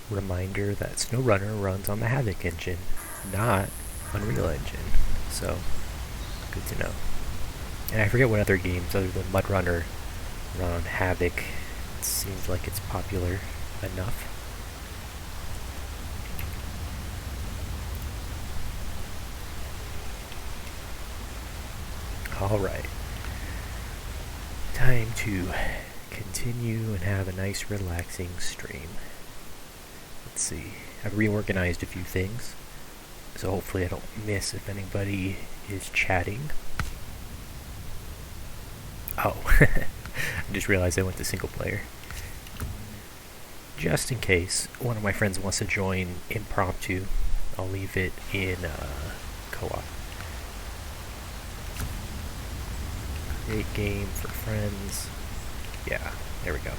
reminder that Snowrunner runs on the Havoc engine, not Unreal Engine. So, good to know. And I forget what other games other than Mudrunner run on Havoc. It seems like it's popular enough. Alright. Time to continue and have a nice relaxing stream. Let's see. I've reorganized a few things, so hopefully I don't miss if anybody is chatting. Oh, I just realized I went to single player. Just in case one of my friends wants to join impromptu, I'll leave it in co-op. Create game for friends. Yeah, there we go.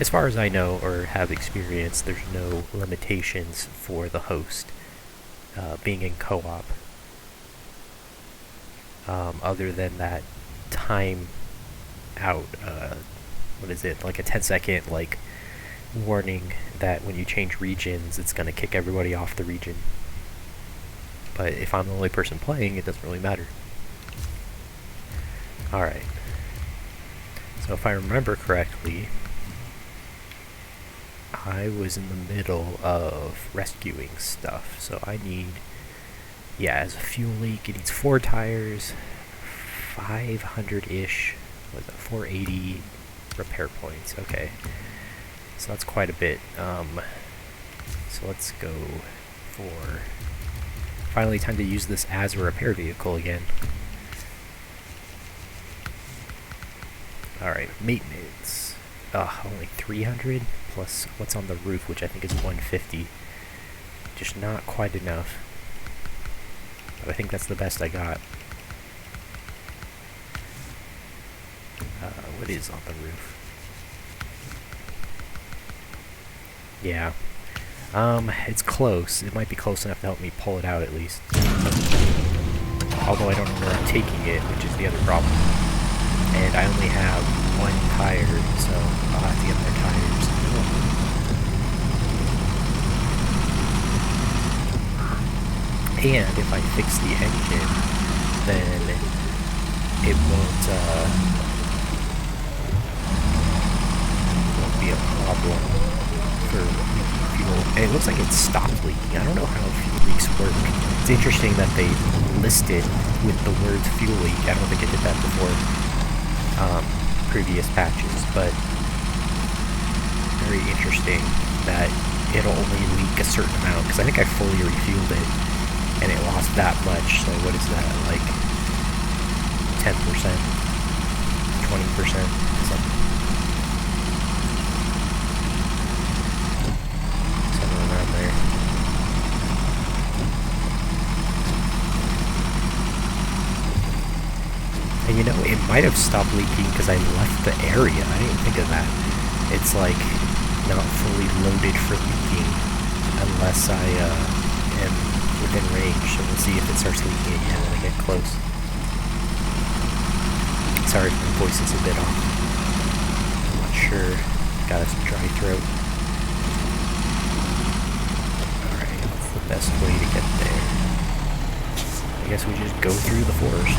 As far as I know or have experienced, there's no limitations for the host being in co-op. Other than that time out, what is it, like a 10-second warning that when you change regions it's going to kick everybody off the region. But if I'm the only person playing, it doesn't really matter. Alright. So if I remember correctly, I was in the middle of rescuing stuff. So I need, as a fuel leak, it needs 4 tires, 500-ish, was it 480 repair points. Okay. So that's quite a bit. So let's go for... Finally time to use this as a repair vehicle again. Alright, maintenance. Only 300 plus what's on the roof, which I think is 150. Just not quite enough. But I think that's the best I got. What is on the roof? Yeah. It's close. It might be close enough to help me pull it out at least. Although I don't know where I'm taking it, which is the other problem. And I only have 1 tire, so I'll have to get more tires. And if I fix the engine, then it won't be a problem for leaking fuel. And it looks like it stopped leaking. I don't know how fuel leaks work. It's interesting that they list it with the words fuel leak. I don't think it did that before previous patches, but very interesting that it'll only leak a certain amount, because I think I fully refueled it and it lost that much. So what is that, like 10%, 20%, something around there. And you know, it might have stopped leaking because I left the area. I didn't think of that. It's like not fully loaded for leaking unless I am within range. So we'll see if it starts leaking again when I get close. Sorry if my voice is a bit off. I'm not sure. Got a dry throat. Alright, what's the best way to get there? I guess we just go through the forest.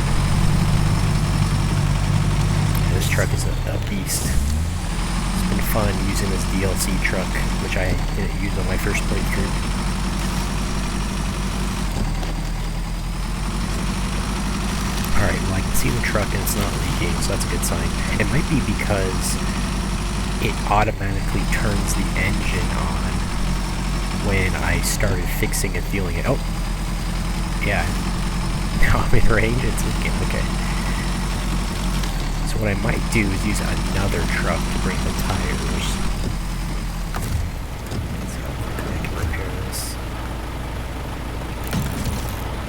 This truck is a beast. It's been fun using this DLC truck, which I didn't use on my first playthrough. Alright, well I can see the truck and it's not leaking, so that's a good sign. It might be because it automatically turns the engine on when I started fixing and fueling it. Oh! Yeah. Now I'm in range, it's leaking. Okay. So what I might do is use another truck to bring the tires. Let's see how I can repair this.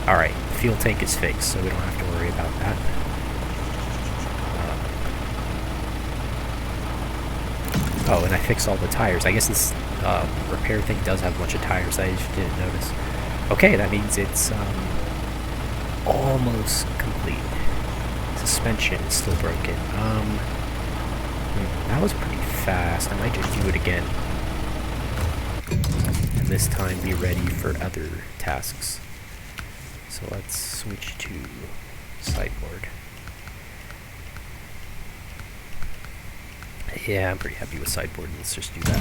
Alright, the fuel tank is fixed, so we don't have to worry about that. Oh, and I fixed all the tires. I guess this repair thing does have a bunch of tires that I just didn't notice. Okay, that means it's almost complete. Suspension is still broken. That was pretty fast. I might just do it again. And this time be ready for other tasks. So let's switch to sideboard. Yeah, I'm pretty happy with sideboard. Let's just do that.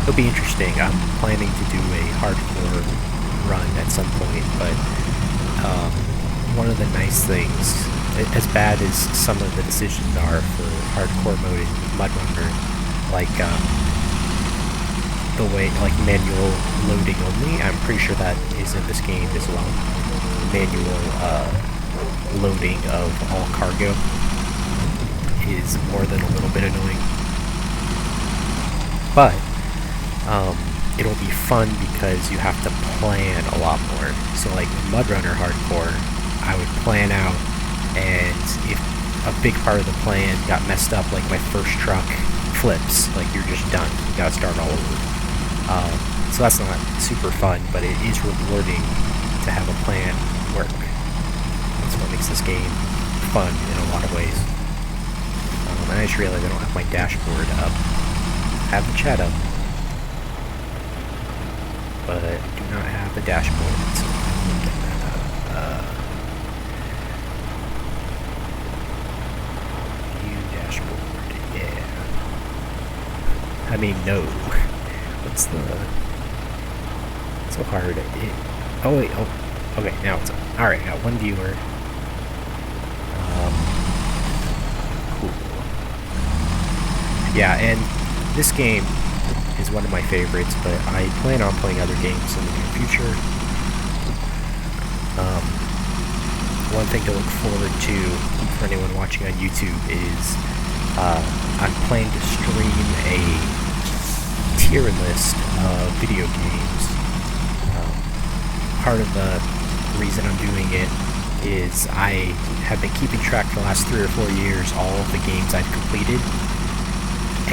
It'll be interesting. I'm planning to do a hardcore run at some point, but one of the nice things, as bad as some of the decisions are for hardcore mode in Mudrunner, like the way, like manual loading only, I'm pretty sure that is in this game as well. Manual loading of all cargo is more than a little bit annoying. But it'll be fun because you have to plan a lot more. So like in Mudrunner Hardcore, I would plan out, and if a big part of the plan got messed up, like my first truck flips, like you're just done. You gotta start all over. So that's not super fun, but it is rewarding to have a plan work. That's what makes this game fun in a lot of ways. And I just realized I don't have my dashboard up. I have the chat up, but I do not have the dashboard, so I'm get that up. View dashboard, yeah. I mean, no. What's the... so hard. Oh wait, oh, okay, now it's up. Alright, got one viewer. Cool. Yeah, and this game is one of my favorites, but I plan on playing other games in the near future. One thing to look forward to for anyone watching on YouTube is I'm planning to stream a tier list of video games. Part of the reason I'm doing it is I have been keeping track for the last 3 or 4 years all of the games I've completed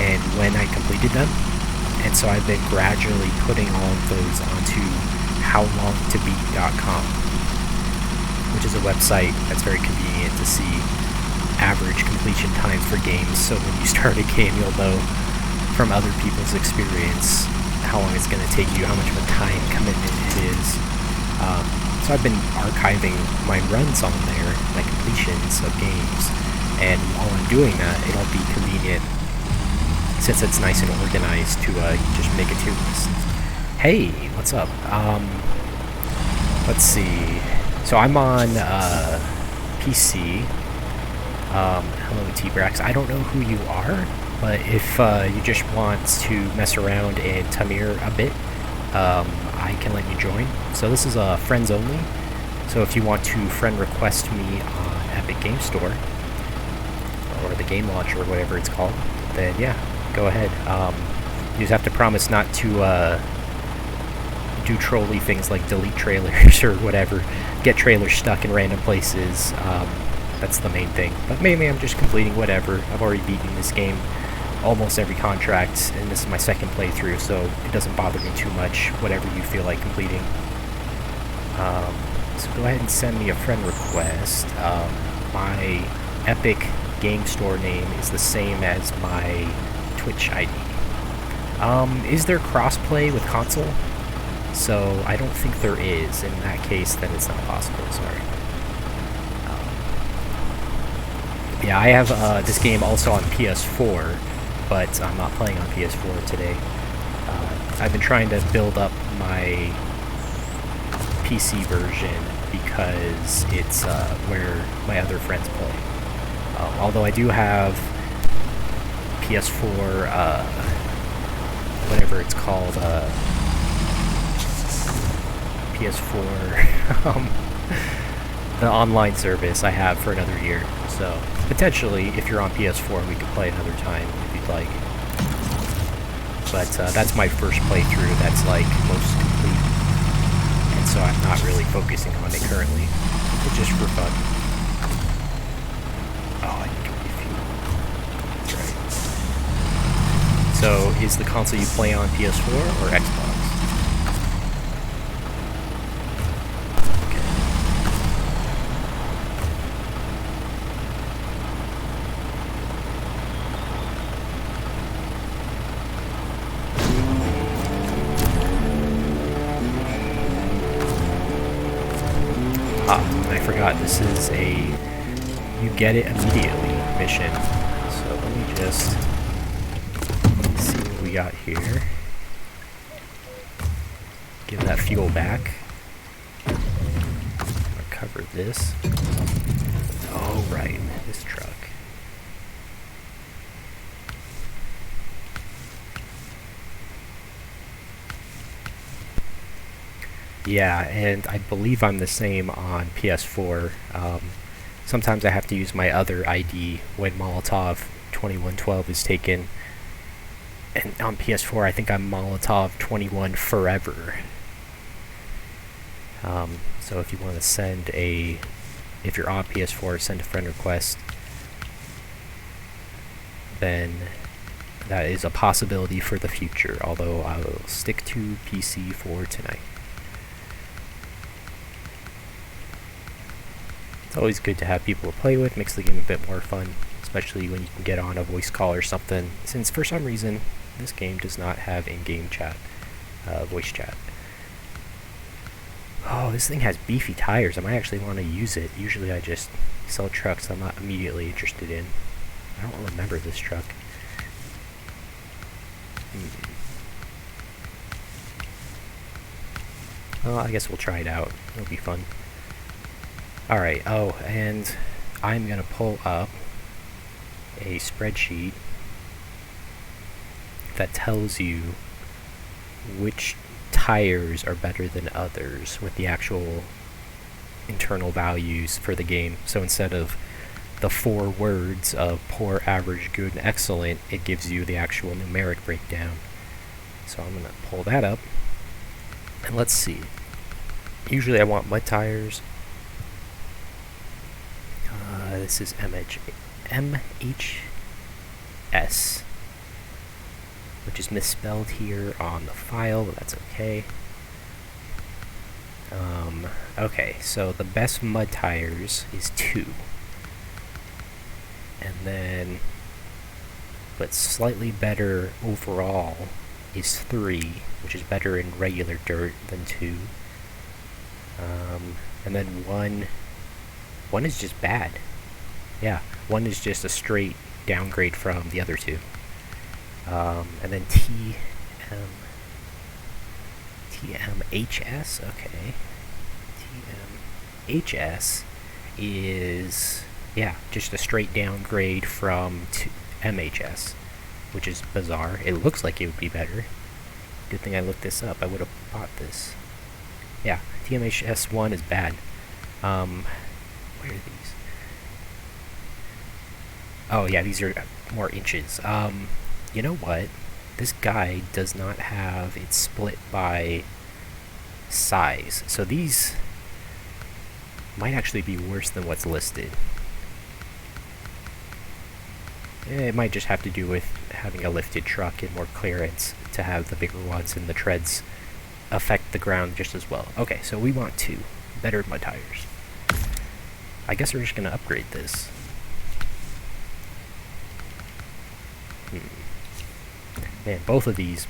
and when I completed them. And so I've been gradually putting all of those onto howlongtobeat.com, which is a website that's very convenient to see average completion times for games. So when you start a game, you'll know from other people's experience how long it's going to take you, how much of a time commitment it is. So I've been archiving my runs on there, my completions of games, and while I'm doing that, it'll be convenient, since it's nice and organized, to just make a tier list. Hey, what's up? Let's see. So I'm on PC. Hello, T-Brax. I don't know who you are, but if you just want to mess around and Taymyr a bit, I can let you join. So this is friends only. So if you want to friend request me on Epic Game Store, or the Game Launcher, or whatever it's called, then yeah, go ahead. You just have to promise not to do trolly things like delete trailers or whatever, get trailers stuck in random places. That's the main thing. But mainly I'm just completing whatever. I've already beaten this game almost every contract, and this is my second playthrough, so it doesn't bother me too much, whatever you feel like completing. So go ahead and send me a friend request. My Epic Game Store name is the same as my Twitch ID. Is there crossplay with console? So I don't think there is. In that case, then it's not possible, sorry. Yeah, I have this game also on PS4, but I'm not playing on PS4 today. I've been trying to build up my PC version because it's where my other friends play. Although I do have PS4, whatever it's called, PS4, the online service I have for another year. So potentially, if you're on PS4, we could play another time if you'd like. But that's my first playthrough that's like most complete, and so I'm not really focusing on it currently. It's just for fun. Oh, I need to refuel. That's right. So, is the console you play on PS4 or Xbox? Ah, I forgot, this is a you get it immediately mission. So let me just see what we got here. Give that fuel back. Recover this. Oh, right, this truck. Yeah, and I believe I'm the same on PS4. Sometimes I have to use my other ID when Molotov 2112 is taken. And on PS4, I think I'm Molotov 21 Forever. So if you want to send if you're on PS4, send a friend request, then that is a possibility for the future, although I will stick to PC for tonight. It's always good to have people to play with, makes the game a bit more fun, especially when you can get on a voice call or something, since for some reason this game does not have in-game chat, voice chat. Oh, this thing has beefy tires. I might actually want to use it. Usually I just sell trucks I'm not immediately interested in. I don't remember this truck. Well, I guess we'll try it out. It'll be fun. Alright, oh, and I'm going to pull up a spreadsheet that tells you which tires are better than others with the actual internal values for the game. So instead of the 4 words of poor, average, good, and excellent, it gives you the actual numeric breakdown. So I'm going to pull that up, and let's see. Usually I want mud tires. This is MHS, which is misspelled here on the file, but that's okay. Okay, so the best mud tires is 2. And then, but slightly better overall is 3, which is better in regular dirt than 2. And then 1 is just bad. Yeah, 1 is just a straight downgrade from the other 2. And then TMHS, okay. TMHS is, yeah, just a straight downgrade from MHS, which is bizarre. It looks like it would be better. Good thing I looked this up. I would have bought this. Yeah, TMHS 1 is bad. Where are these? Oh yeah, these are more inches. You know what? This guide does not have it split by size. So these might actually be worse than what's listed. It might just have to do with having a lifted truck and more clearance to have the bigger ones, and the treads affect the ground just as well. Okay, so we want 2 better mud tires. I guess we're just going to upgrade this. Man, both of these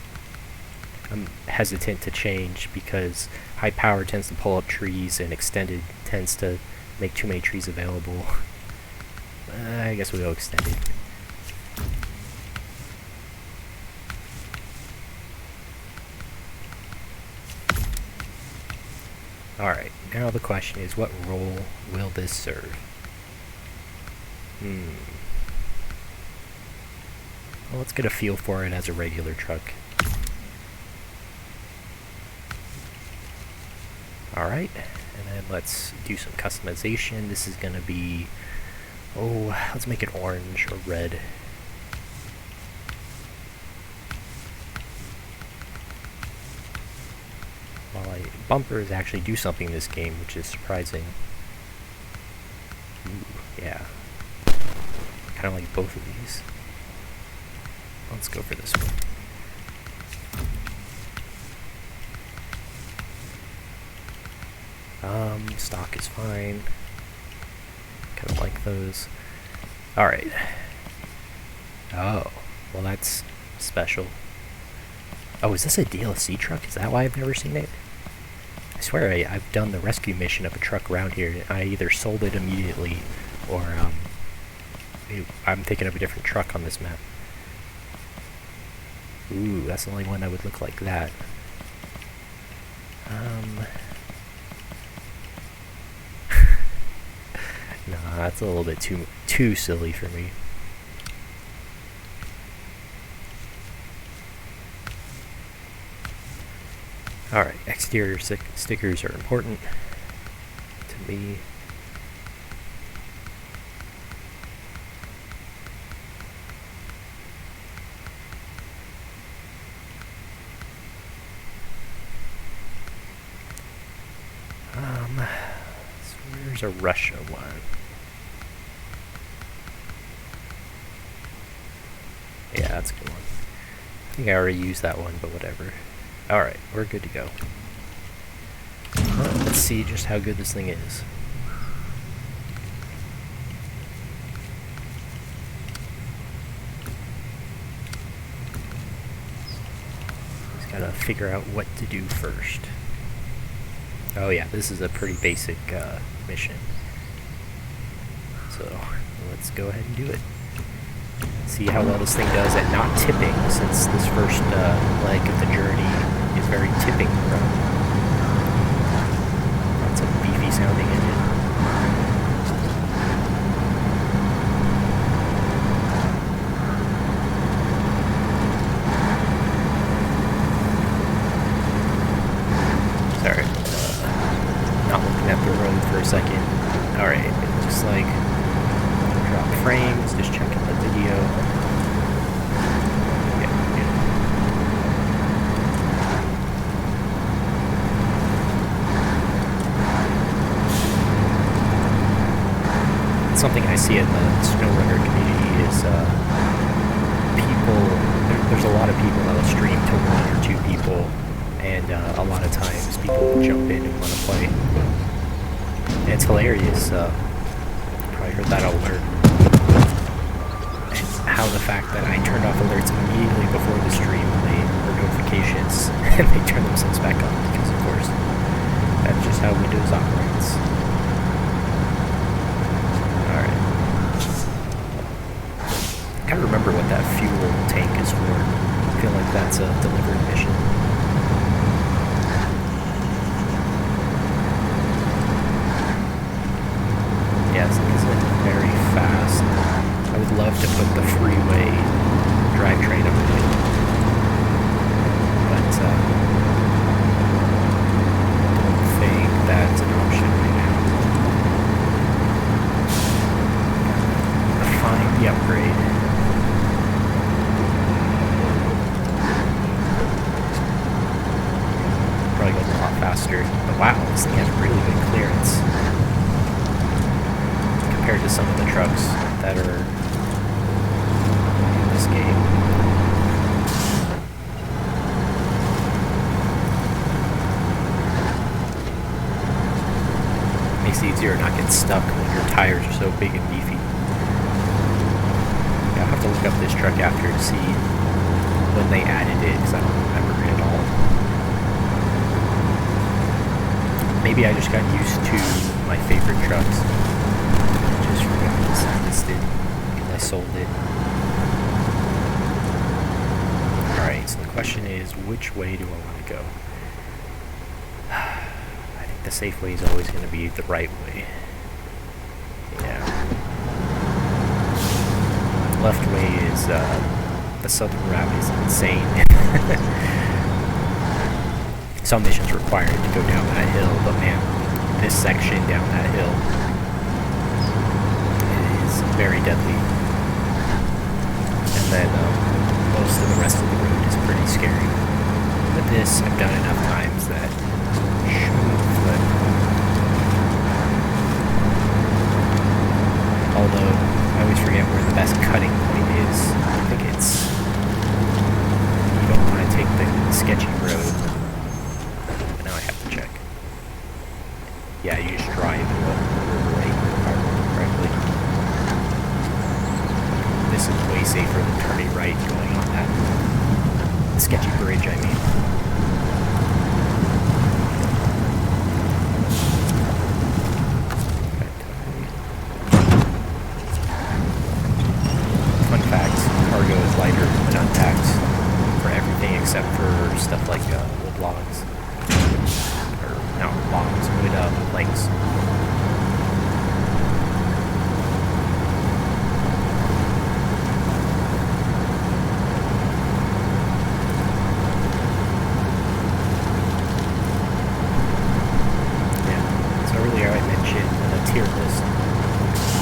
I'm hesitant to change because high power tends to pull up trees and extended tends to make too many trees available. I guess we'll go extended. Alright, now the question is, what role will this serve? Well, let's get a feel for it as a regular truck. Alright, and then let's do some customization. This is going to be, let's make it orange or red. Bumpers actually do something in this game, which is surprising. Ooh, yeah. Kind of like both of these. Let's go for this one. Stock is fine. Kind of like those. Alright. Oh, well that's special. Oh, is this a DLC truck? Is that why I've never seen it? I swear I've done the rescue mission of a truck around here. I either sold it immediately, or I'm thinking of a different truck on this map. Ooh, that's the only one that would look like that. Nah, that's a little bit too silly for me. Alright, exterior stickers are important to me. So where's a Russia one? Yeah, that's a good one. I think I already used that one, but whatever. Alright, we're good to go. Let's see just how good this thing is. Just gotta figure out what to do first. Oh yeah, this is a pretty basic mission. So, let's go ahead and do it. See how well this thing does at not tipping, since this first leg of the journey is very tipping prone. Lots of beefy sounding engine. Sorry, not looking at the road for a second. Alright, it looks like drop frames, just checking the video. Yeah, good. Something I see in the Snowrunner community is there's a lot of people that will stream to 1 or 2 people, and a lot of times people will jump in and want to play. And it's hilarious. You probably heard that alert. How the fact that I turned off alerts immediately before the stream, or notifications, and they turn themselves back on, because of course, that's just how Windows operates. Alright. I gotta remember what that fuel tank is for. I feel like that's a delivery mission. Yes, it isn't very fast. I would love to put the freeway drivetrain up in it, but don't think that's an option right now. Find the upgrade. Probably goes a lot faster, but wow, this thing has really good clearance compared to some of the trucks that are in this game. Makes it easier to not get stuck when your tires are so big and beefy. Yeah, I'll have to look up this truck after to see when they added it, because I don't remember it at all. Maybe I just got used to my favorite trucks. Just forgot this existed because I sold it. Alright, so the question is, which way do I want to go? I think the safe way is always going to be the right way. Yeah. The left way is, the southern route is insane. Some missions require it to go down that hill, but man, this section down that hill is very deadly. And then most of the rest of the road is pretty scary. But this I've done enough times that shouldn't flip. Although I always forget where the best cutting point is. I think it's, you don't want to take the sketchy road. Yeah, you just drive correctly. This is way safer than turning right going on that sketchy bridge, I mean. things. Earlier I mentioned a tier list.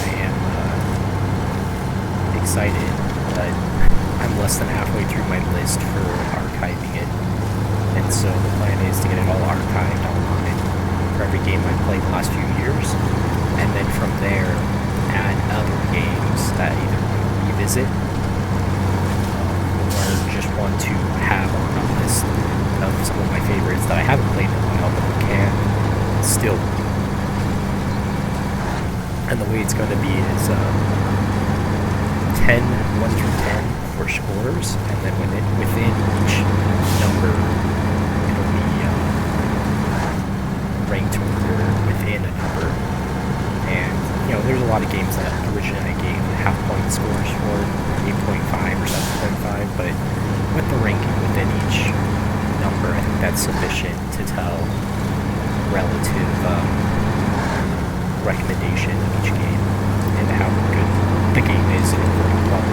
I am excited, but I'm less than halfway through my list for archiving it. And so the plan is to get it all archived online for every game I've played the last few years. And then from there, add other games that I either want to revisit or just want to have on a list of some of my favorites that I haven't played in a while, but can still. And the way it's going to be is 1 through 10 for scores, and then within each number, it'll be ranked order within a number. And, there's a lot of games that originally I gave half-point scores for, 8.5 or 7.5, but with the ranking within each number, I think that's sufficient to tell relative recommendation of each game and how good the game is in overall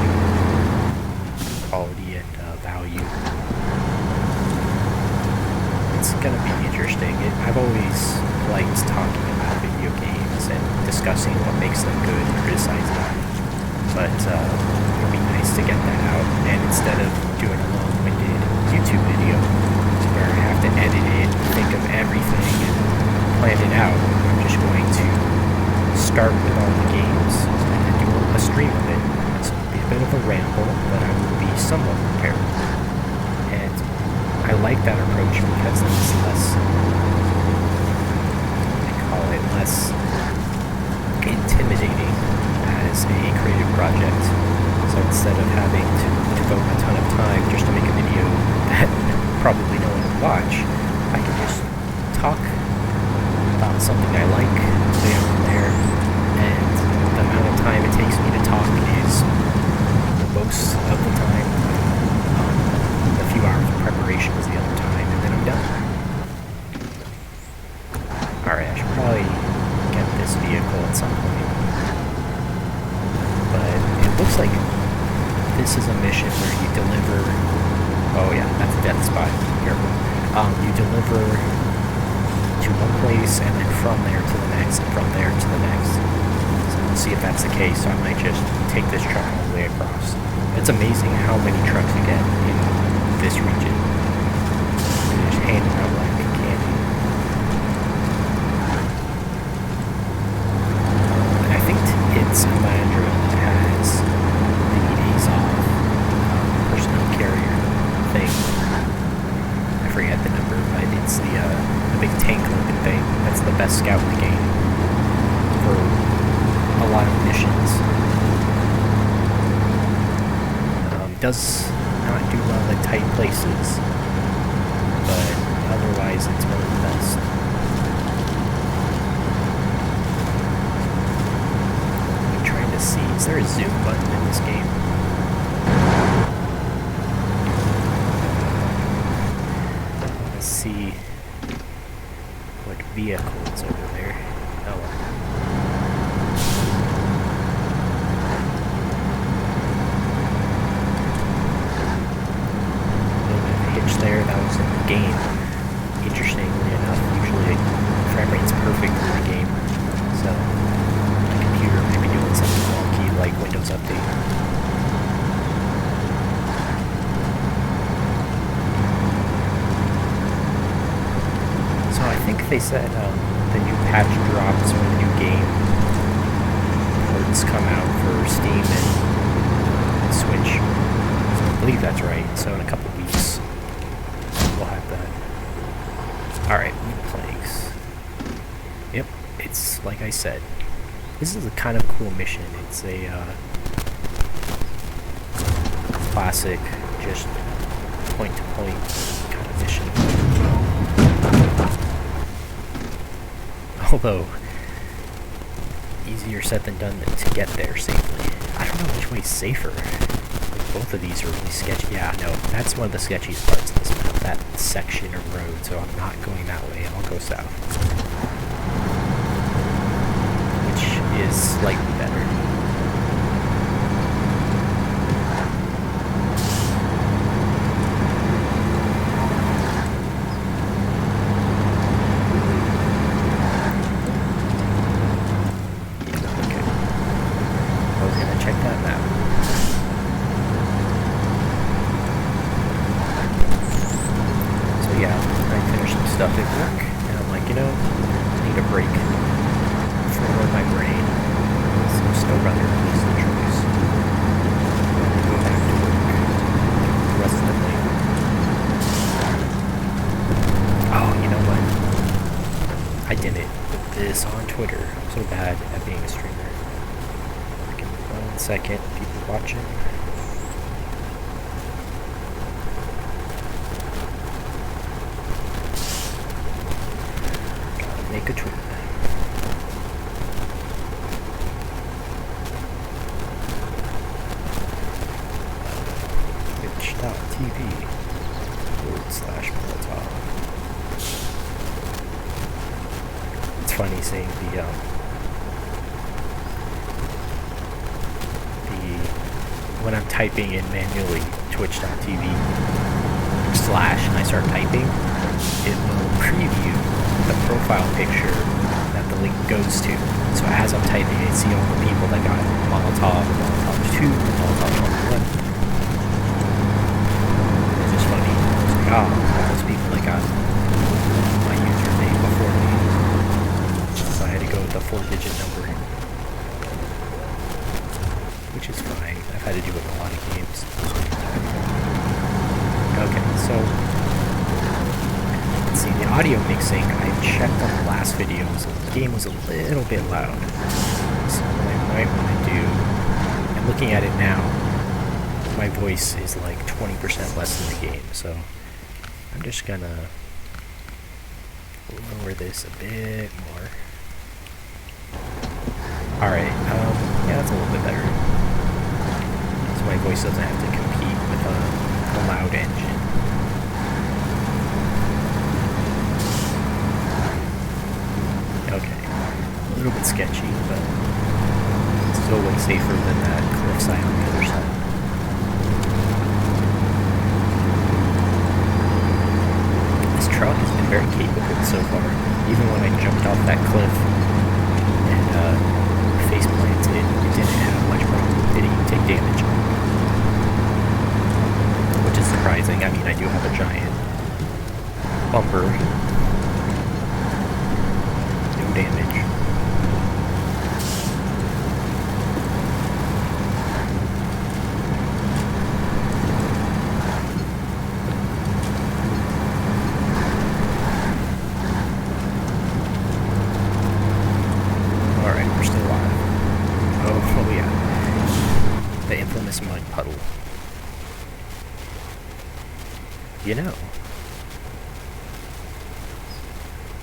quality and value. It's gonna be interesting. I've always liked talking about video games and discussing what makes them good and criticizing them, but it'll be nice to get that out, and instead of doing a long-winded YouTube video where I have to edit it, think of everything, and plan it out, I'm just going to start with all the games and then do a stream of it. So it'll be a bit of a ramble, but I will be somewhat prepared. And I like that approach because it's less intimidating as a creative project. So instead of having to devote a ton of time just to make a video that probably no one will watch, I can just talk about something I like, lay over there, and the amount of time it takes me to talk is most of the time. A few hours of preparation is the other time, and then I'm done. Alright, I should probably get this vehicle at some point. But it looks like this is a mission where you deliver... Oh yeah, that's a death spot. Careful. You deliver to one place, and then from there to the next, and from there to the next. So we'll see if that's the case. So I might just take this truck all the way across. It's amazing how many trucks you get in this region. They're just handing out like candy. And I think it's a Landra that has the ease off personnel carrier thing. I forget the number, but it's the big tank-looking thing. That's the best scout in the game for a lot of missions. Does not do well in tight places, but otherwise it's one of the best. I'm trying to see, is there a zoom button in this game? Let's see what vehicle is over there. Oh well. There, that was in the game. Interestingly enough, usually frame rate's perfect in the game, so my computer may be doing something wonky like Windows Update. So I think they said the new patch drops when the new game ports come out for Steam and Switch. So I believe that's right. So in a couple of weeks we'll have that. Alright, wood planks. Yep, it's like I said. This is a kind of cool mission. It's a classic, just point-to-point kind of mission. Although, easier said than done to get there safely. I don't know which way's safer. Both of these are really sketchy. Yeah, no, that's one of the sketchiest parts of this map, that section of road, so I'm not going that way, I'll go south. slightly better. Stuff at work, and I'm like, you know, I need a break for my brain. So Snowrunner is the choice. Go back to work the rest of the day. Oh, you know what? I did it. Put this on Twitter. I'm so bad at being a streamer. Give me 1 second, people watching. Make a tweet. Twitch.tv/Molotov. It's funny seeing the when I'm typing in manually Twitch.tv/ and I start typing, it will preview the profile picture that the link goes to. So as I'm typing, I see all the people that got Molotov, Molotov 2, Molotov 21. It's just funny. It's like, oh, all those people that got my username before me. So I had to go with the 4-digit number. Which is fine. I've had to do it in a lot of games. Okay, so see, the audio mixing, I checked on the last videos, and the game was a little bit loud. So what I might want to do, and looking at it now, my voice is like 20% less than the game, so I'm just gonna lower this a bit more. Alright, yeah, that's a little bit better. So my voice doesn't have to compete with a loud engine. Okay, a little bit sketchy, but it's still way safer than that cliffside on the other side. This truck has been very capable so far. Even when I jumped off that cliff and face planted, it didn't have much problem. It didn't even take damage. Which is surprising. I mean, I do have a giant bumper. Damage. Alright, we're still alive. Oh yeah. The infamous mud puddle. You know.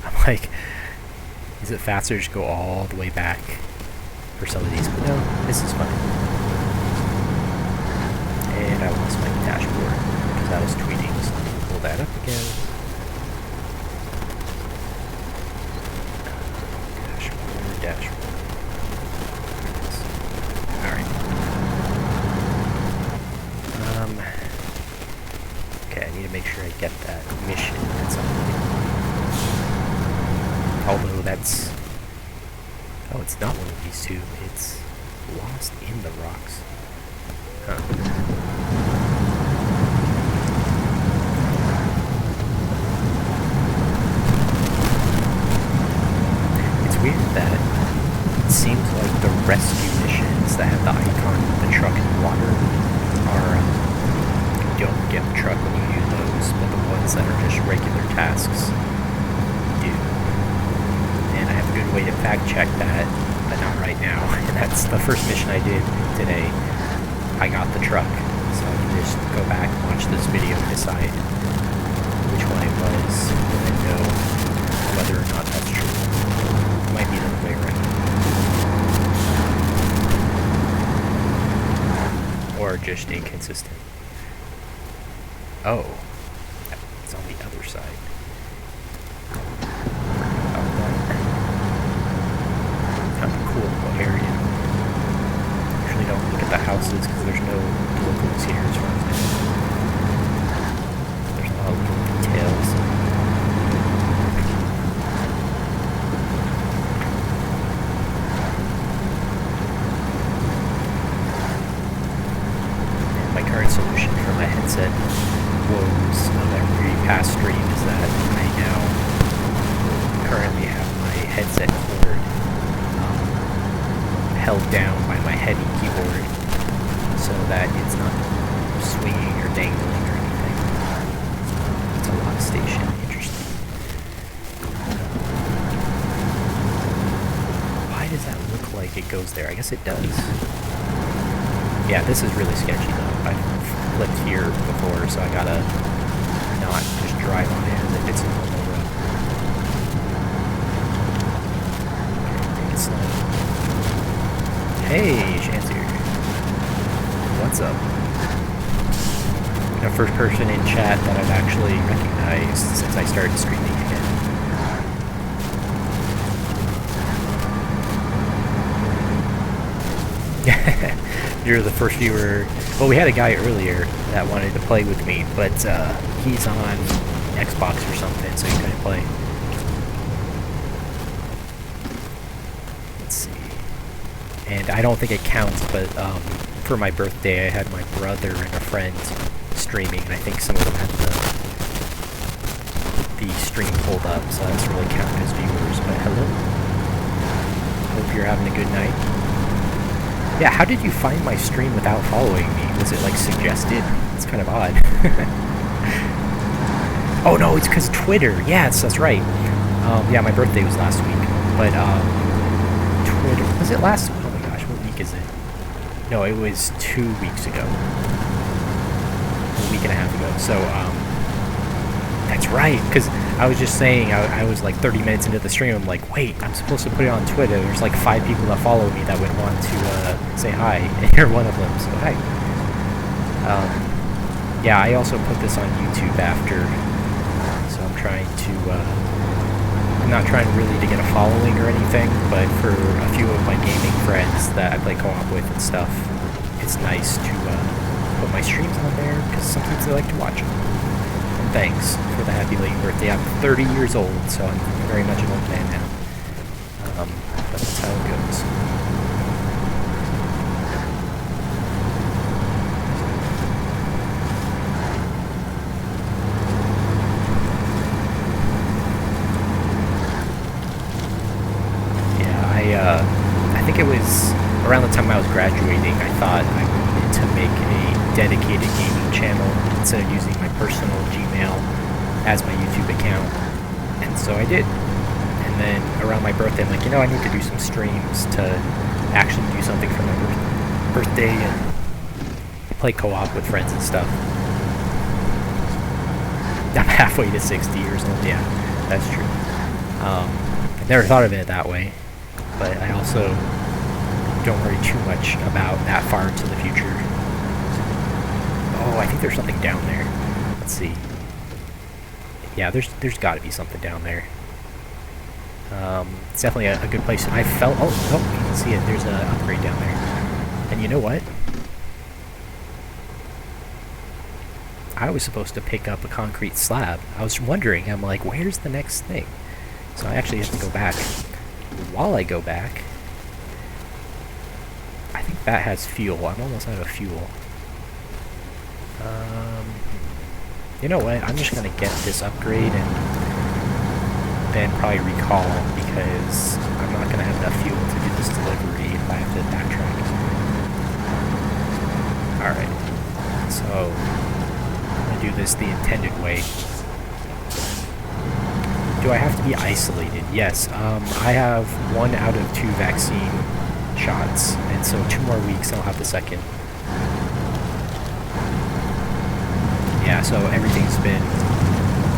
I'm like, is it faster to just go all the way back for some of these? But no, this is fun. And I lost my dashboard because I was tweeting, so let me pull that up again. Dashboard. Alright. Okay, I need to make sure I get that mission at some point. Although that's... Oh, it's not one of these two. It's lost in the rocks. Huh. It's weird that it seems like the rescue missions that have the icon of the truck in the water are... you don't get the truck when you do those, but the ones that are just regular tasks do. And I have a good way to fact check that, but not right now. And that's the first mission I did today. I got the truck, so I can just go back and watch this video and decide which one it was, and then know whether or not that's true. It might be the other way around. Or just inconsistent. Oh, it's on the other side. Kind of cool little area. houses because there's no locals here as far as I know. There's a lot of little details. And my current solution for my headset woes of every past stream is that I now currently have my headset cord held down by my heavy keyboard so that it's not swinging or dangling or anything. It's a lock station. Interesting. Why does that look like it goes there? I guess it does. Yeah, this is really sketchy though. I've flipped here before, so I gotta not just drive on it as if it's a normal road. Okay, take it slow. Hey, Shansier. What's up? The first person in chat that I've actually recognized since I started streaming again. You're the first viewer. Well, we had a guy earlier that wanted to play with me, but he's on Xbox or something, so he couldn't play. Let's see. And I don't think it counts, but for my birthday, I had my brother and a friend streaming, and I think some of them had the stream pulled up, so that doesn't really count as viewers. But hello. Hope you're having a good night. Yeah, how did you find my stream without following me? Was it like suggested? It's kind of odd. Oh no, it's because Twitter. Yes, that's right. Yeah, my birthday was last week, but Twitter, was it last? Oh my gosh, what week is it? No, it was 2 weeks ago. A week and a half ago. So that's right. Because I was just saying, I was like 30 minutes into the stream. I'm like, wait, I'm supposed to put it on Twitter. There's like 5 people that follow me that would want to say hi, and you're one of them. So hi. Yeah, I also put this on YouTube after. So I'm trying to. I'm not trying really to get a following or anything, but for a few of my gaming friends that I play co-op with and stuff, it's nice to put my streams on there because sometimes they like to watch them. And thanks for the happy late birthday. I'm 30 years old, so I'm very much an old man now. But that's how it goes. I think it was around the time I was graduating, I thought I wanted to make a dedicated gaming channel instead of using my personal Gmail as my YouTube account. And so I did. And then around my birthday, I'm like, I need to do some streams to actually do something for my birthday and play co-op with friends and stuff. I'm halfway to 60 years old, yeah, that's true. I never thought of it that way. But I also don't worry too much about that far into the future. Oh, I think there's something down there. Let's see. Yeah, there's got to be something down there. It's definitely a good place. I felt... Oh, you can see it. There's an upgrade down there. And you know what? I was supposed to pick up a concrete slab. I was wondering, I'm like, where's the next thing? So I actually have to go back. While I go back, I think that has fuel. I'm almost out of fuel. You know what? I'm just gonna get this upgrade and then probably recall because I'm not gonna have enough fuel to do this delivery if I have to backtrack. Alright. So I'm gonna do this the intended way. Do I have to be isolated? Yes. I have 1 out of 2 vaccine shots, and so 2 more weeks I'll have the second. Yeah, so everything's been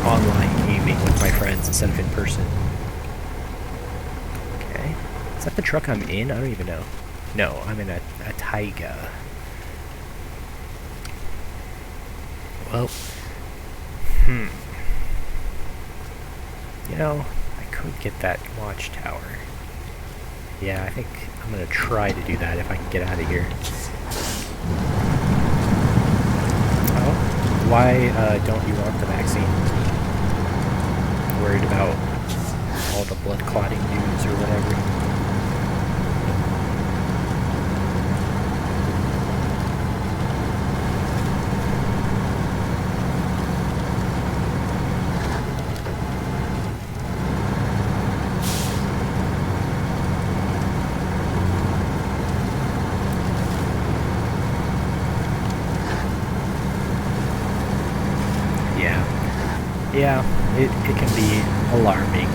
online gaming with my friends instead of in person. Okay. Is that the truck I'm in? I don't even know. No, I'm in a Taiga. Well, I could get that watchtower. Yeah, I think I'm gonna try to do that if I can get out of here. why don't you want the vaccine? Worried about all the blood clotting news or whatever? Yeah, it can be alarming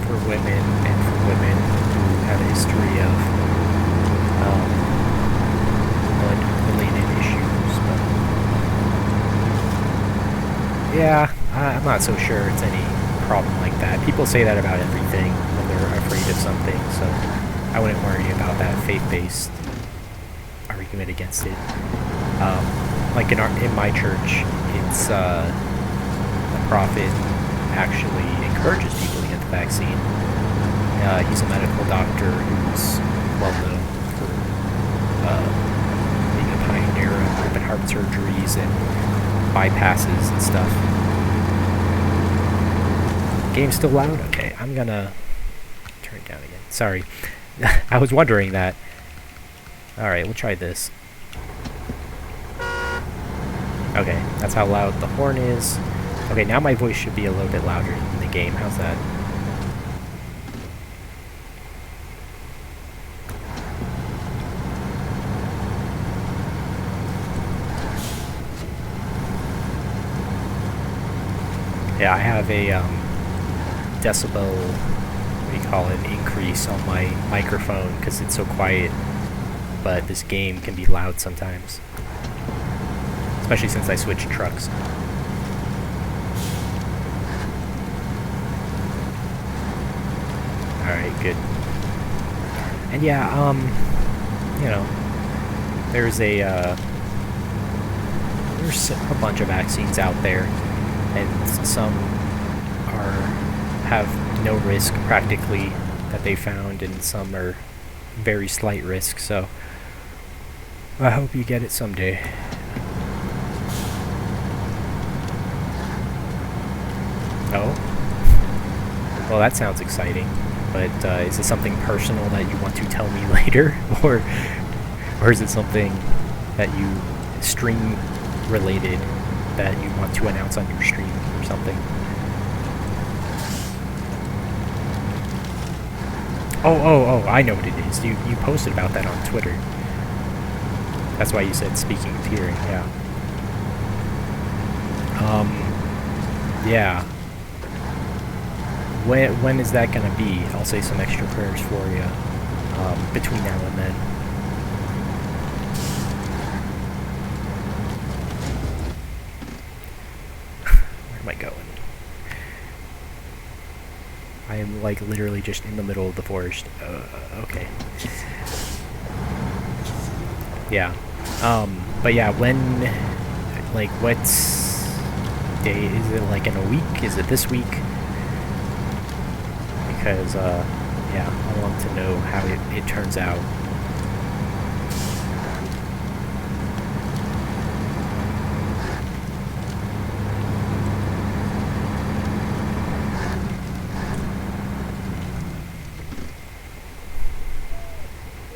for women and for women who have a history of blood-related issues. But yeah, I'm not so sure it's any problem like that. People say that about everything when they're afraid of something, so I wouldn't worry about that faith-based argument against it. Like in my church, it's the prophet actually encourages people to get the vaccine. He's a medical doctor who's well known for being a pioneer of open heart surgeries and bypasses and stuff. Game's still loud? Okay, I'm gonna turn it down again. Sorry. I was wondering that. Alright, we'll try this. Okay, that's how loud the horn is. Okay, now my voice should be a little bit louder in the game. How's that? Yeah, I have a decibel, what do you call it, increase on my microphone because it's so quiet. But this game can be loud sometimes. Especially since I switched trucks. Alright, good. And yeah, you know, there's a bunch of vaccines out there, and some have no risk practically that they found, and some are very slight risk, so I hope you get it someday. Oh? Well, that sounds exciting, but is it something personal that you want to tell me later, or is it something that you stream related that you want to announce on your stream or something? Oh, I know what it is. You posted about that on Twitter. That's why you said speaking of hearing, yeah. Yeah. When is that gonna be? I'll say some extra prayers for you between now and then. Where am I going? I am like literally just in the middle of the forest. Okay. Yeah. But yeah, when, like, what's day? Is it like in a week? Is it this week? Because, yeah, I want to know how it turns out.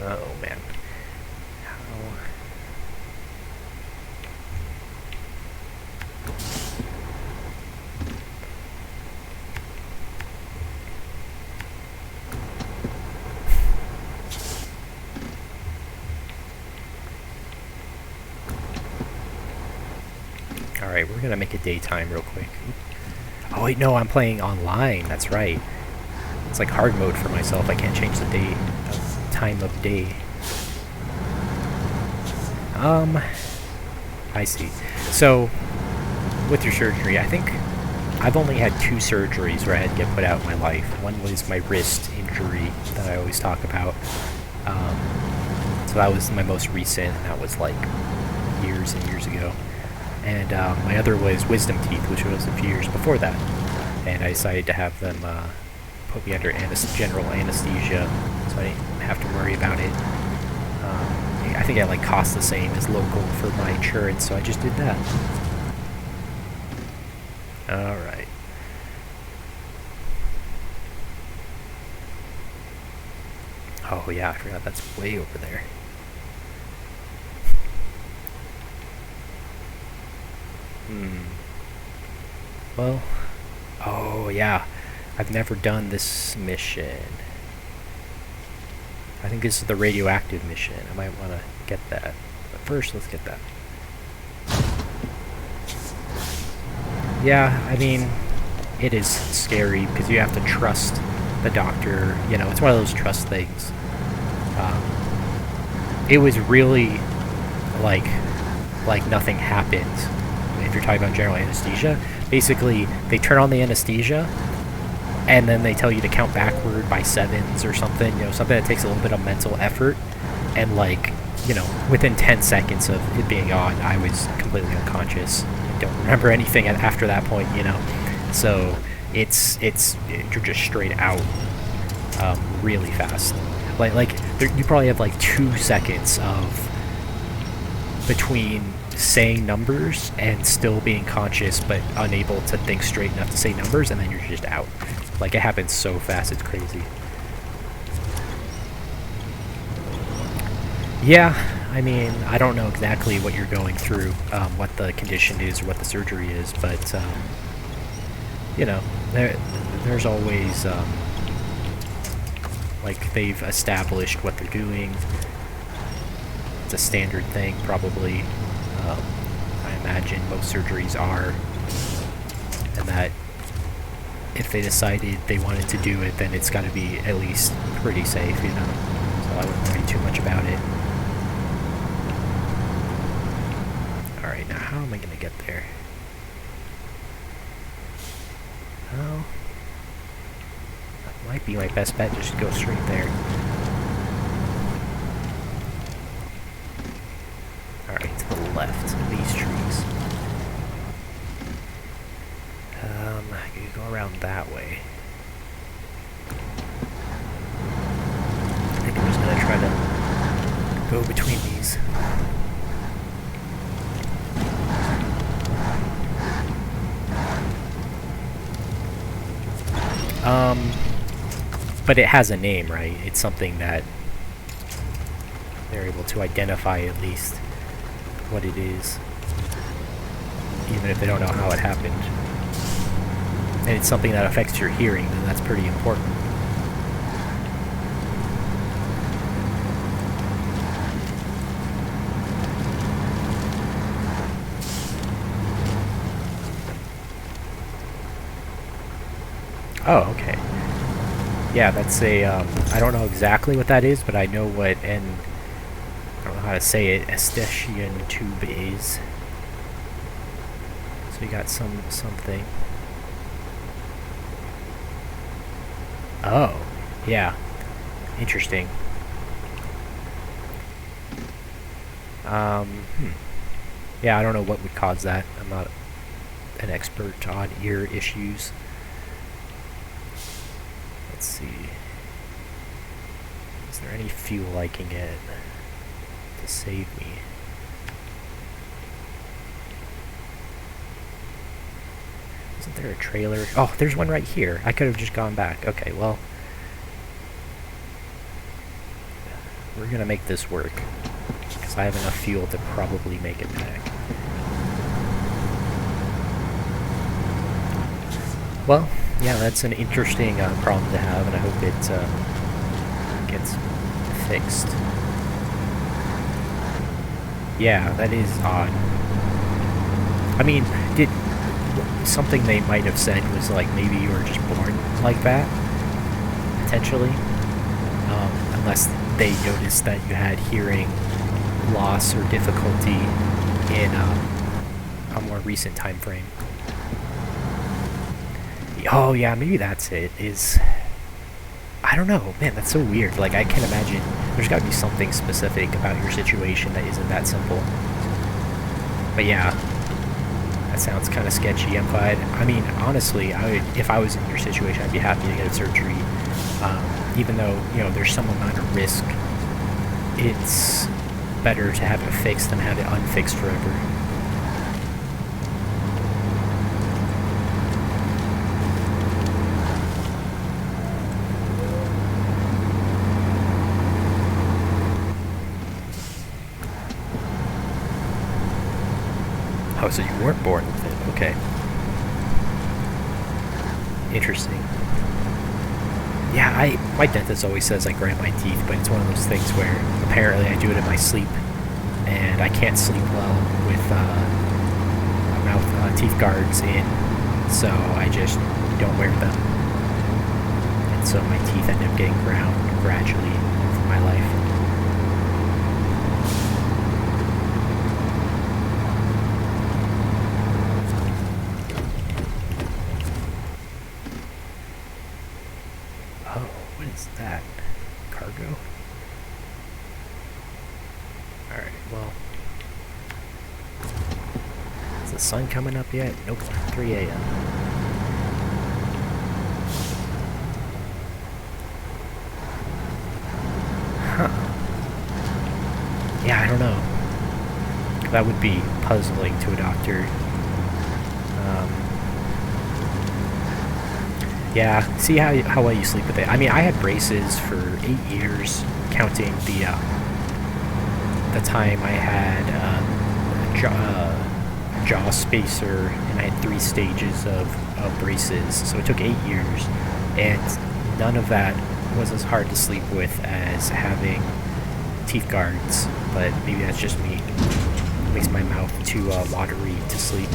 Oh, man. Alright, we're gonna make it daytime real quick. Oh wait, no, I'm playing online, that's right. It's like hard mode for myself, I can't change the time of day. I see. So, with your surgery, I think I've only had 2 surgeries where I had to get put out in my life. One was my wrist injury that I always talk about. So that was my most recent, and that was like years and years ago. And my other was wisdom teeth, which was a few years before that. And I decided to have them put me under general anesthesia, so I didn't have to worry about it I think it like costs the same as local for my insurance, so I just did that. Alright. Oh yeah, I forgot that's way over there. Well, oh yeah, I've never done this mission. I think this is the radioactive mission. I might want to get that. But first, let's get that. Yeah, I mean, it is scary because you have to trust the doctor. You know, it's one of those trust things. It was really like nothing happened. If you're talking about general anesthesia, basically they turn on the anesthesia and then they tell you to count backward by 7s or something, you know, something that takes a little bit of mental effort, and like, you know, within 10 seconds of it being on, I was completely unconscious. I don't remember anything after that point, you know. So it's you're just straight out really fast. Like you probably have like 2 seconds of between saying numbers and still being conscious but unable to think straight enough to say numbers, and then you're just out. Like, it happens so fast, it's crazy. Yeah, I mean, I don't know exactly what you're going through, what the condition is or what the surgery is, but you know, there's always like, they've established what they're doing. It's a standard thing, probably. I imagine most surgeries are, and that if they decided they wanted to do it, then it's got to be at least pretty safe, you know. So I wouldn't worry too much about it. Alright, now how am I going to get there? Well, that might be my best bet, just go straight there. Alright, to the left of these trees. You go around that way. I think I'm just gonna try to go between these. But it has a name, right? It's something that they're able to identify at least what it is, even if they don't know how it happened. And it's something that affects your hearing, then that's pretty important. Oh, okay. Yeah, that's a, I don't know exactly what that is, but I know what, and I don't know how to say it, Eustachian tube is. So we got something. Oh, yeah. Interesting. Yeah, I don't know what would cause that. I'm not an expert on ear issues. Let's see. Is there any fuel I can get to save me? Isn't there a trailer? Oh, there's one right here. I could have just gone back. Okay, well, we're gonna make this work, because I have enough fuel to probably make it back. Well, yeah, that's an interesting problem to have, and I hope it gets fixed. Yeah, that is odd. I mean, something they might have said was like maybe you were just born like that, potentially, unless they noticed that you had hearing loss or difficulty in a more recent time frame. Oh yeah, maybe that's it. I don't know, man, that's so weird. Like, I can imagine there's got to be something specific about your situation that isn't that simple. But yeah, that sounds kind of sketchy. I mean, honestly, if I was in your situation, I'd be happy to get a surgery. Even though, you know, there's some amount of risk, it's better to have it fixed than have it unfixed forever. Oh, so you weren't born with it. Okay. Interesting. Yeah, my dentist always says I grind my teeth, but it's one of those things where apparently I do it in my sleep, and I can't sleep well with teeth guards in, so I just don't wear them. And so my teeth end up getting ground gradually over my life. What is that? Cargo? Alright, well. Is the sun coming up yet? Nope, 3 a.m. Huh. Yeah, I don't know. That would be puzzling to a doctor. Yeah, see how well you sleep with it. I mean, I had braces for 8 years, counting the time I had a jaw spacer, and I had 3 stages of braces. So it took 8 years, and none of that was as hard to sleep with as having teeth guards. But maybe that's just me. It makes my mouth too watery to sleep.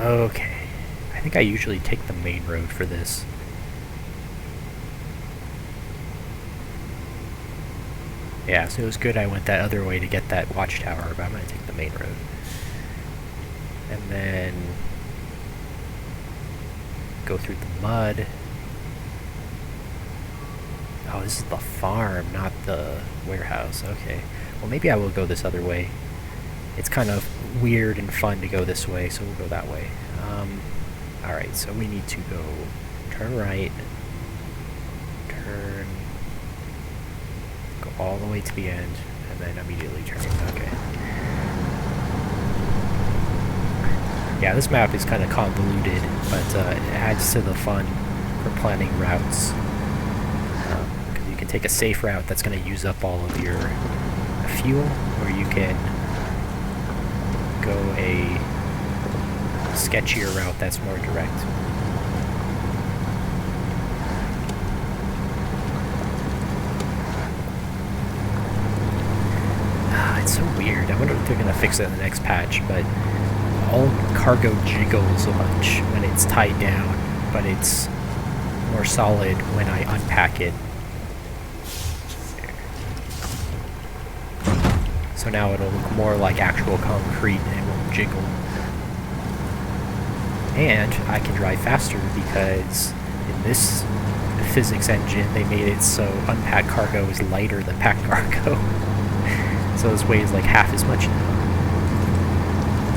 Okay, I think I usually take the main road for this. Yeah, so it was good I went that other way to get that watchtower, but I'm going to take the main road. And then go through the mud. Oh, this is the farm, not the warehouse. Okay, well maybe I will go this other way. It's kind of weird and fun to go this way, so we'll go that way. Alright, so we need to go turn right, go all the way to the end, and then immediately turn. Okay. Yeah, this map is kind of convoluted, but it adds to the fun for planning routes. Because you can take a safe route that's going to use up all of your fuel, or you can go a sketchier route that's more direct. It's so weird. I wonder if they're gonna fix it in the next patch, but all cargo jiggles a bunch when it's tied down, but it's more solid when I unpack it. So now it'll look more like actual concrete and it won't jiggle. And I can drive faster because in this physics engine they made it so unpacked cargo is lighter than packed cargo. So this weighs like half as much now.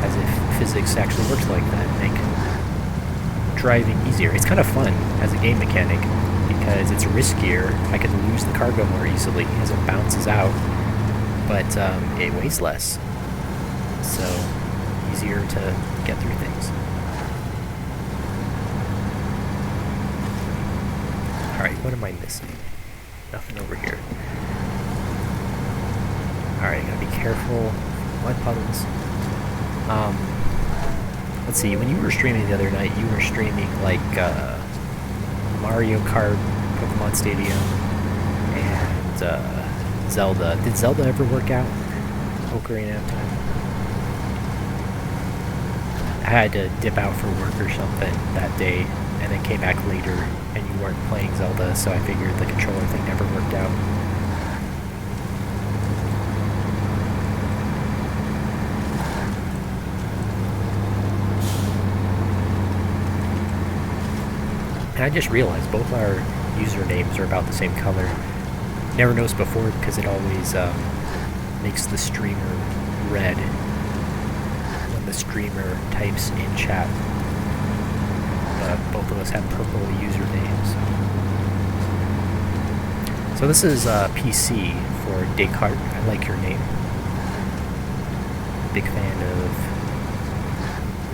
As if physics actually works like that, make driving easier. It's kind of fun as a game mechanic because it's riskier. I can lose the cargo more easily as it bounces out. But it weighs less, so easier to get through things. Alright, what am I missing? Nothing over here. Alright, gotta be careful. Mud puddles. Let's see, when you were streaming the other night, you were streaming like Mario Kart, Pokemon Stadium, and Zelda. Did Zelda ever work out? Ocarina of Time. I had to dip out for work or something that day, and then came back later, and you weren't playing Zelda, so I figured the controller thing never worked out. And I just realized both our usernames are about the same color. Never noticed before because it always makes the streamer red when the streamer types in chat. But both of us have purple usernames. So this is PC for Descartes. I like your name. Big fan of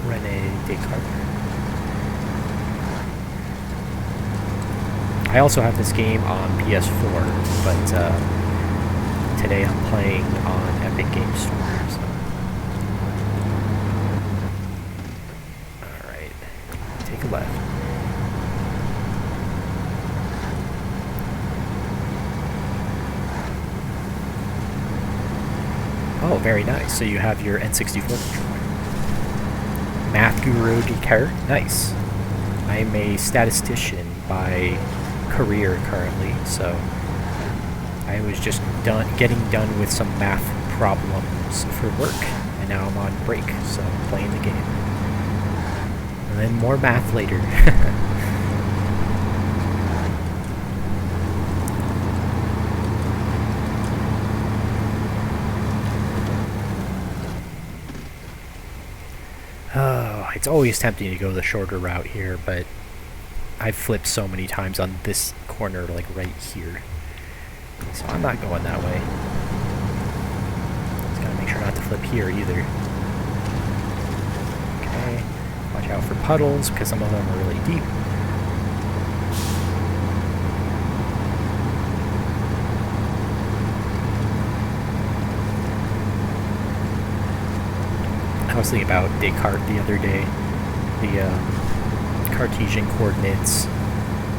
Rene Descartes. I also have this game on PS4, but today I'm playing on Epic Game Store. So. Alright, take a left. Oh, very nice. So you have your N64 controller. Math Guru Descartes? Nice. I'm a statistician by career currently, so I was just getting done with some math problems for work, and now I'm on break, so I'm playing the game. And then more math later. Oh, it's always tempting to go the shorter route here, but I've flipped so many times on this corner, like right here. So I'm not going that way. Just gotta make sure not to flip here either. Okay, watch out for puddles, because some of them are really deep. I was thinking about Descartes the other day, the Cartesian coordinates,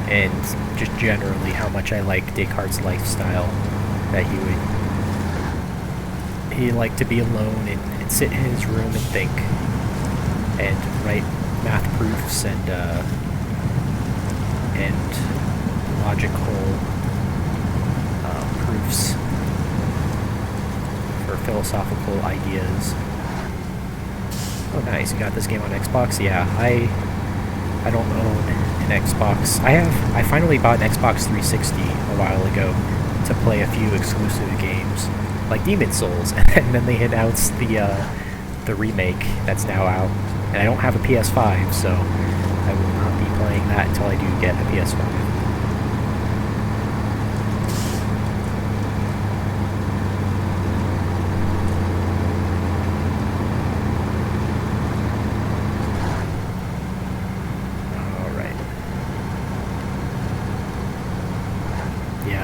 and just generally how much I like Descartes' lifestyle, that he liked to be alone and sit in his room and think, and write math proofs and logical proofs for philosophical ideas. Oh nice, you got this game on Xbox? Yeah, I don't own an Xbox. I finally bought an Xbox 360 a while ago to play a few exclusive games, like Demon's Souls, and then they announced the remake that's now out. And I don't have a PS5, so I will not be playing that until I do get a PS5.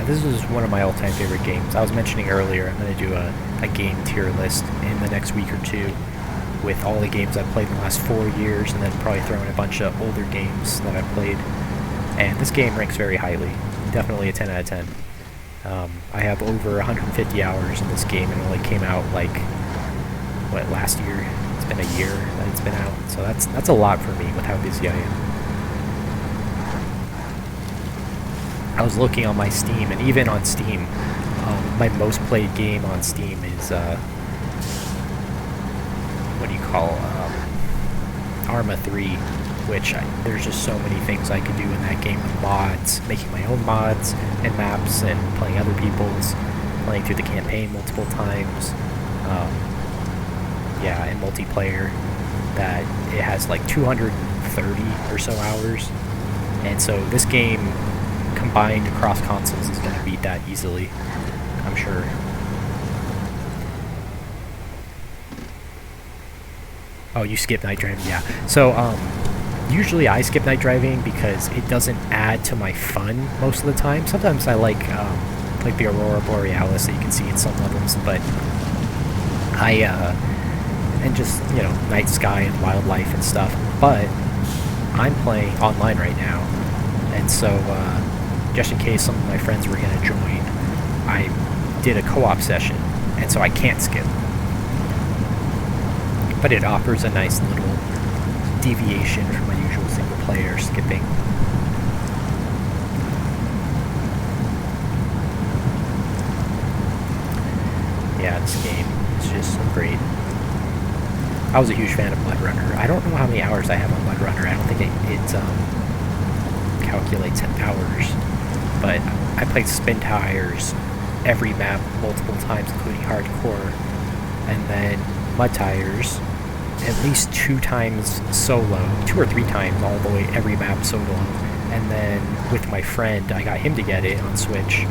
This is one of my all-time favorite games. I was mentioning earlier, I'm going to do a game tier list in the next week or two with all the games I've played in the last 4 years, and then probably throw in a bunch of older games that I've played. And this game ranks very highly. Definitely a 10 out of 10. I have over 150 hours in this game, and it only came out, like, what, last year? It's been a year that it's been out, so that's a lot for me with how busy I am. I was looking on my Steam, and even on Steam, my most played game on Steam is, what do you call, Arma 3, which there's just so many things I could do in that game with mods, making my own mods and maps, and playing other people's, playing through the campaign multiple times, yeah, and multiplayer, that it has like 230 or so hours, and so this game combined across consoles is going to beat that easily, I'm sure. Oh, you skip night driving, yeah. So, usually I skip night driving because it doesn't add to my fun most of the time. Sometimes I like the Aurora Borealis that you can see in some levels, but and just, you know, night sky and wildlife and stuff. But I'm playing online right now, and so, just in case some of my friends were going to join, I did a co-op session, and so I can't skip. But it offers a nice little deviation from my usual single-player skipping. Yeah, this game is just so great. I was a huge fan of Mud Runner. I don't know how many hours I have on Mud Runner. I don't think it calculates in hours. But I played Spin Tires every map multiple times, including Hardcore, and then Mud Tires at least 2 times solo, 2 or 3 times all the way every map solo, and then with my friend I got him to get it on Switch,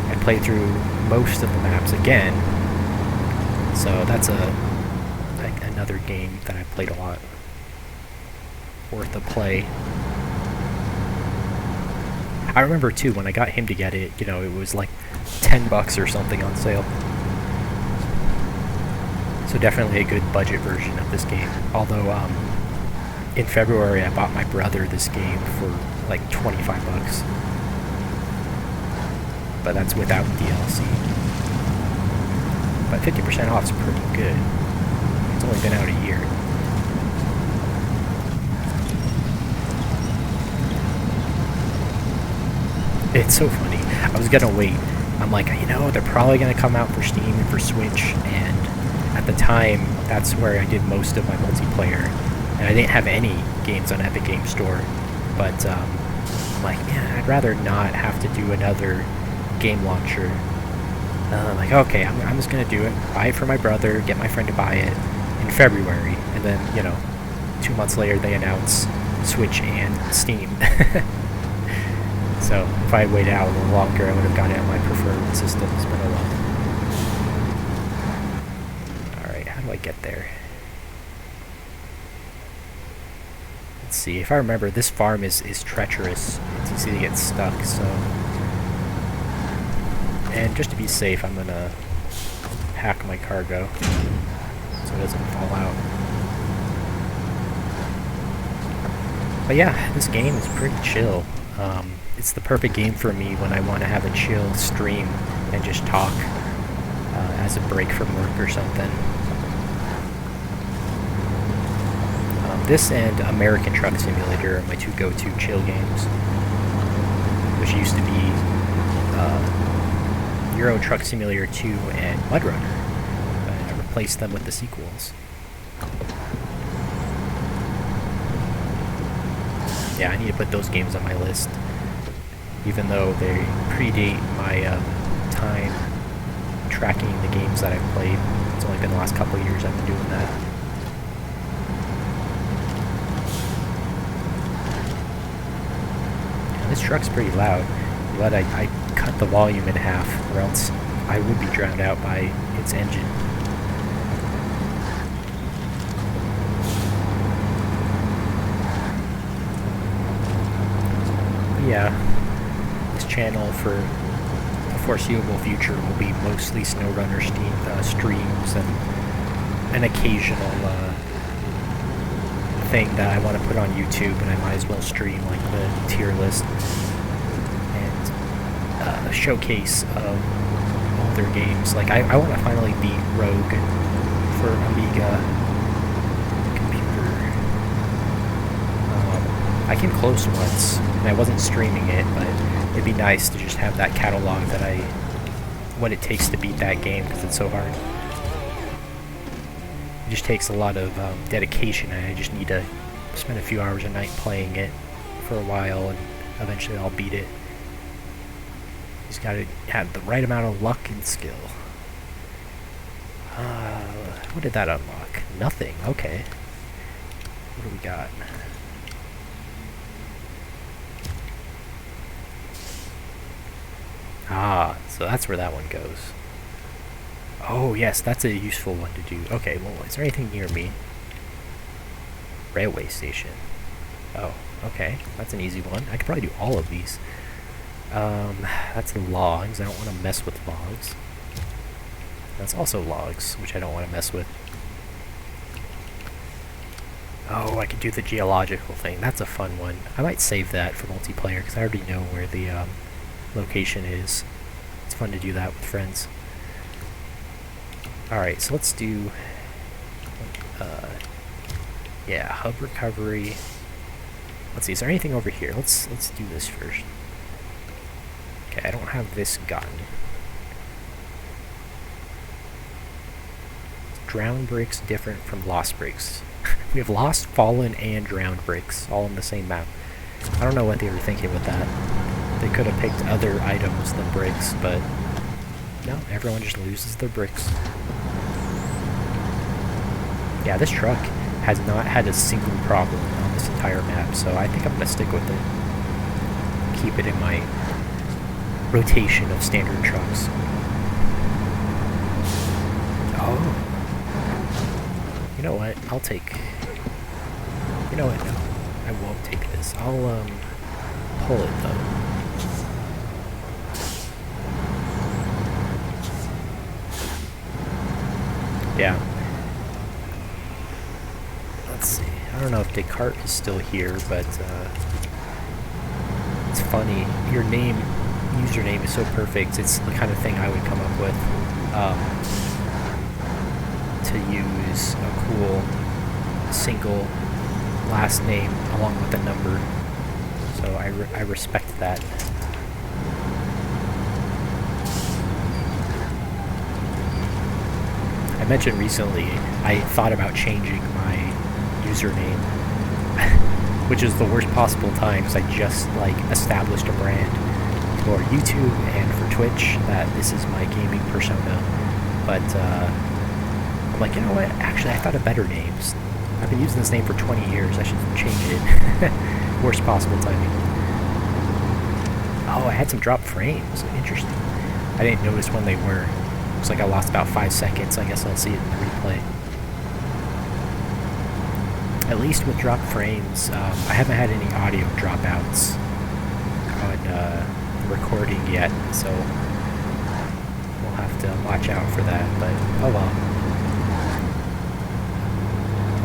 I played through most of the maps again, so that's another game that I played a lot. Worth a play. I remember too when I got him to get it, you know, it was like $10 or something on sale. So definitely a good budget version of this game. Although in February I bought my brother this game for like $25. But that's without DLC. But 50% off is pretty good. It's only been out a year. It's so funny. I was gonna wait. I'm like, you know, they're probably gonna come out for Steam and for Switch, and at the time, that's where I did most of my multiplayer. And I didn't have any games on Epic Games Store. But I'm like, man, I'd rather not have to do another game launcher. I'm like, okay, I'm just gonna do it. Buy it for my brother, get my friend to buy it in February, and then, you know, 2 months later they announce Switch and Steam. So if I had waited out a little longer, I would have gotten out my preferred systems, but oh well. Alright, how do I get there? Let's see, if I remember, this farm is treacherous. It's easy to get stuck, so... And just to be safe, I'm gonna hack my cargo so it doesn't fall out. But yeah, this game is pretty chill. It's the perfect game for me when I want to have a chill stream and just talk as a break from work or something. This and American Truck Simulator are my two go-to chill games, which used to be Euro Truck Simulator 2 and Mud Runner. I replaced them with the sequels. Yeah, I need to put those games on my list, even though they predate my time tracking the games that I've played. It's only been the last couple of years I've been doing that. And this truck's pretty loud, but I cut the volume in half, or else I would be drowned out by its engine. Yeah, this channel for the foreseeable future will be mostly Snowrunner streams and an occasional thing that I want to put on YouTube, and I might as well stream, like the tier list and a showcase of older games. Like I want to finally beat Rogue for Amiga computer. I came close once, and I wasn't streaming it, but it'd be nice to just have that catalog that what it takes to beat that game, because it's so hard. It just takes a lot of dedication, and I just need to spend a few hours a night playing it for a while, and eventually I'll beat it. Just gotta have the right amount of luck and skill. What did that unlock? Nothing. Okay. What do we got? Ah, so that's where that one goes. Oh, yes, that's a useful one to do. Okay, well, is there anything near me? Railway station. Oh, okay, that's an easy one. I could probably do all of these. That's logs. I don't want to mess with logs. That's also logs, which I don't want to mess with. Oh, I could do the geological thing. That's a fun one. I might save that for multiplayer, because I already know where the location is. It's fun to do that with friends. Alright, so let's do yeah, hub recovery. Let's see, is there anything over here? Let's do this first. Okay, I don't have this gun. Drowned bricks different from lost bricks. We have lost, fallen, and drowned bricks all in the same map. I don't know what they were thinking with that. They could have picked other items than bricks, but no, everyone just loses their bricks. Yeah, this truck has not had a single problem on this entire map, so I think I'm going to stick with it. Keep it in my rotation of standard trucks. Oh. You know what? I'll take... You know what? No. I won't take this. I'll, pull it, though. Yeah. Let's see. I don't know if Descartes is still here, but, it's funny. Your username is so perfect. It's the kind of thing I would come up with, to use a cool single last name along with a number. So I respect that. I mentioned recently I thought about changing my username, which is the worst possible time because I just established a brand for YouTube and for Twitch that this is my gaming persona. But I'm like, you know what? Actually, I thought of better names. I've been using this name for 20 years. I should change it. Worst possible timing. Oh, I had some drop frames. Interesting. I didn't notice when they were. Looks like I lost about 5 seconds. I guess I'll see it in the replay. At least with drop frames, I haven't had any audio dropouts on recording yet, so we'll have to watch out for that. But oh well.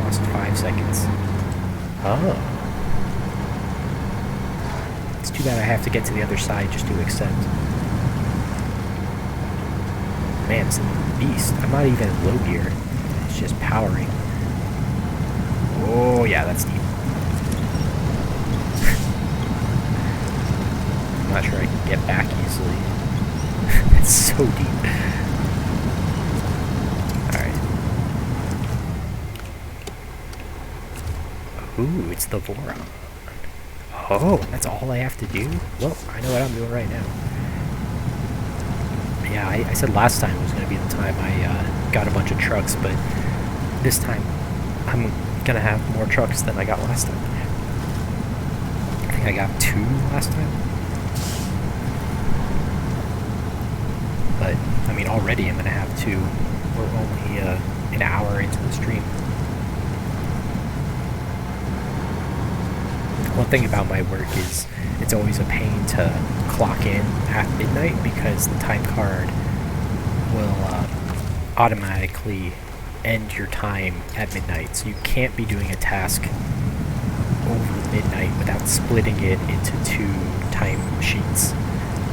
Lost 5 seconds. Oh. It's too bad I have to get to the other side just to accept. Man, it's a beast. I'm not even in low gear. It's just powering. Oh, yeah, that's deep. I'm not sure I can get back easily. It's so deep. Alright. Ooh, it's the Voron. Oh, that's all I have to do? Well, I know what I'm doing right now. Yeah, I said last time was going to be the time I got a bunch of trucks, but this time I'm going to have more trucks than I got last time. I think I got 2 last time. But, I mean, already I'm going to have 2. We're only an hour into the stream. One thing about my work is it's always a pain to clock in at midnight because the time card will automatically end your time at midnight. So you can't be doing a task over midnight without splitting it into 2 time sheets.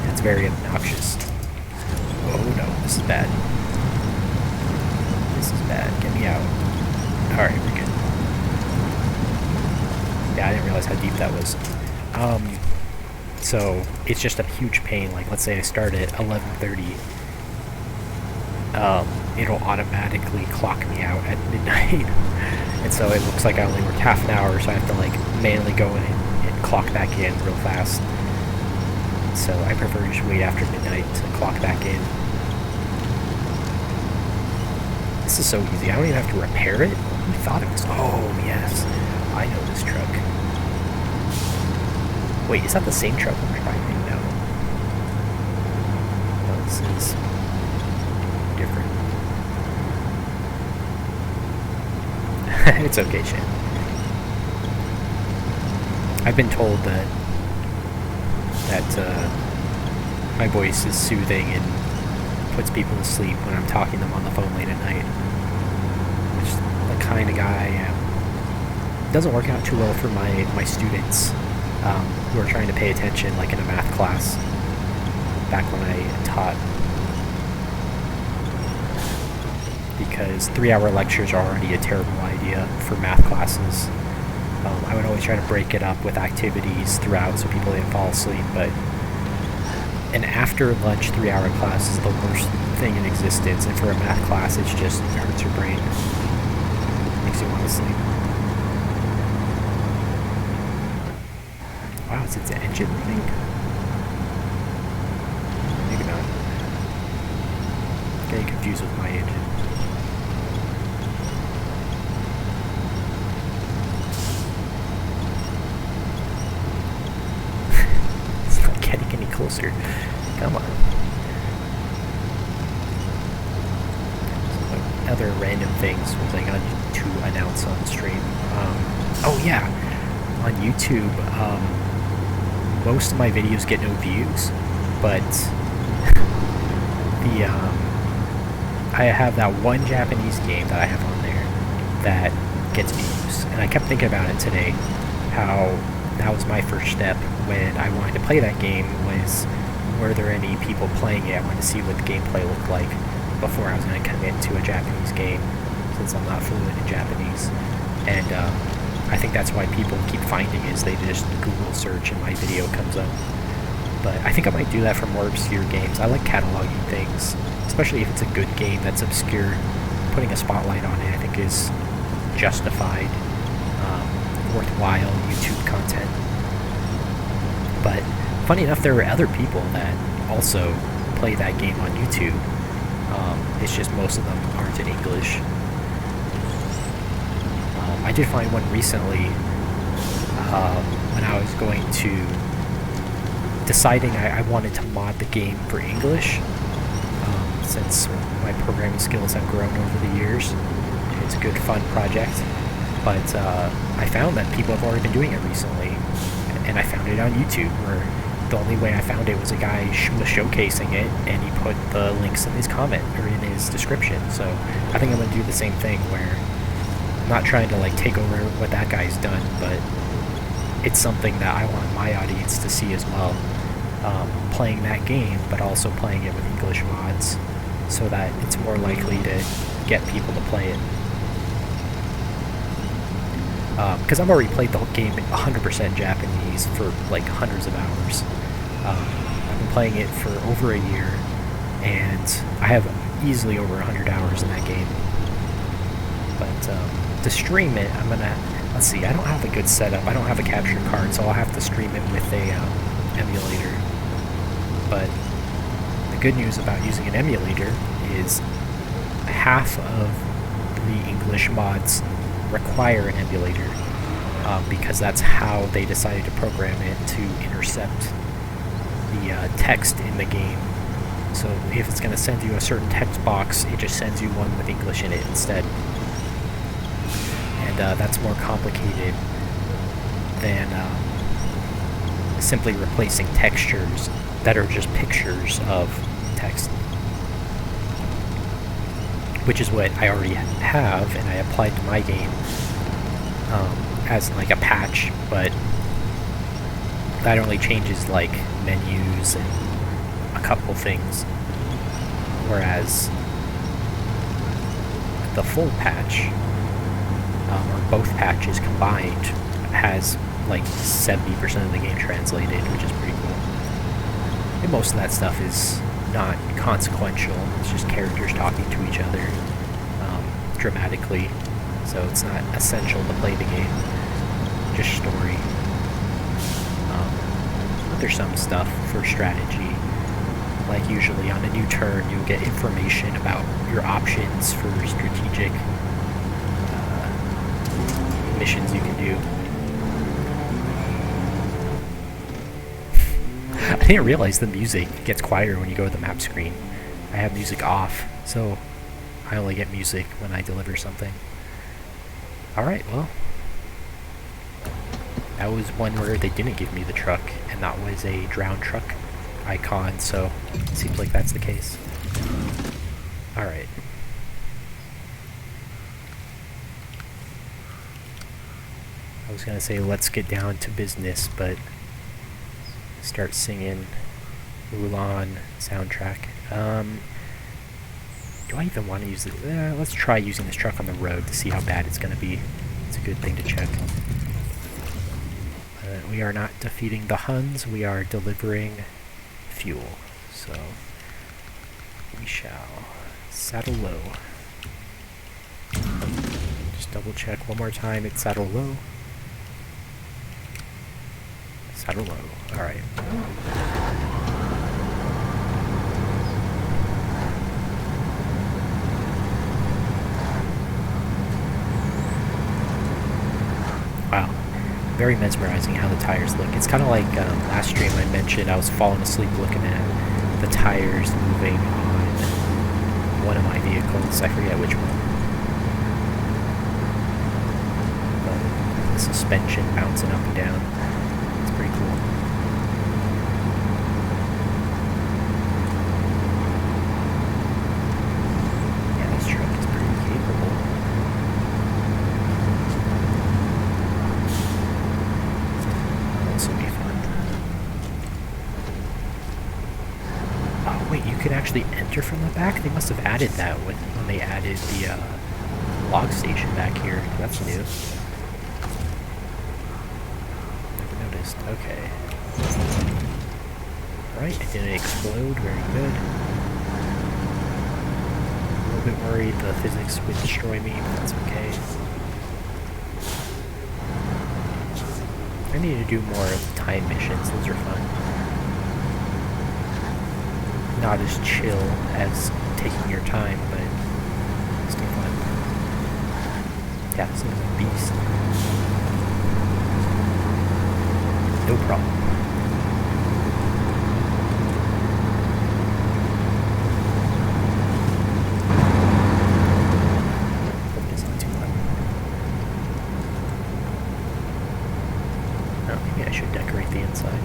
It's very obnoxious. Oh no, this is bad. This is bad. Get me out. Alright, we're good. Yeah, I didn't realize how deep that was. So it's just a huge pain. Like, let's say I start at 11:30, it'll automatically clock me out at midnight, and so it looks like I only worked half an hour. So I have to manually go in and clock back in real fast. So I prefer to just wait after midnight to clock back in. This is so easy. I don't even have to repair it. Who thought it was? Oh yes, I know this truck. Wait, is that the same truck I'm driving? No. No, this is different. It's okay, Shane. I've been told that my voice is soothing and puts people to sleep when I'm talking to them on the phone late at night. Which is the kind of guy I am. It doesn't work out too well for my students. Who are trying to pay attention, like in a math class, back when I taught. Because 3-hour lectures are already a terrible idea for math classes. I would always try to break it up with activities throughout so people didn't fall asleep, but an after lunch 3-hour class is the worst thing in existence, and for a math class it just hurts your brain. Makes you want to sleep. Wow, is its engine running? Maybe not. Getting confused with my engine. It's not getting any closer. Come on. So other random things was I got to announce on stream. Oh yeah, on YouTube, most of my videos get no views, but I have that one Japanese game that I have on there that gets views, and I kept thinking about it today, how that was my first step when I wanted to play that game. Was, were there any people playing it? I wanted to see what the gameplay looked like before I was going to commit to a Japanese game, since I'm not fluent in Japanese. And I think that's why people keep finding it, is they just Google search and my video comes up. But I think I might do that for more obscure games. I like cataloging things, especially if it's a good game that's obscure. Putting a spotlight on it, I think, is justified, worthwhile YouTube content. But funny enough, there were other people that also play that game on YouTube. It's just most of them aren't in English. I did find one recently when I was going to deciding I wanted to mod the game for English, since my programming skills have grown over the years. It's a good fun project, but I found that people have already been doing it recently, and I found it on YouTube, where the only way I found it was a guy was showcasing it, and he put the links in his comment, or in his description. So I think I'm going to do the same thing, where I'm not trying to like take over what that guy's done, but it's something that I want my audience to see as well. Playing that game, but also playing it with English mods, so that it's more likely to get people to play it. Because I've already played the whole game in 100% Japanese for like hundreds of hours. I've been playing it for over a year, and I have easily over 100 hours in that game. But to stream it, I'm gonna, let's see, I don't have a good setup. I don't have a capture card, so I'll have to stream it with a emulator. But the good news about using an emulator is half of the English mods require an emulator, because that's how they decided to program it, to intercept the text in the game. So if it's going to send you a certain text box, it just sends you one with English in it instead. And that's more complicated than simply replacing textures that are just pictures of text, which is what I already have, and I applied to my game as like a patch, but that only changes like menus and a couple things, whereas the full patch, or both patches combined, has like 70% of the game translated, which is pretty cool. And most of that stuff is not consequential, it's just characters talking to each other dramatically, so it's not essential to play the game, just story. There's some stuff for strategy, like usually on a new turn you'll get information about your options for strategic missions you can do. I didn't realize the music gets quieter when you go to the map screen. I have music off, so I only get music when I deliver something. Alright, well, that was one where they didn't give me the truck, and that was a drowned truck icon, so it seems like that's the case. Alright. I was gonna say let's get down to business, but start singing Mulan soundtrack. Do I even want to use it? Let's try using this truck on the road to see how bad it's going to be. It's a good thing to check. We are not defeating the Huns, we are delivering fuel. So we shall saddle low. Just double check one more time, it's saddle low. Saddle low, alright. Wow, very mesmerizing how the tires look. It's kind of like last stream I mentioned I was falling asleep looking at the tires moving on one of my vehicles. I forget which one. The suspension bouncing up and down. It's pretty cool. Yeah, this truck is pretty capable. This will be fun. Oh wait, you can actually enter from the back? They must have added that when they added the log station back here. That's new. Okay. Right, it didn't explode. Very good. A little bit worried the physics would destroy me, but that's okay. I need to do more of the time missions. Those are fun. Not as chill as taking your time, but still fun. Yeah, this is a beast. No problem. Hopefully it's not too loud. Oh, maybe I should decorate the inside.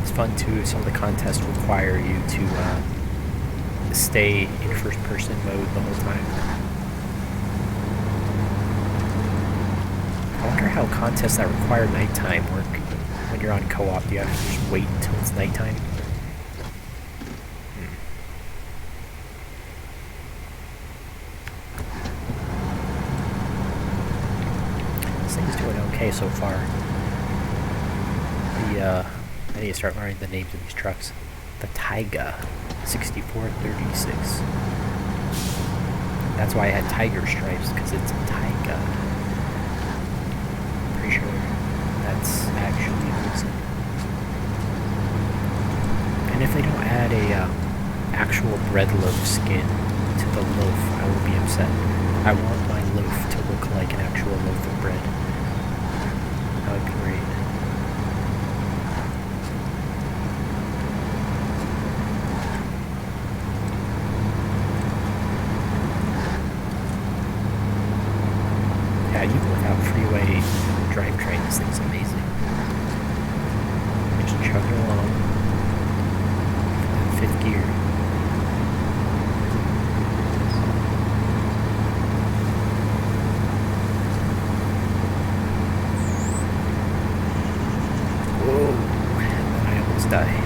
It's fun too. Some of the contests require you to stay in first-person mode the whole time. I wonder how contests that require nighttime work when you're on co-op. Do you have to just wait until it's nighttime? This thing's doing okay so far. I need to start learning the names of these trucks. The Taiga 6436. That's why I had tiger stripes, because it's a Taiga. Sure, that's actually the reason. And if they don't add a actual bread loaf skin to the loaf, I will be upset. I want my loaf to look like an actual loaf of bread. That would be great. Yeah, even without freeway drivetrain, this thing's amazing. Just chugging along. Fifth gear. Whoa! I almost died.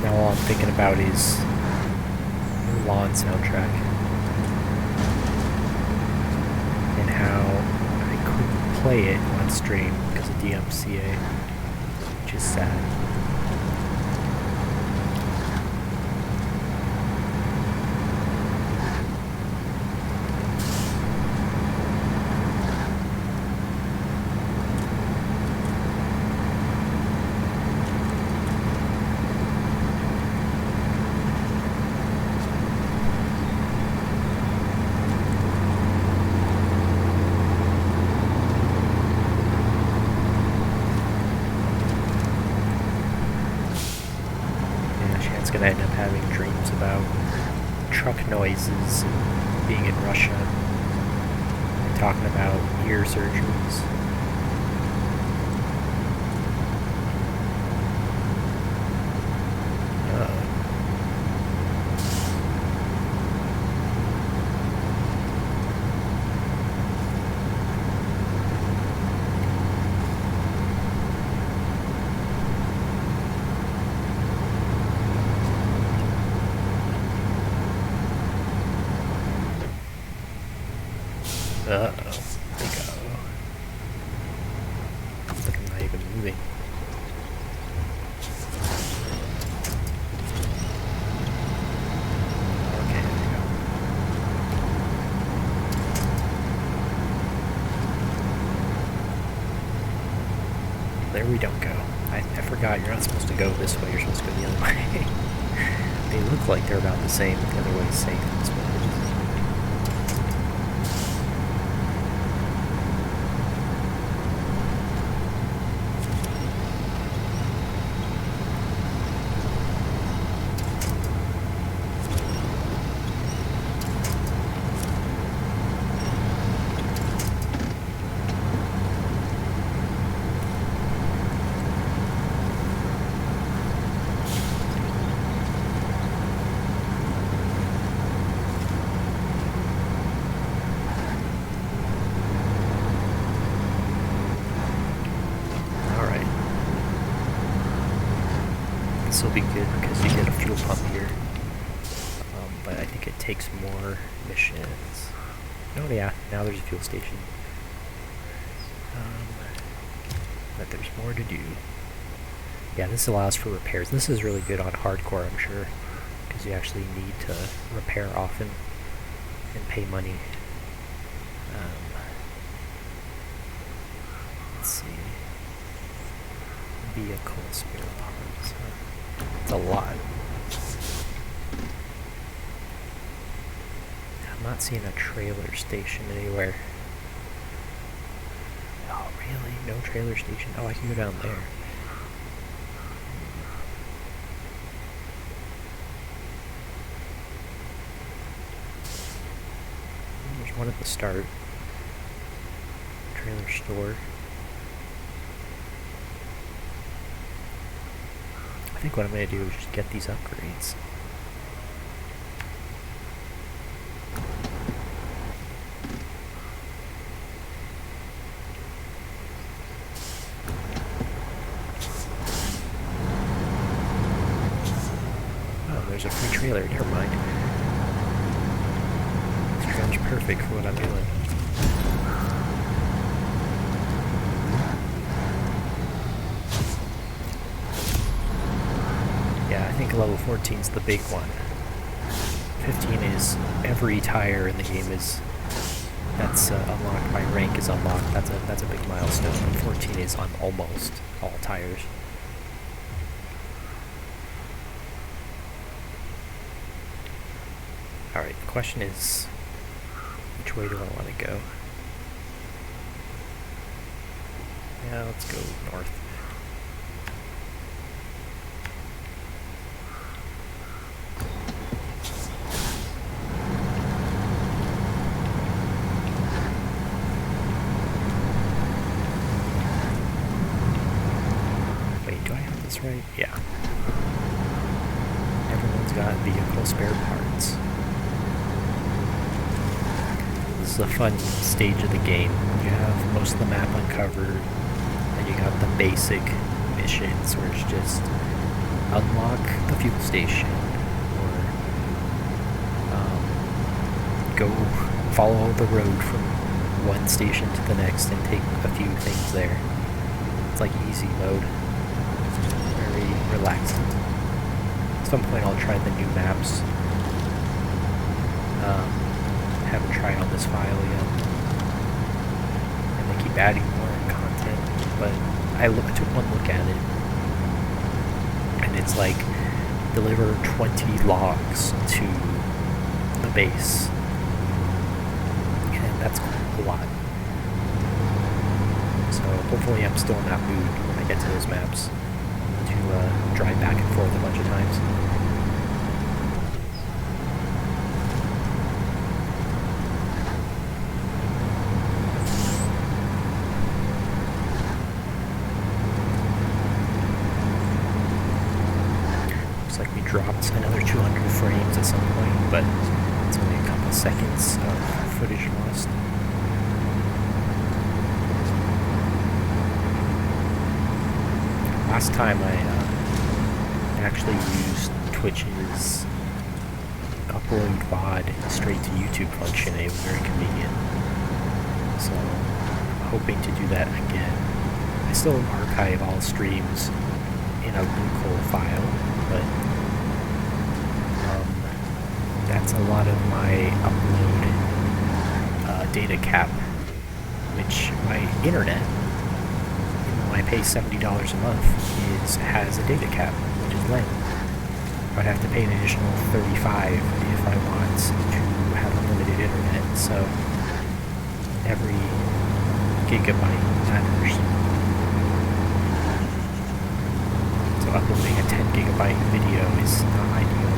All I'm thinking about is Mulan soundtrack and how I couldn't play it on stream because of DMCA, which is sad. Gonna end up having dreams about truck noises and being in Russia and talking about ear surgeries. Uh-oh. There we go. It's like I'm not even moving. Okay, there we go. forgot, you're not supposed to go this way, you're supposed to go the other way. They look like they're about the same, but the other way is safe. This way it is. This will be good because you get a fuel pump here, but I think it takes more missions. Oh yeah, now there's a fuel station. But there's more to do. Yeah, this allows for repairs. This is really good on hardcore, I'm sure, because you actually need to repair often and pay money. Let's see. Vehicle spare parts. It's a lot. I'm not seeing a trailer station anywhere. Oh, really? No trailer station? Oh, I can go down there. There's one at the start. Trailer store. I think what I'm going to do is just get these upgrades. Oh, there's a free trailer, never mind. This sounds perfect for what I'm doing. Yeah, I think level 14 is the big one. 15 is every tire in the game is that's unlocked. My rank is unlocked. That's a big milestone. And 14 is on almost all tires. All right. The question is, which way do I want to go? Yeah, let's go north. Right? Yeah. Everyone's got vehicle spare parts. This is a fun stage of the game. You have most of the map uncovered, and you got the basic missions where it's just unlock the fuel station, or go follow the road from one station to the next and take a few things there. It's like easy mode. Relaxed. At some point I'll try the new maps. Haven't tried on this file yet. And they keep adding more content, but I took one look at it, and it's like deliver 20 logs to the base. And that's a lot. So hopefully I'm still in that mood when I get to those maps. Drive back and forth a bunch of times. Looks like we dropped another 200 frames at some point, but it's only a couple seconds of footage lost. Last time I actually used Twitch's upload VOD straight to YouTube function. It was very convenient. So I'm hoping to do that again. I still archive all streams in a local file, but that's a lot of my upload data cap, which my internet, I pay $70 a month. has a data cap, which is lame. I'd have to pay an additional $35 if I want to have unlimited internet, so every gigabyte matters. So uploading a 10 gigabyte video is not ideal.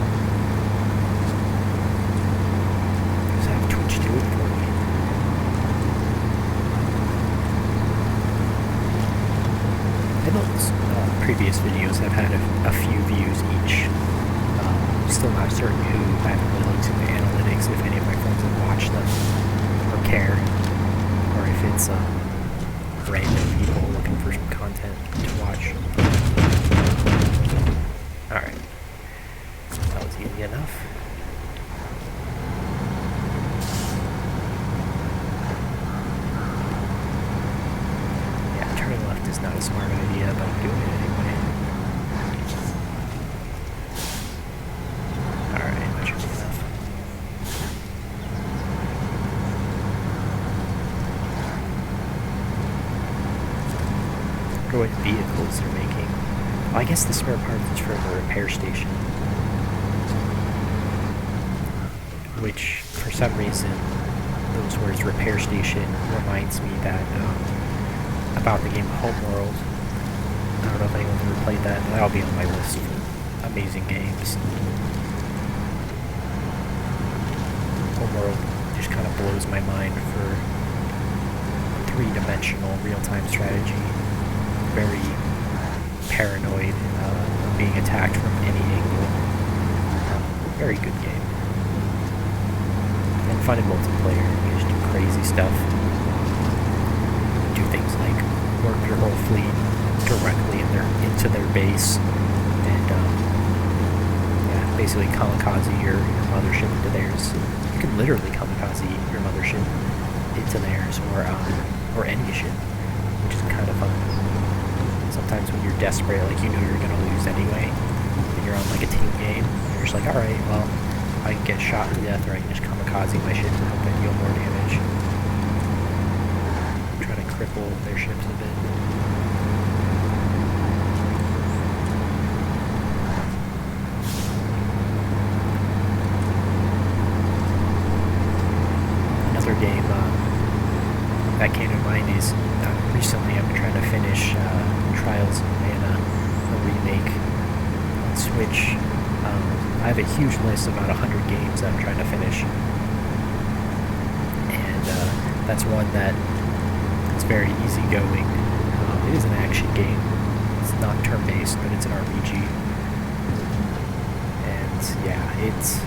Just have Twitch do it for me. I know previous videos have had a few views each. Still not certain who. I haven't really looked into the analytics if any of my friends have watched them or care, or if it's random people looking for some content to watch. Alright, that was easy enough. Yeah, turning left is not a smart idea, but I'm doing it anyway. What vehicles they're making. Well, I guess the spare parts is for the repair station, which for some reason those words repair station reminds me that about the game Homeworld. I don't know if anyone's ever played that, but that'll be on my list of amazing games. Homeworld just kind of blows my mind for three-dimensional real-time strategy. Very paranoid, being attacked from any angle. Very good game. And fun in multiplayer. You just do crazy stuff. Do things like work your whole fleet directly into their base, and yeah, basically kamikaze your mothership into theirs. You can literally kamikaze your mothership into theirs, or any ship, which is kind of fun. Sometimes when you're desperate, like you know you're gonna lose anyway, and you're on like a team game, you're just like, alright, well, I can get shot to death, or I can just kamikaze my ship and hope I deal more damage. Try to cripple their ships a bit. Another game that came to mind is recently I've been trying to finish Trials of Mana, a remake on Switch. I have a huge list of about 100 games that I'm trying to finish, and that's one that is very easygoing. It is an action game. It's not turn-based, but it's an RPG. And yeah, it's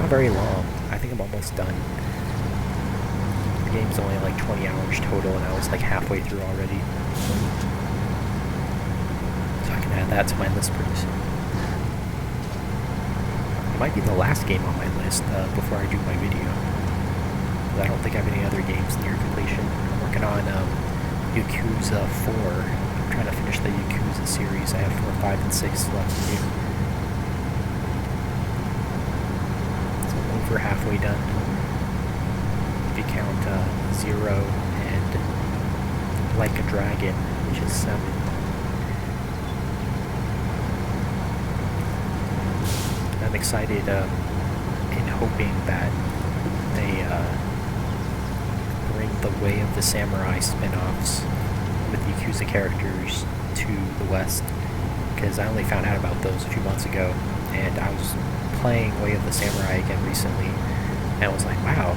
not very long. I think I'm almost done. The game's only like 20 hours total, and I was like halfway through already. Add that to my list pretty soon. It might be the last game on my list before I do my video. I don't think I have any other games near completion. I'm working on Yakuza 4. I'm trying to finish the Yakuza series. I have 4, 5, and 6 left to do. So I'm over halfway done. If you count 0 and Like a Dragon, which is 7. I'm excited and hoping that they bring the Way of the Samurai spin-offs with Yakuza characters to the West, because I only found out about those a few months ago, and I was playing Way of the Samurai again recently, and I was like, wow,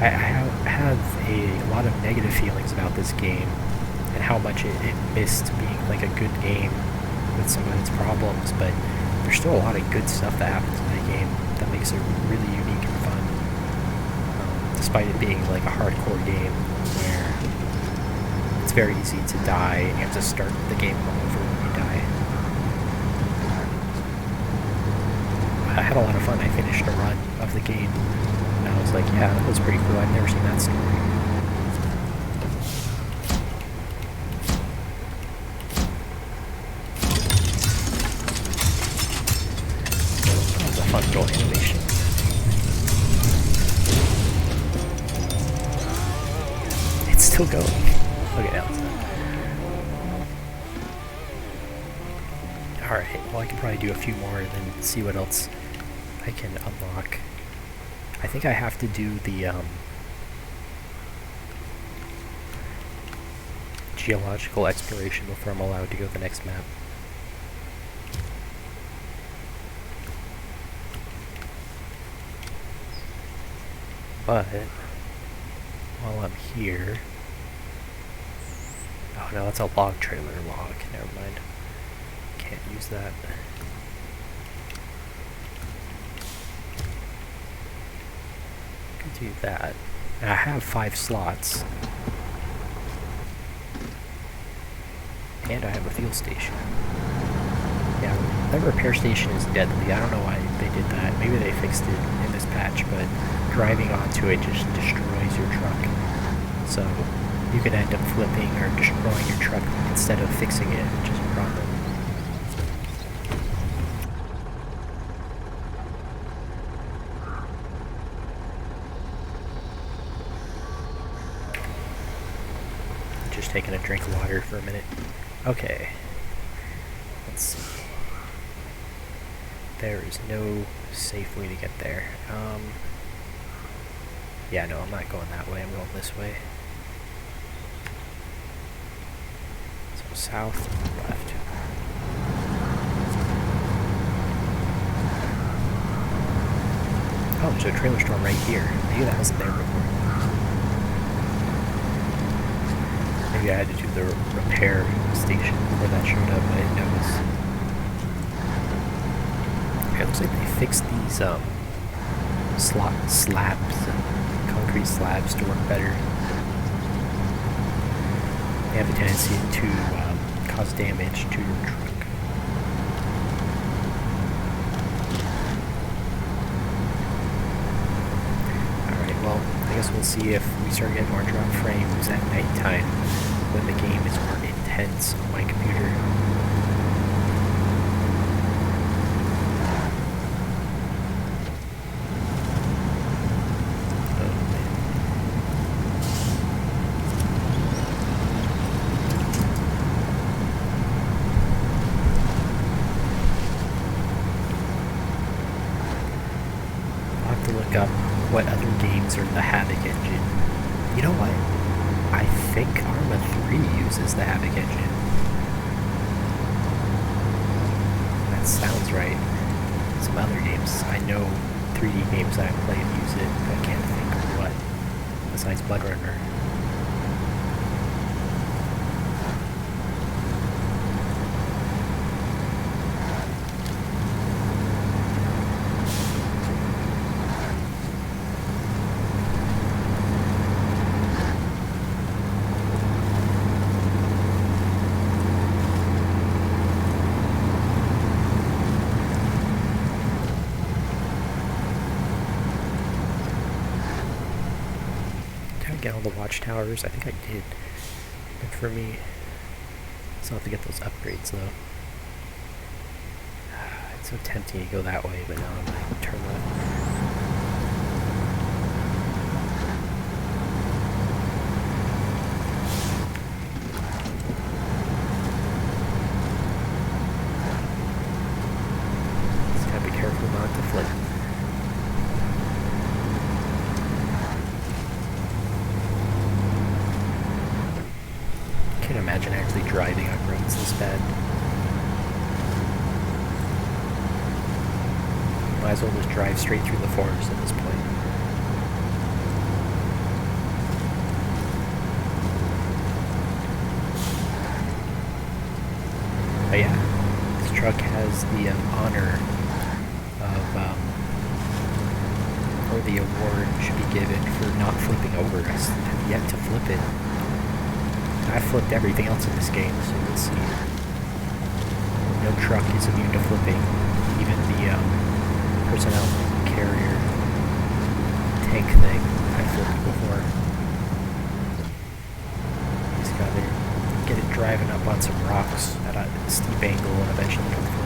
I have a lot of negative feelings about this game, and how much it missed being like a good game with some of its problems, but there's still a lot of good stuff that happens in that game that makes it really unique and fun, despite it being like a hardcore game where it's very easy to die and you have to start the game all over when you die. I had a lot of fun. I finished a run of the game and I was like, yeah, that was pretty cool. I've never seen that story. Animation. It's still going. Okay, now it's done. well, I can probably do a few more and then see what else I can unlock. I think I have to do the geological exploration before I'm allowed to go to the next map. But while I'm here, oh no, that's a log trailer log. Never mind. Can't use that. Can do that. And I have 5 slots. And I have a fuel station. Yeah, that repair station is deadly. I don't know why they did that. Maybe they fixed it in this patch, but driving onto it just destroys your truck. So you could end up flipping or destroying your truck instead of fixing it, which is a problem. Just taking a drink of water for a minute. Okay. Let's see. There is no safe way to get there. Yeah, no, I'm not going that way. I'm going this way. So south, left. Oh, there's a trailer store right here. Maybe that wasn't there before. Maybe I had to do the repair station before that showed up, I didn't notice. Okay, it looks like they fixed these slabs, concrete slabs to work better. They have a tendency to cause damage to your truck. Alright, well, I guess we'll see if we start getting more drop frames at nighttime when the game is more intense on my computer. Up what other games are the Havoc engine. You know what? I think Arma 3 uses the Havoc engine. That sounds right. Some other games, I know 3D games that I played use it, but I can't think of what, besides Snowrunner. Get all the watchtowers. I think I did. Good for me. Still have to get those upgrades though. It's so tempting to go that way, but now I'm like, turn left. Just gotta be careful not to flip. Imagine actually driving on roads this bad. Might as well just drive straight through the forest at this point. But yeah, this truck has the honor of, or the award should be given for not flipping over. I have yet to flip it. I flipped everything else in this game, so we'll see. No truck is immune to flipping. Even the personnel carrier tank thing I flipped before. Just gotta get it driving up on some rocks at a steep angle and eventually come flip.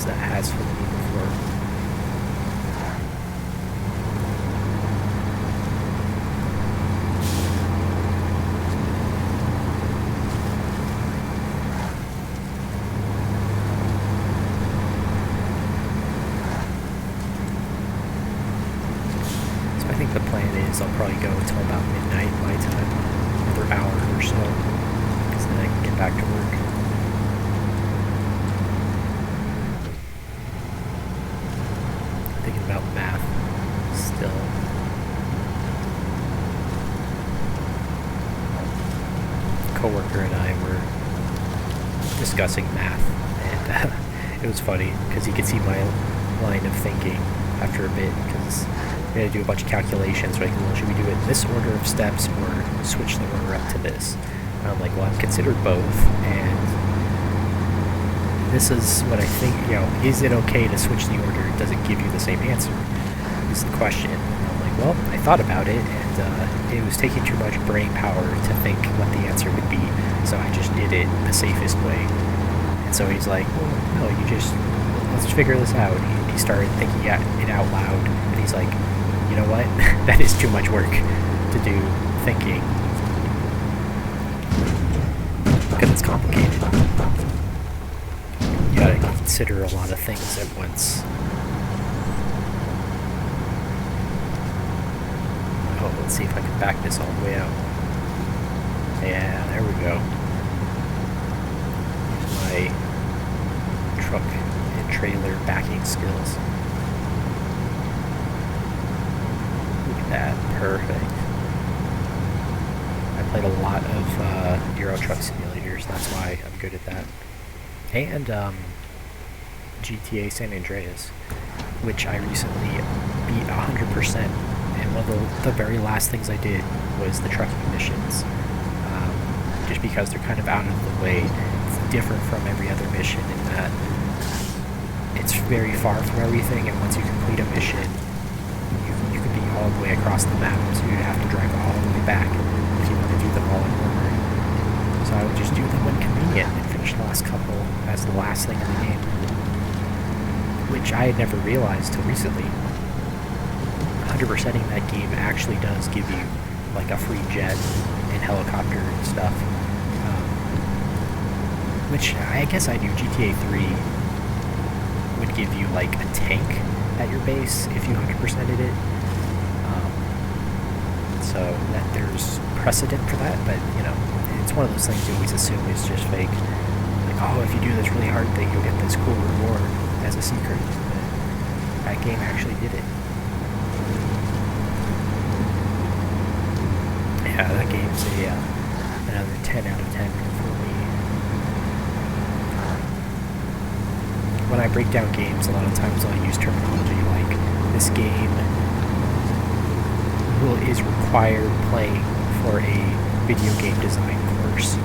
that has for me before. So I think the plan is I'll probably go until about midnight my time, another hour or so, because then I can get back to work. Thinking about math still. A coworker and I were discussing math, and it was funny because he could see my line of thinking after a bit, because we had to do a bunch of calculations. Like, well, should we do it in this order of steps or switch the order up to this? And I'm like, well, I've considered both, and this is what I think, is it okay to switch the order? Does it give you the same answer? Is the question. And I'm like, well, I thought about it, and it was taking too much brain power to think what the answer would be, so I just did it the safest way. And so he's like, well, no, let's figure this out. He started thinking it out loud, and he's like, you know what? That is too much work to do thinking. Because it's complicated. You gotta consider a lot of things at once. Oh, let's see if I can back this all the way out. Yeah, there we go. Here's my truck and trailer backing skills. Look at that, perfect. I played a lot of Euro Truck Simulators, that's why I'm good at that. And GTA San Andreas, which I recently beat 100%, and one of the very last things I did was the trucking missions, just because they're kind of out of the way. It's different from every other mission in that it's very far from everything, and once you complete a mission, you could be all the way across the map, so you'd have to drive all the way back if you want to do them all in order. So I would just do them when convenient and finish the last couple as the last thing in the game, which I had never realized till recently. 100%ing that game actually does give you like a free jet and helicopter and stuff, which I guess I knew GTA 3 would give you like a tank at your base if you 100%ed it, so that there's precedent for that, but it's one of those things you always assume is just fake. Like, oh, if you do this really hard thing, you'll get this cool reward as a secret. But that game actually did it. Yeah, that game's another 10 out of 10 for me. When I break down games, a lot of times I'll use terminology like, this game is required playing for a video game design course.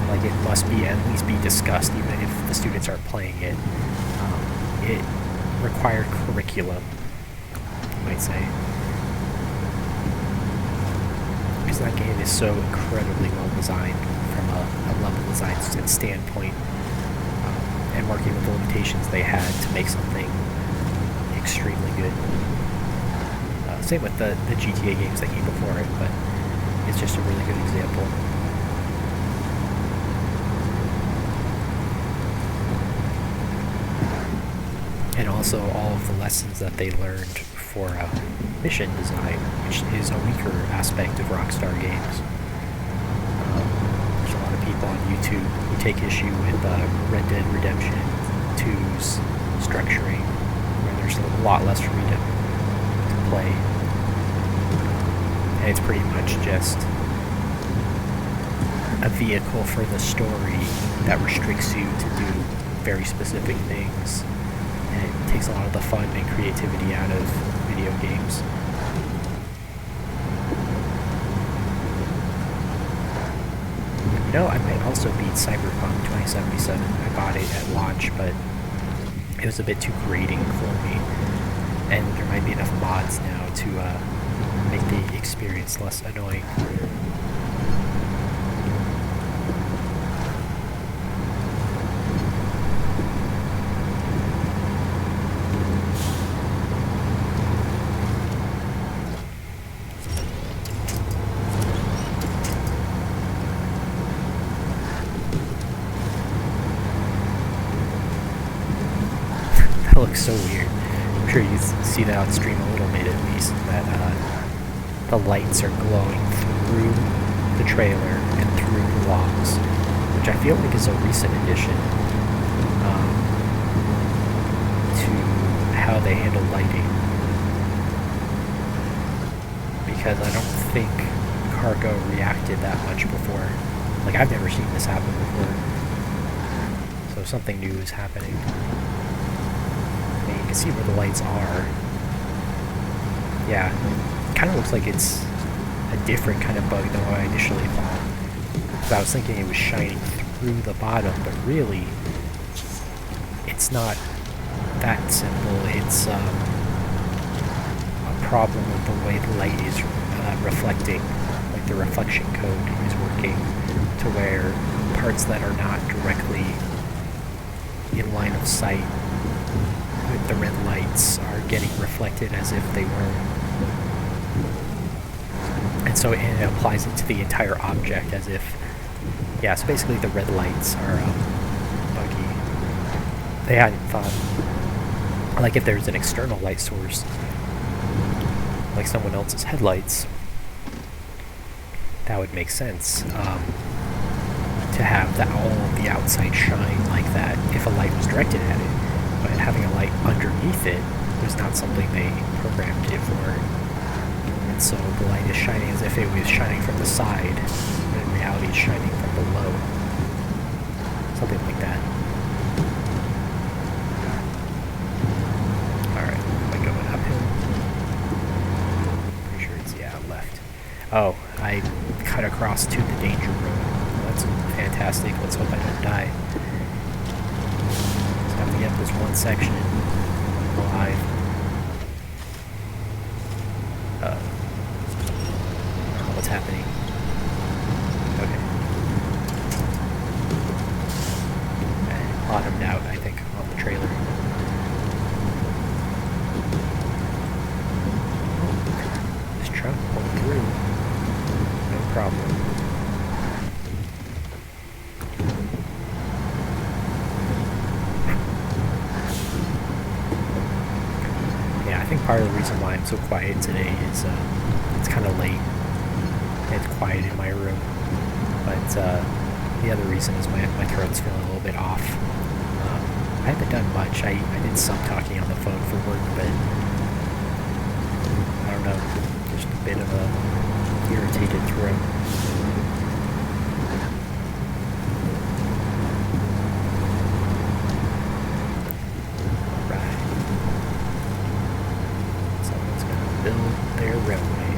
Like, it must be at least be discussed, even if the students aren't playing it. It required curriculum, you might say. Because that game is so incredibly well designed from a level design standpoint, and working with the limitations they had to make something extremely good. Same with the GTA games that came before it, but it's just a really good example. And also all of the lessons that they learned for mission design, which is a weaker aspect of Rockstar games. There's a lot of people on YouTube who take issue with Red Dead Redemption 2's structuring, where there's a lot less freedom to play. And it's pretty much just a vehicle for the story that restricts you to do very specific things, and it takes a lot of the fun and creativity out of video games. I might also beat Cyberpunk 2077. I bought it at launch, but it was a bit too grating for me, and there might be enough mods now to make the experience less annoying. looks so weird. I'm sure you see that on stream a little bit at least, that the lights are glowing through the trailer and through the logs, which I feel like is a recent addition to how they handle lighting. Because I don't think cargo reacted that much before. Like, I've never seen this happen before. So something new is happening. And you can see where the lights are. Yeah, it kind of looks like it's a different kind of bug than what I initially thought. Because I was thinking it was shining through the bottom, but really, it's not that simple. It's a problem with the way the light is reflecting. Like, the reflection code is working to where parts that are not directly in line of sight with the red lights are getting reflected as if they were. And so it applies it to the entire object as if, yeah, so basically the red lights are buggy. They hadn't thought, like, if there's an external light source, like someone else's headlights, that would make sense. To have all of the outside shine like that if a light was directed at it, but having a light underneath it was not something they programmed it for. And so the light is shining as if it was shining from the side, but in reality it's shining from below. Something like that. Alright, am I going uphill? Pretty sure it's, yeah, left. Oh, I cut across to the danger road. That's fantastic. Let's hope I don't die. Just have to get this one section alive. I don't know what's happening. Okay. Bottomed out, I think, on the trailer. Oh, this truck pulled through. No problem. I think part of the reason why I'm so quiet today is it's kind of late. It's quiet in my room. But the other reason is my throat's feeling a little bit off. I haven't done much. I did some talking on the phone for work, but I don't know. Just a bit of a irritated throat. Build their railway.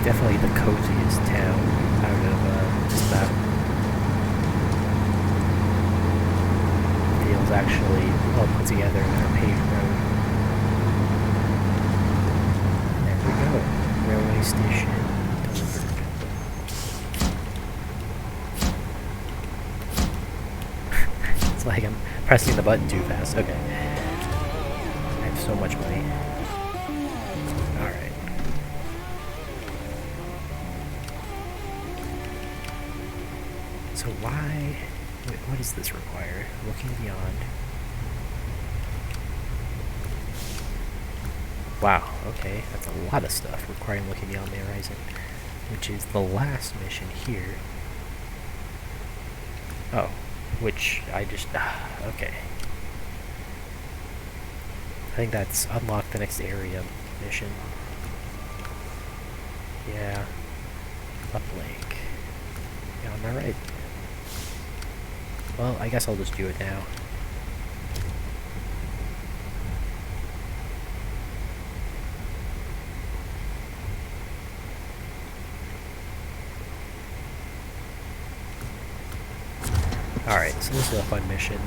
Definitely the coziest town out of just about. Feels actually well put together in a paved road. There we go. Railway station delivered. It's like I'm pressing the button too fast. Okay. I have so much money. Alright. So why, wait, what does this require? Looking beyond. Wow, okay, that's a lot of stuff requiring looking beyond the horizon, which is the last mission here. Oh, which I just, okay. I think that's unlock the next area mission. Yeah, uplink. Yeah, am I right? Well, I guess I'll just do it now. Alright, so this is a fun mission.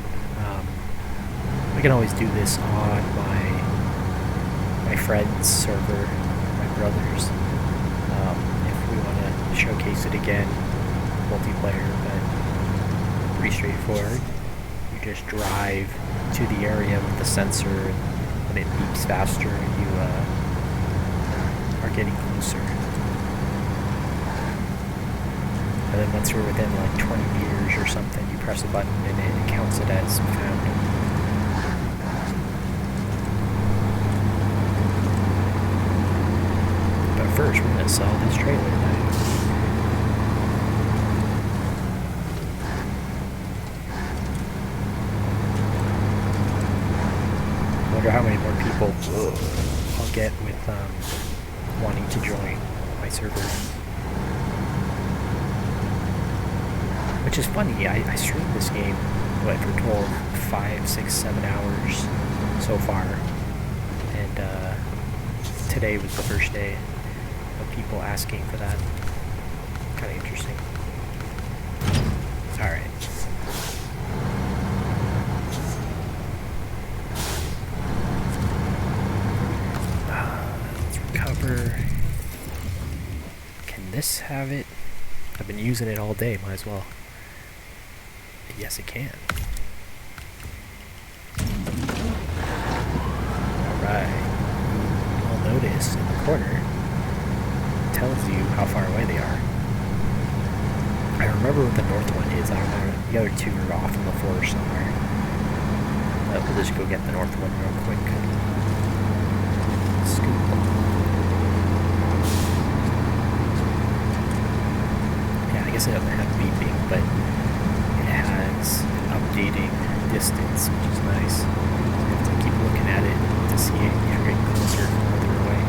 We can always do this on my friend's server, my brother's, if we want to showcase it again, multiplayer, but pretty straightforward. You just drive to the area with the sensor, and when it beeps faster, you are getting closer. And then once you're within like 20 meters or something, you press a button and it counts it as found. But first, we're gonna sell this trailer now. I wonder how many more people I'll get with wanting to join my server. Which is funny, I streamed this game, what, for 12, 5, 6, 7 hours so far. And today was the first day of people asking for that. Kind of interesting. Alright. Let's recover. Can this have it? I've been using it all day, might as well. Yes, it can. Alright. You'll notice in the corner, it tells you how far away they are. I remember what the north one is. I remember the other two are off in the forest somewhere. We'll just go get the north one real quick. Scoop. Yeah, I guess it doesn't have beeping, but updating distance, which is nice. You have to keep looking at it to see it if you're getting closer or further away.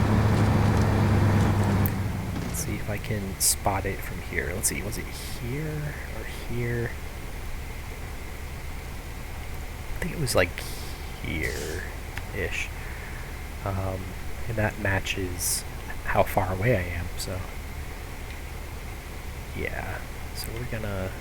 Let's see if I can spot it from here. Let's see, was it here or here? I think it was like here-ish. And that matches how far away I am, so yeah. So we're gonna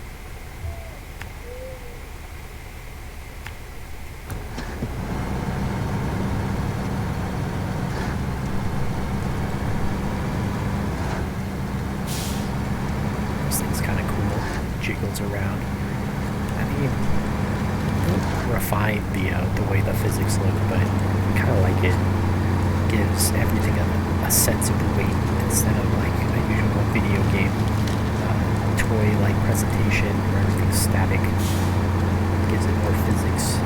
jiggles around. I mean, don't refine the way the physics look, but I kind of like it. It gives everything a sense of weight instead of like a usual video game toy-like presentation where everything's static. It gives it more physics.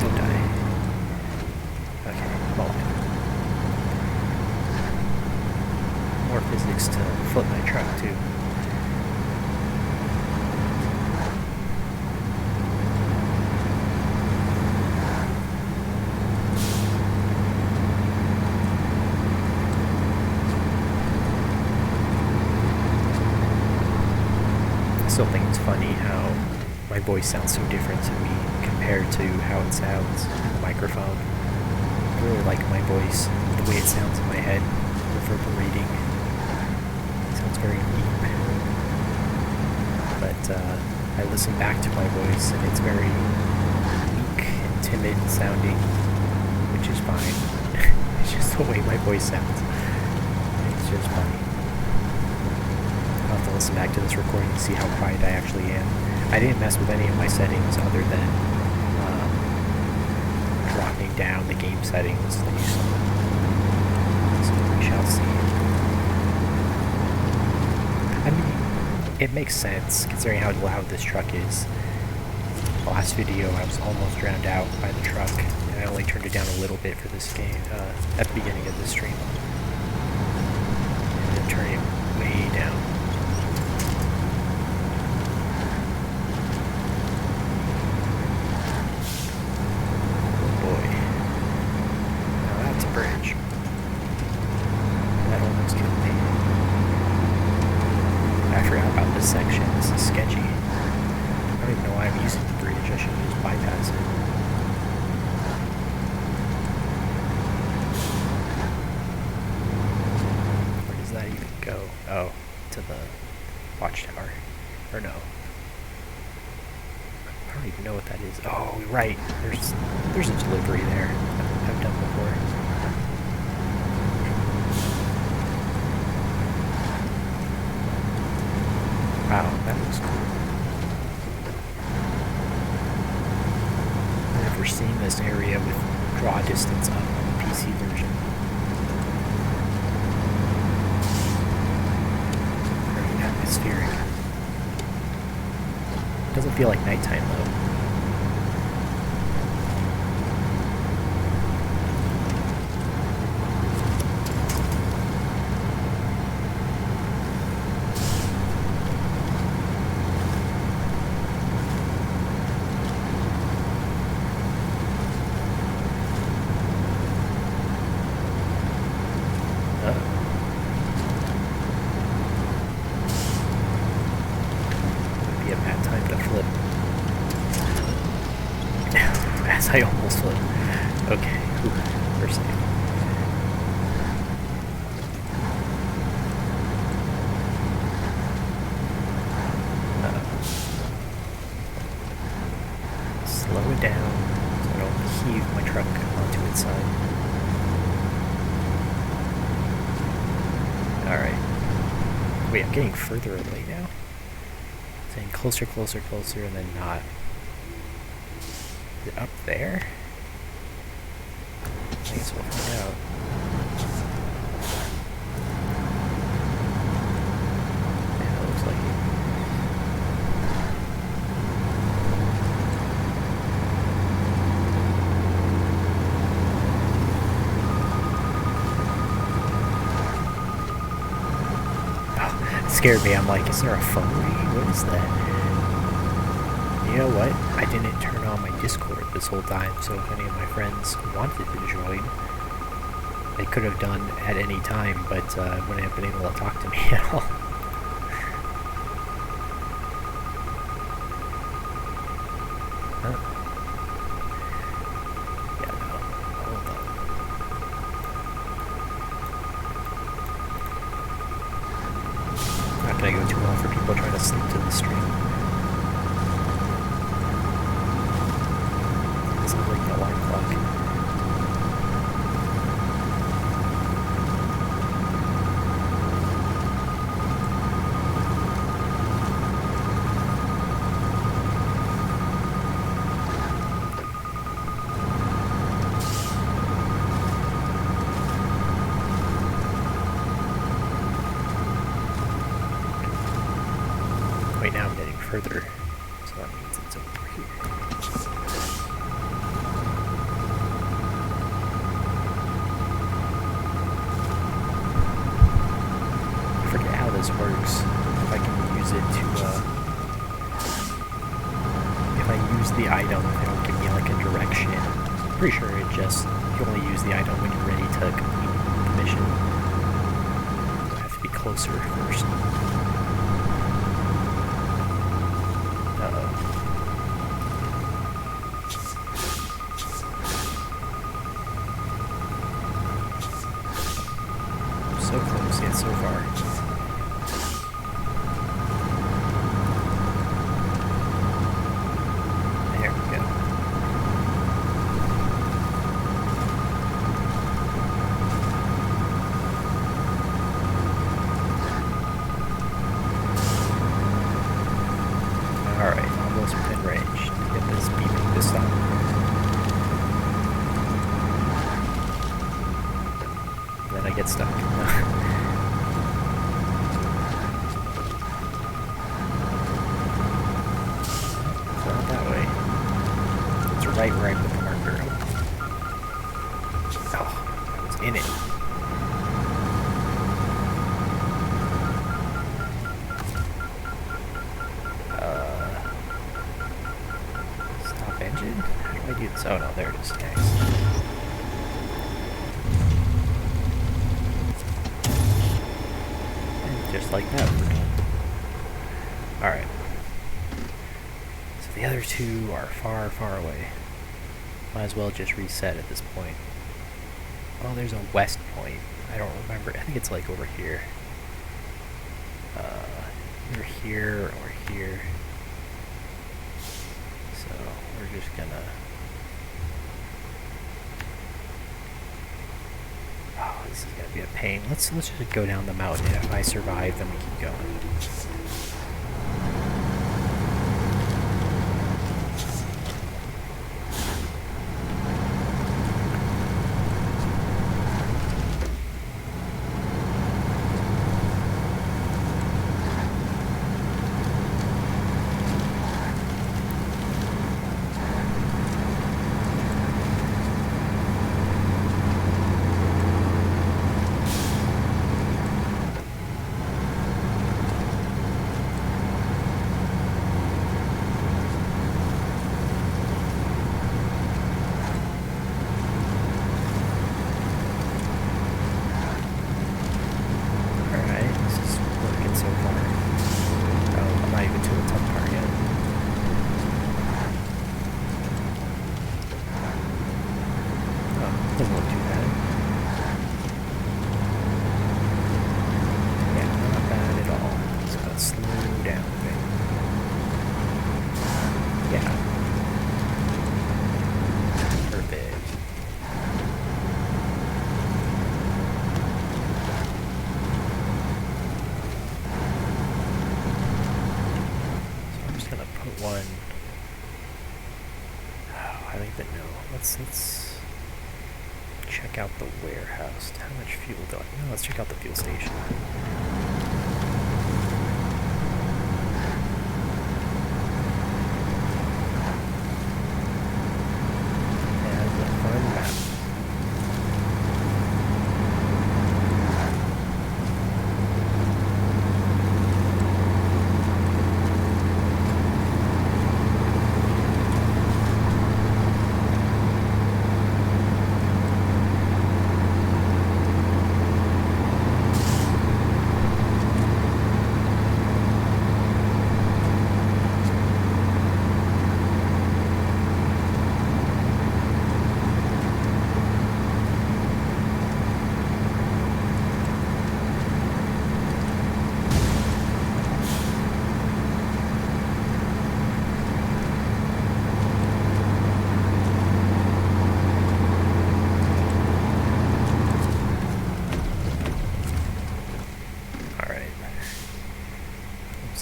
Don't die. Okay, hold on. More physics to flip my truck too. I still think it's funny how my voice sounds so different to me compared to how it sounds in the microphone. I really like my voice, the way it sounds in my head, reverberating. It sounds very deep. But I listen back to my voice and it's very weak and timid sounding, which is fine. It's just the way my voice sounds. It's just funny. I'll have to listen back to this recording to see how quiet I actually am. I didn't mess with any of my settings other than dropping down the game settings that you saw. So we shall see. I mean, it makes sense considering how loud this truck is. The last video I was almost drowned out by the truck, and I only turned it down a little bit for this game at the beginning of the stream. And then turning it way down. Bridge. That almost killed me. I forgot about this section. This is sketchy. don't even know why I'm using the bridge. I should just bypass it. Where does that even go? Oh, to the watchtower. Or no. I don't even know what that is. Oh, right. There's a delivery there. I've done before. Wow, that looks cool. I've never seen this area with draw distance up on the PC version. Very atmospheric. Doesn't feel like nighttime though. I almost flipped. Okay, we're safe. Slow it down so I don't heave my truck onto its side. Alright. Wait, I'm getting further away now? Saying closer, closer, closer, and then not. Is it up there? I guess we'll find out. Yeah, it looks like it. Oh, it scared me. I'm like, is there a phone ringing? What is that? You know what? I didn't turn on my Discord this whole time, so if any of my friends wanted to join, they could have done at any time, but wouldn't have been able to talk to me at all. Huh? Yeah, no. Hold on. Not gonna go too long for people trying to sleep to the stream. Sounds like the alarm clock. Wait, now I'm getting further, so that means it's over here. Works if I can use it to if I use the item, it'll give me like a direction. I'm pretty sure it just you only use the item when you're ready to complete the mission. I have to be closer first. So close yet so far. Within range to get this beeping this up. Then I get stuck. It's not that way. It's right where I put the marker. Oh, I was in it. Engine? How do I do this? Oh no, there it is. Nice. And just like that, we're done. Alright. So The other two are far, far away. Might as well just reset at this point. Oh, there's a west point. I don't remember. I think it's like over here. Either here or here. So we're just gonna... Oh, this is gonna be a pain. Let's just go down the mountain, and if I survive, then we keep going. Let's check out the warehouse. How much fuel do I... No, let's check out the fuel station. And a fun map.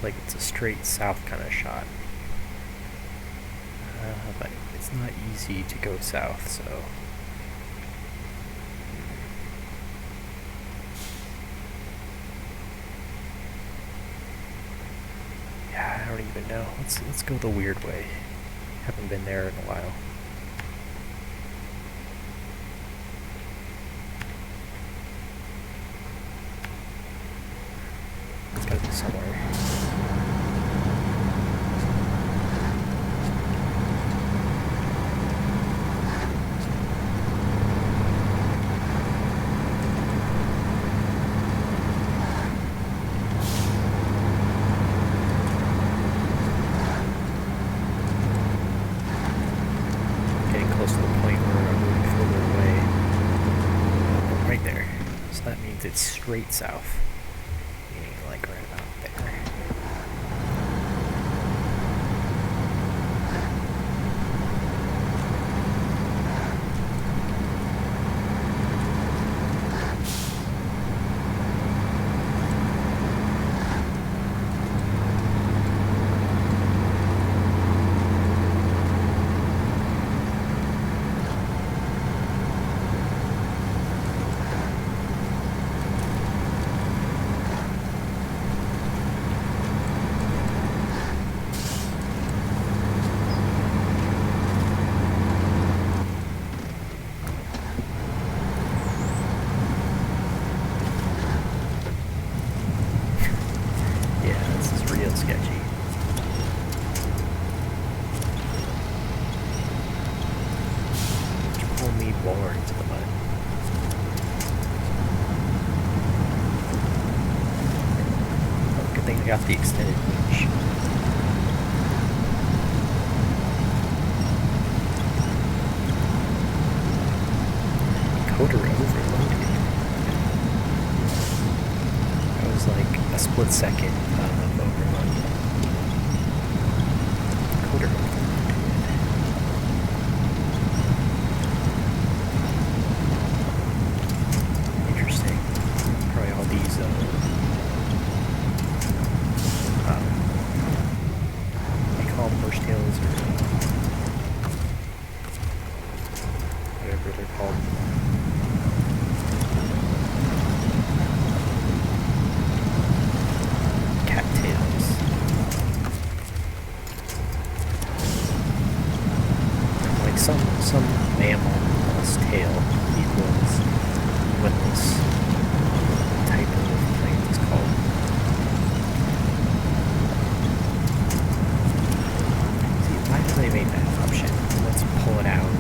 Like it's a straight south kind of shot, but it's not easy to go south, so yeah, I don't even know. Let's go the weird way. Haven't been there in a while. It's gotta be somewhere. It's straight south, meaning like right about there. More into the mud. Oh, good thing I got the extended winch. encoder overloaded. That was like a split second of overload. Encoder overloaded. Interesting. Probably all these they call them horsetails or whatever they're called. Cattails. Like some mammal's tail equals what this type of plant is called. See, why do they make that option? Let's pull it out.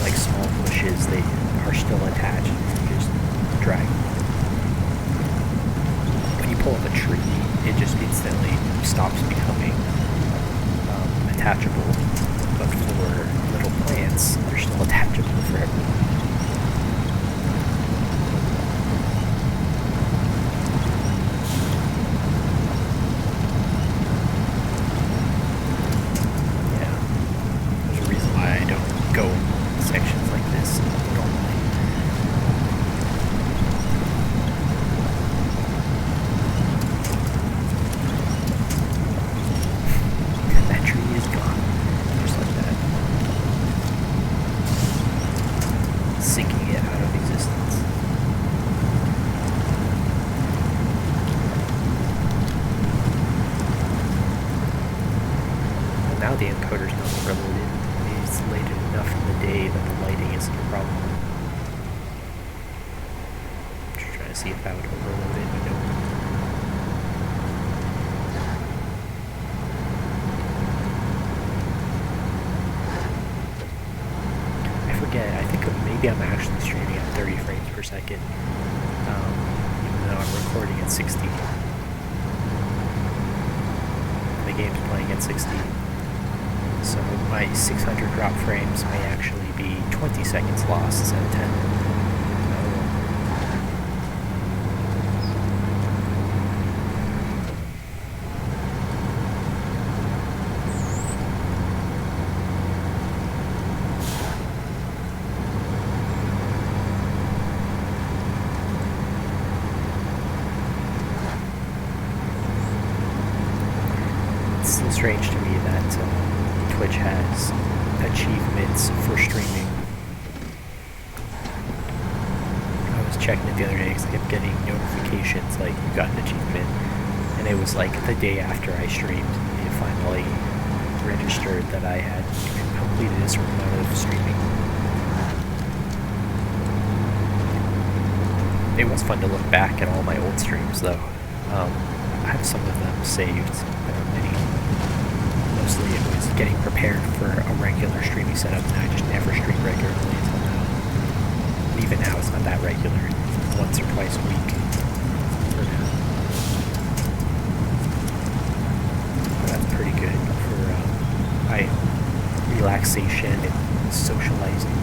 Like small bushes, they are still attached. You just drag. When you pull up a tree, it just instantly stops becoming attachable. But for little plants, they're still attachable forever. Yeah, there's a reason why I don't go in sections like this normally. That tree is gone, just like that. Sinking it out of existence. And now the encoder's not overloaded. It's late enough in the day that the lighting isn't a problem. Just trying to see if that would overload it, but no. I think maybe I'm actually streaming at 30 frames per second, even though I'm recording at 60. The game's playing at 60. So my 600 drop frames may actually be 20 seconds lost instead of 10. It's still strange to me that Twitch has achievements for streaming. I was checking it the other day because I kept getting notifications like you got an achievement, and it was like the day after I streamed. It finally registered that I had completed a certain amount of streaming. It was fun to look back at all my old streams though. I have some of them saved. There are many. Mostly it was getting prepared for a regular streaming setup, and I just never stream regularly until now. And even now it's not that regular. Once or twice a week for now. But that's pretty good for my relaxation and socializing.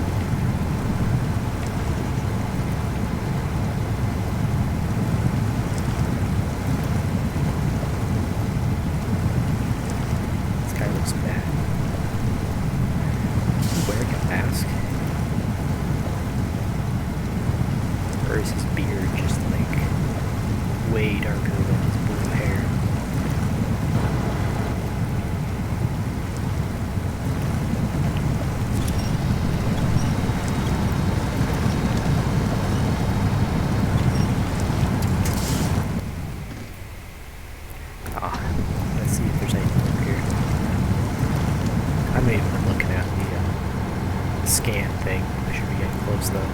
Scan thing. I should be getting close though.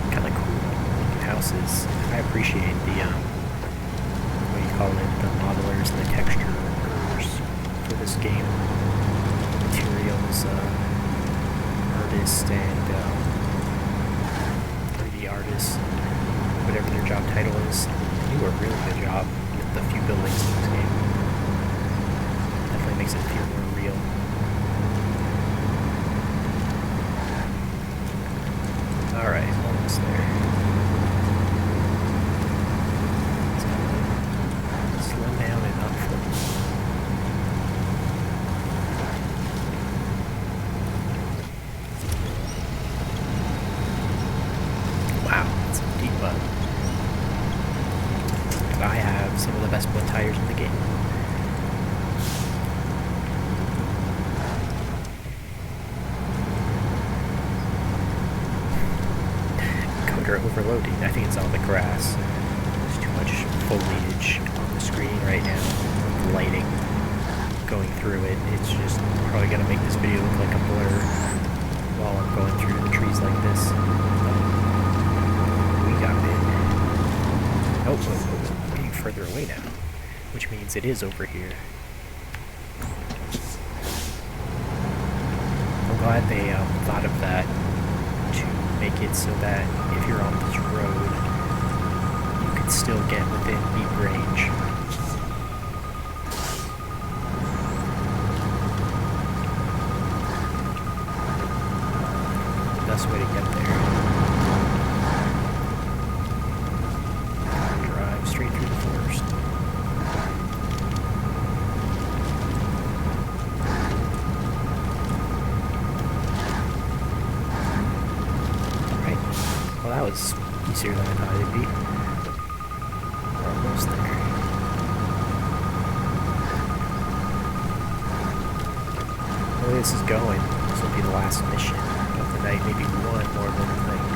Kind of cool looking houses. I appreciate the what do you call it? The modelers and the texturers for this game. Materials, artists and 3D artists, whatever their job title is. They do a really good job with the few buildings in this game. Makes it feel more real. Alright, almost there. Slow down and up for me. Wow, that's some deep mud. And I have some of the best mud tires in the game. Overloading. I think it's all the grass. There's too much foliage on the screen right now. The lighting going through it. It's just probably gonna make this video look like a blur while I'm going through the trees like this. We got it. Oh, we're getting further away now, which means it is over here. I'm glad they thought of that to make it so that if you're on this road, you can still get within beep range. Best way to get there. Drive straight through the forest. Well, that was easier than I thought it'd be. We're almost there. The way this is going, this will be the last mission of the night, maybe one more than the night.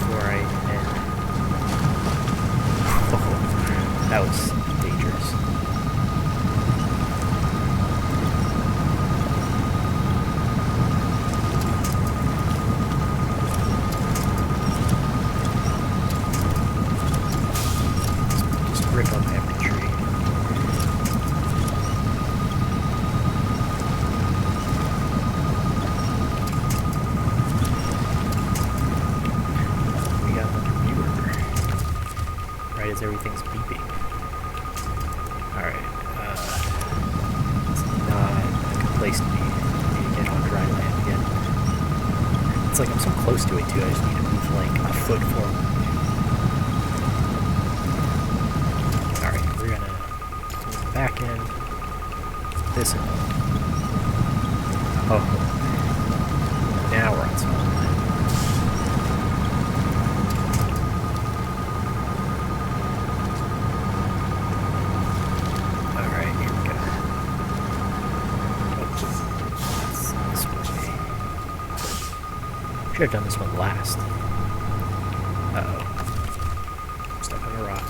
Before I end. Oh, that was dangerous. Rip on the empty tree. We got another viewer. Right as everything's beeping. Alright, it's not a good place to be. I need to get on dry land again. It's like I'm so close to it too, I just need to move like a foot forward. Back in this one. Oh, now we're on small line. Alright, here we go. Oops. This way. Should have done this one last. Uh-oh. I'm stuck on a rock.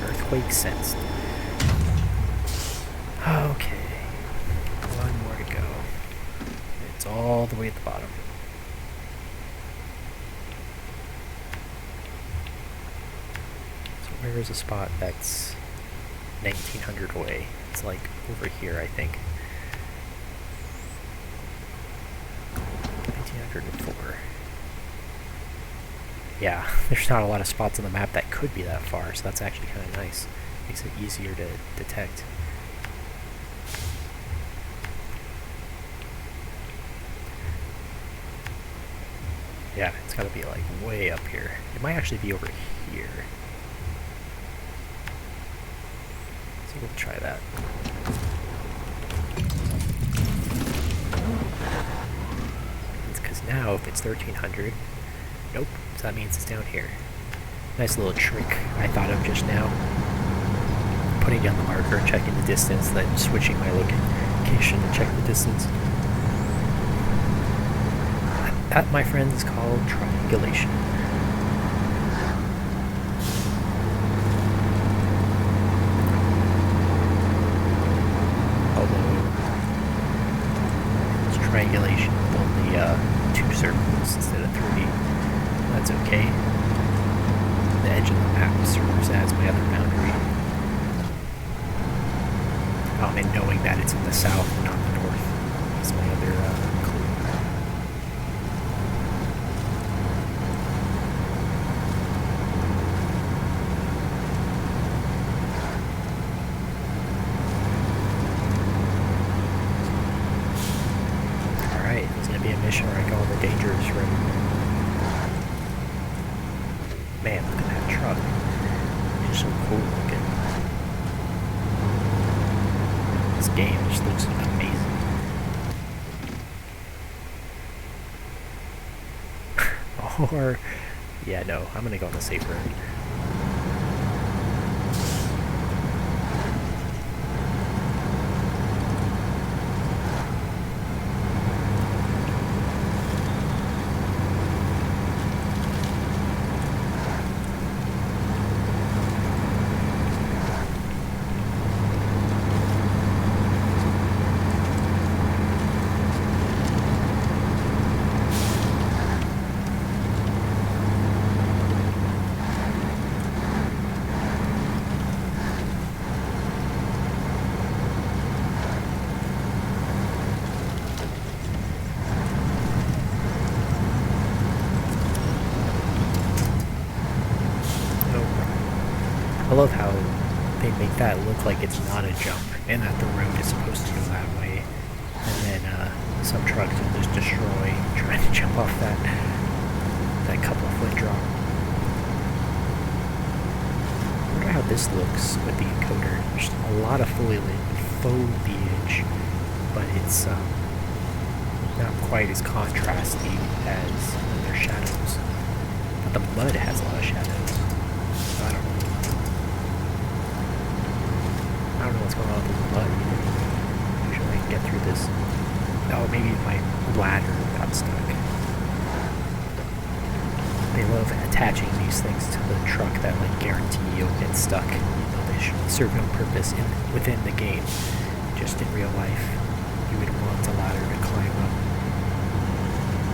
Earthquake sensed. Okay. One more to go. It's all the way at the bottom. So where is a spot that's 1900 away? It's like over here, I think. 1904. Yeah, there's not a lot of spots on the map that could be that far, so that's actually kind of nice. Makes it easier to detect. Yeah, it's got to be like way up here. It might actually be over here. So we'll try that. It's because now if it's 1300, nope, so that means it's down here. Nice little trick I thought of just now. Putting down the marker, checking the distance, then switching my location to check the distance. That, my friends, is called triangulation. Although it's triangulation with only 2 circles instead of 3. That's okay. The edge of the map serves as my other boundary. it's in the south, not the north. That's my other clue. Alright, there's going to be a mission where I go on the dangerous road. Man, look at that truck. It's so cool looking. This game just looks amazing. Or, yeah, no, I'm gonna go on the safe road. I love how they make that look like it's not a jump and that the road is supposed to go that way. And then some trucks will just destroy trying to jump off that couple of foot drop. I wonder how this looks with the encoder. There's a lot of foliage, but it's not quite as contrasty as other shadows. But the mud has a lot of shadows. So I don't know. I don't know what's going on with the mud. Usually I can get through this. Oh, maybe my ladder got stuck. They love attaching these things to the truck that like guarantee you'll get stuck. You know, they should serve no purpose within the game. Just in real life, you would want a ladder to climb up.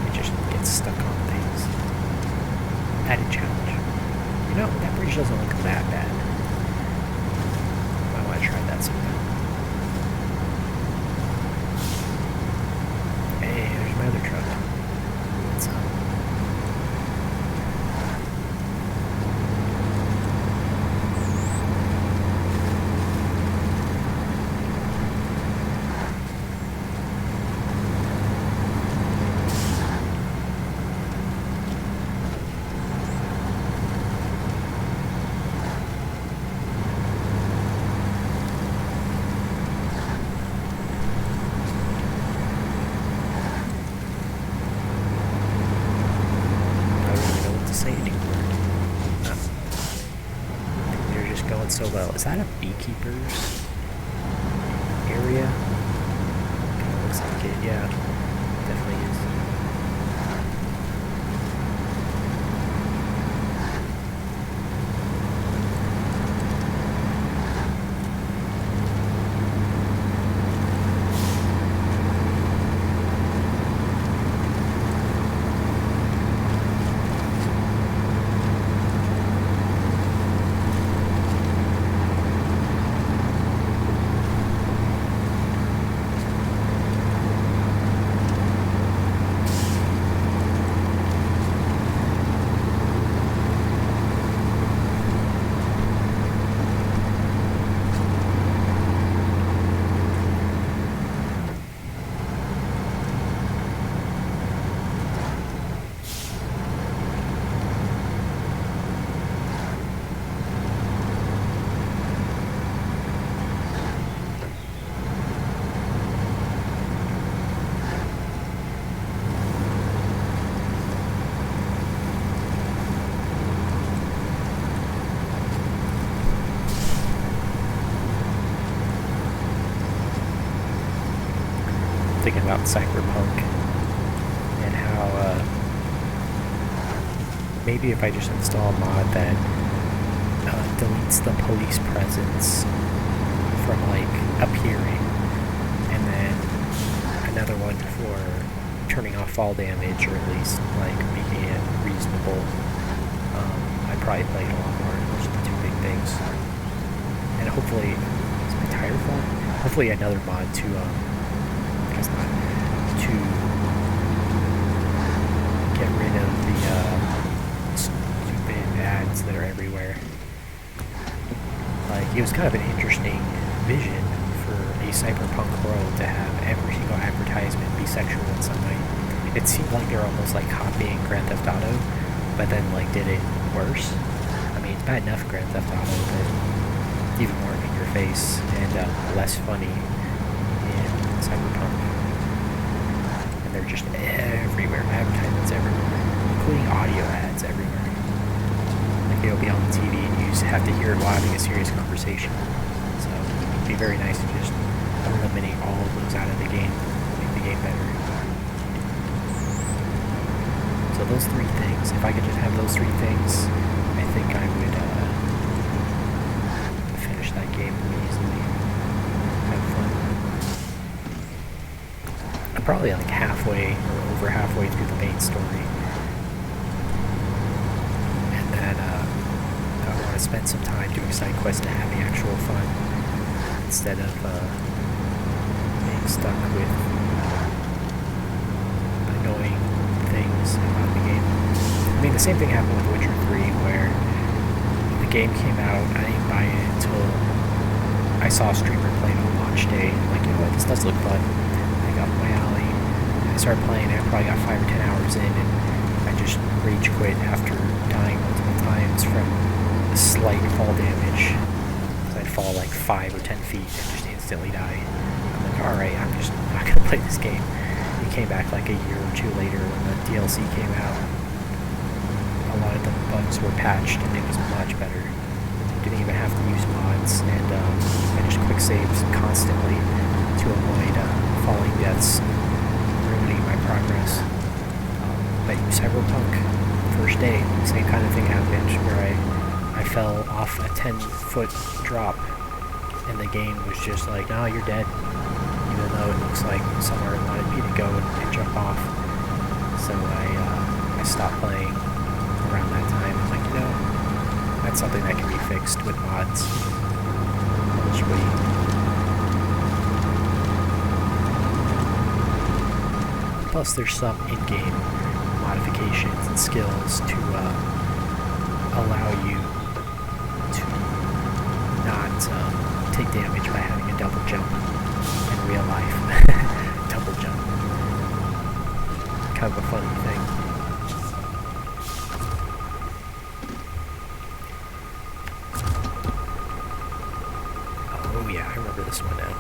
It just gets stuck on things. Added challenge. You know, that bridge doesn't look that bad. I want to try that sometime. Hey, there's my other truck. What's up? So well. Is that a beekeeper's area? Kind of looks like it, yeah. Definitely is. Thinking about Cyberpunk and how maybe if I just install a mod that deletes the police presence from like appearing, and then another one for turning off fall damage, or at least like making it reasonable, I'd probably play it a lot more. Those are the two big things. And hopefully, is my tire better fun. Hopefully another mod to, I guess not, to get rid of the stupid ads that are everywhere. Like, it was kind of an interesting vision for a cyberpunk world to have every single advertisement be sexual in some way. It seemed like they were almost like copying Grand Theft Auto, but then like did it worse. I mean, it's bad enough Grand Theft Auto, but even more in your face and less funny in cyberpunk. And they're just everywhere, advertisements everywhere, including audio ads everywhere. Like it'll be on the TV and you have to hear it while having a serious conversation. So it'd be very nice to just eliminate all of those out of the game, make the game better. So those three things, if I could just have those three things, I think I would finish that game easily. Have fun. I'm probably like halfway or over halfway through the main story. And then I want to spend some time doing side quests and having actual fun instead of being stuck with annoying things about the game. I mean, the same thing happened with Witcher 3, where the game came out, I didn't buy it until I saw a streamer play it on launch day. I'm like, you know what, this does look fun. I got my alley. I started playing it, I probably got 5 or 10 hours in, and I just rage quit after dying multiple times from slight fall damage. Because I'd fall like 5 or 10 feet and just instantly die. I'm like, alright, I'm just not going to play this game. It came back like a year or two later when the DLC came out. A lot of the bugs were patched and it was much better. Didn't even have to use mods, and I just quick saves constantly to avoid falling deaths, ruining my progress. But Cyberpunk, first day, same kind of thing happened where I fell off a 10-foot drop and the game was just like, no, you're dead. Even though it looks like somewhere it wanted me to go and jump off. So I stopped playing around that time. I'm like, you know, that's something that can be fixed with mods. I'll just wait. Plus, there's some in-game modifications and skills to allow you to not take damage by having a double jump in real life. Double jump. Kind of a funny thing. Oh yeah, I remember this one now.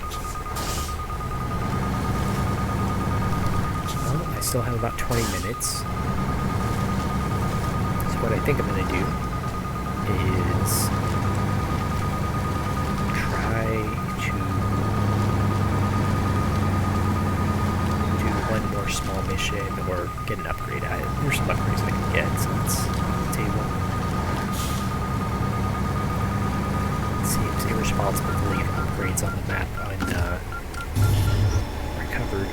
Well, I still have about 20 minutes. So what I think I'm going to do is try to do one more small mission or get an upgrade. There's some upgrades I can get, so it's on the table. It seems irresponsible to leave upgrades on the map unrecovered.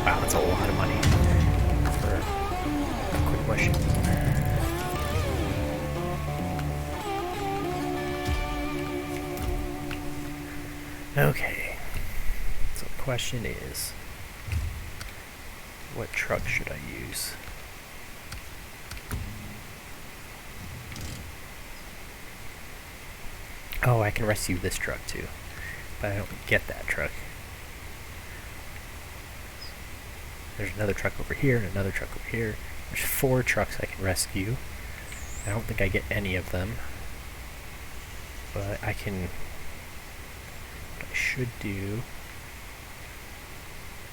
Wow, that's a lot of money for a quick question. Okay, so the question is, what truck should I use? Oh, I can rescue this truck too, but I don't get that truck. There's another truck over here and another truck over here. There's 4 trucks I can rescue. I don't think I get any of them, but I can... What I should do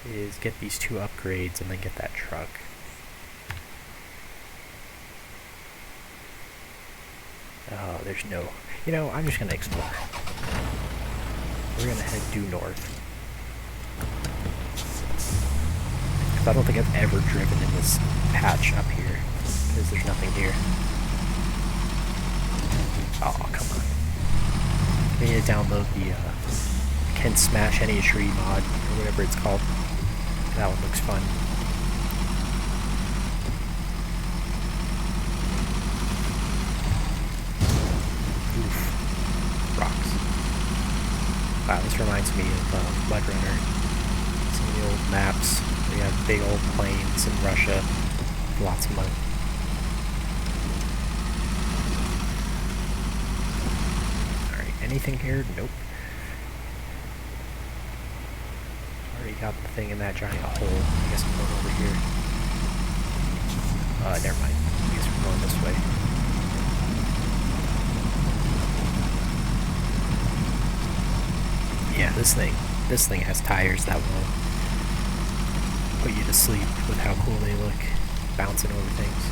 is get these 2 upgrades and then get that truck. Oh, there's no... You know, I'm just going to explore. We're going to head due north. I don't think I've ever driven in this patch up here, because there's nothing here. Oh, come on. I need to download the Can Smash Any Tree mod, or whatever it's called. That one looks fun. Wow, this reminds me of Mud Runner. Some of the old maps. We have big old plains in Russia. Lots of mud. Alright, anything here? Nope. Already got the thing in that giant hole. I guess I'm going over here. Never mind. I guess we're going this way. Yeah, this thing has tires that will put you to sleep with how cool they look, bouncing over things.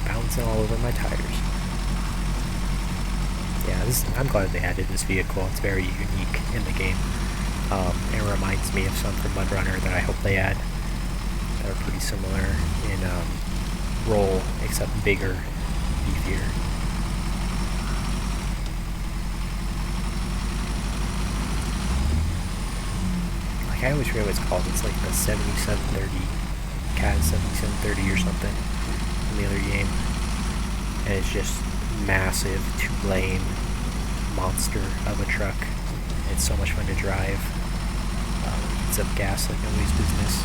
Bouncing all over my tires. Yeah, I'm glad they added this vehicle. It's very unique in the game. It reminds me of some from Mud Runner that I hope they add. That are pretty similar in role, except bigger, beefier. Like, I always forget what it's called. It's like the 7730, CAS 7730 or something in the other game. And it's just massive, 2-lane monster of a truck. It's so much fun to drive. Eats up gas like nobody's business.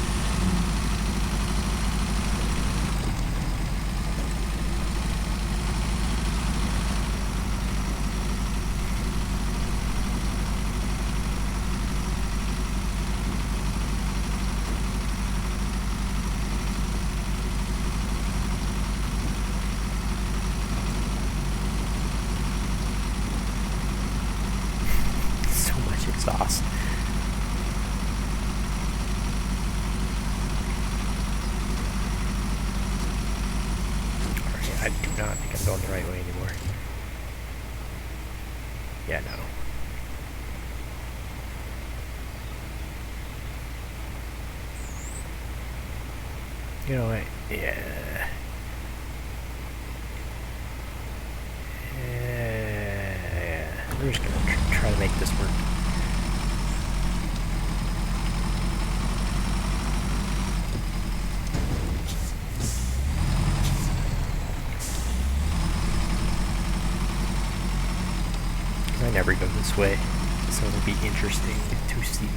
So much exhaust. I do not think I'm going the right way anymore. Yeah, no. You know what? Yeah. We're just gonna try to make this work. I never go this way, so it'll be interesting to see.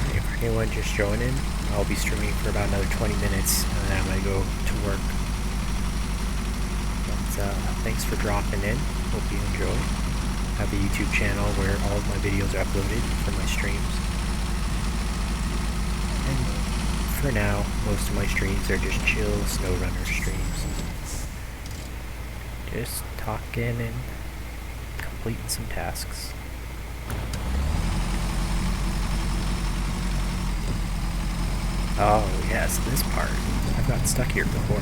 Alright, for anyone just joining, I'll be streaming for about another 20 minutes, and then I'm going to go to work. But thanks for dropping in. Hope you enjoy. I have a YouTube channel where all of my videos are uploaded for my streams. And for now, most of my streams are just chill Snowrunner streams. Just talking and completing some tasks. Oh yes, this part. I've gotten stuck here before.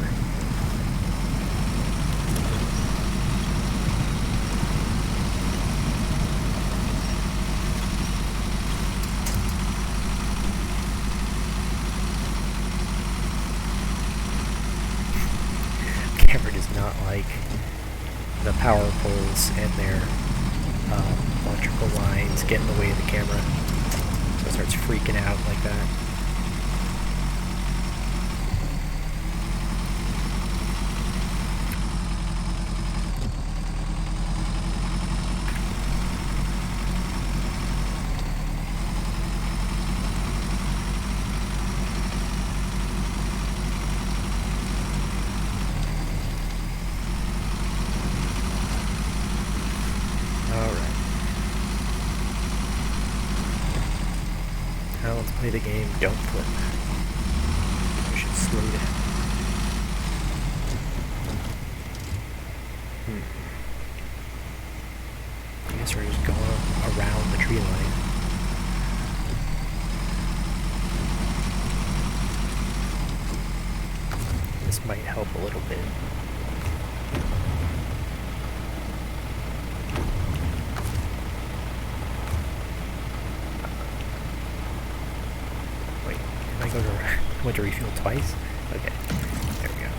Camera does not like the power poles and their electrical lines get in the way of the camera, so it starts freaking out like that. Now let's play the game Don't Flip. We should slow down. I guess we're just going around the tree line. This might help a little bit. have to refuel twice? Okay, there we go.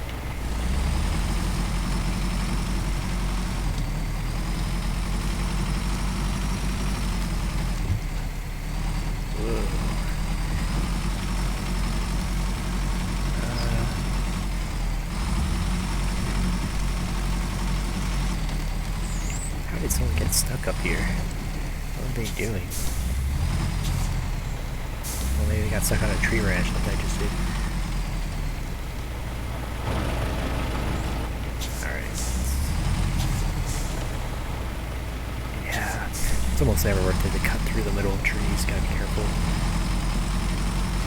How did someone get stuck up here? What are they doing? Well, maybe they got stuck on a tree branch like I just did. Alright. Yeah. It's almost never worth it to cut through the middle of trees. Gotta be careful.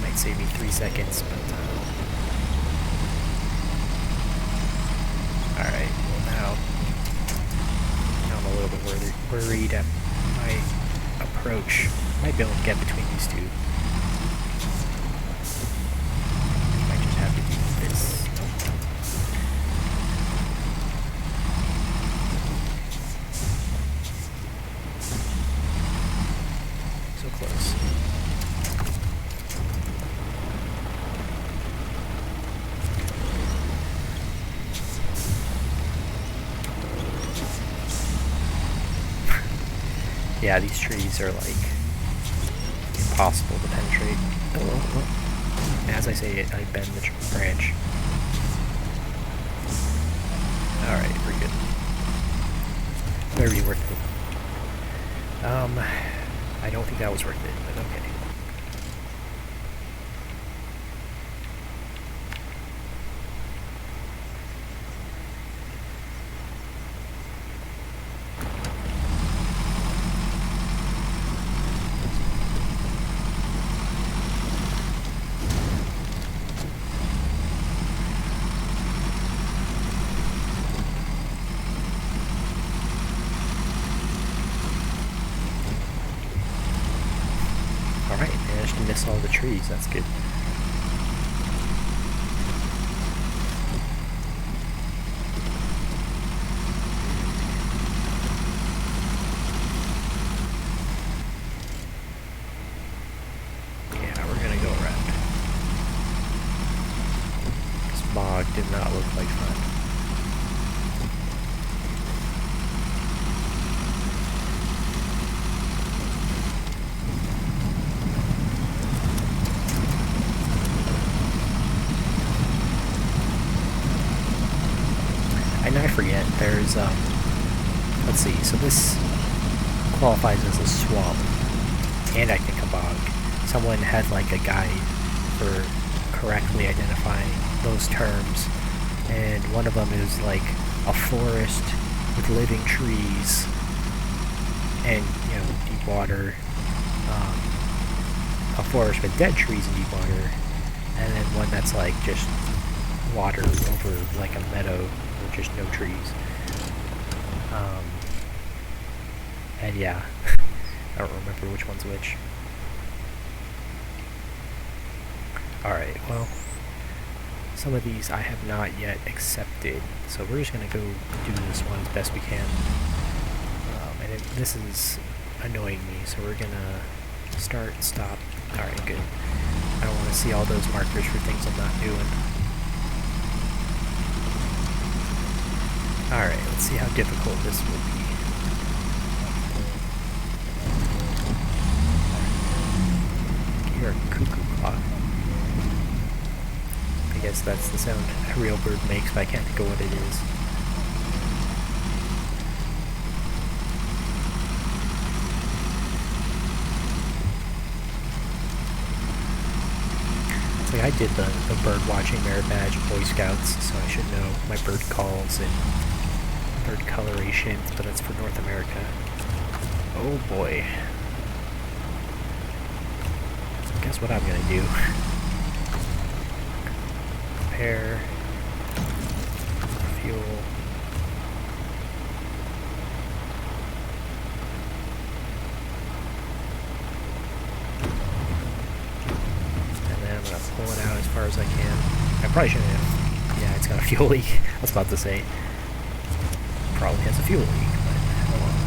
Might save me 3 seconds, but alright, well now I'm a little bit worried at my approach. Might be able to get between these two. Might just have to do this. So close. Yeah, these trees are like impossible to penetrate. Oh. As I say it, I bend the branch. Alright, we're good. Better be worth it. I don't think that was worth it, but okay. Alright, managed to miss all the trees, that's good. Yeah, we're gonna go around. This bog did not look like fun. And I forget, there's, let's see, so this qualifies as a swamp, and I think a bog. Someone had like a guide for correctly identifying those terms, and one of them is like a forest with living trees, and, you know, deep water, a forest with dead trees in deep water, and then one that's like just water over like a meadow with just no trees. And yeah, I don't remember which one's which. Alright, well, some of these I have not yet accepted, so we're just going to go do this one as best we can. This is annoying me, so we're going to start, stop. Alright, good. I don't want to see all those markers for things I'm not doing. Alright, let's see how difficult this will be. You're a cuckoo clock. I guess that's the sound a real bird makes, but I can't think of what it is. It's like I did the bird watching merit badge in Boy Scouts, so I should know my bird calls and bird colorations, but that's for North America. Oh boy. Guess what I'm gonna do? Prepare. Fuel. And then I'm gonna pull it out as far as I can. I probably shouldn't have. Yeah, it's got a fuel leak. I was about to say. Probably has a fuel leak, but oh well.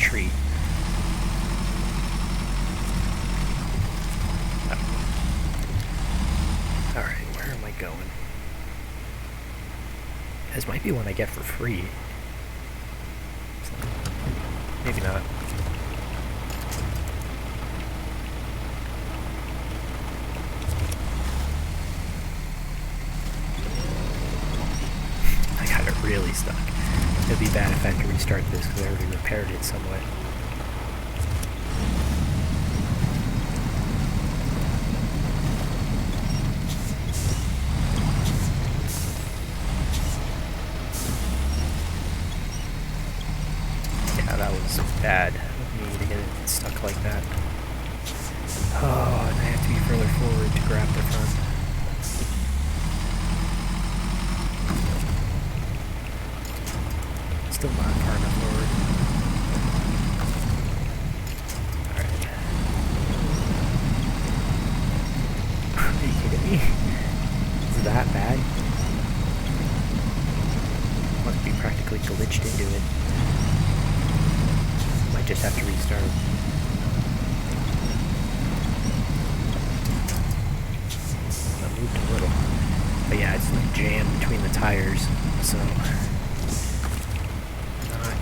treat. Oh. Alright, where am I going? This might be one I get for free. So, maybe not. I got it really stuck. It'd be bad if I had to restart this because I already repaired it somewhat. Yeah, that was bad of me to get it stuck like that. Oh, and I have to be further forward to grab the front. Still not far enough forward. Alright. Are you kidding me? Is it that bad? Must be practically glitched into it. Might just have to restart. I moved a little. But yeah, it's like jammed between the tires, so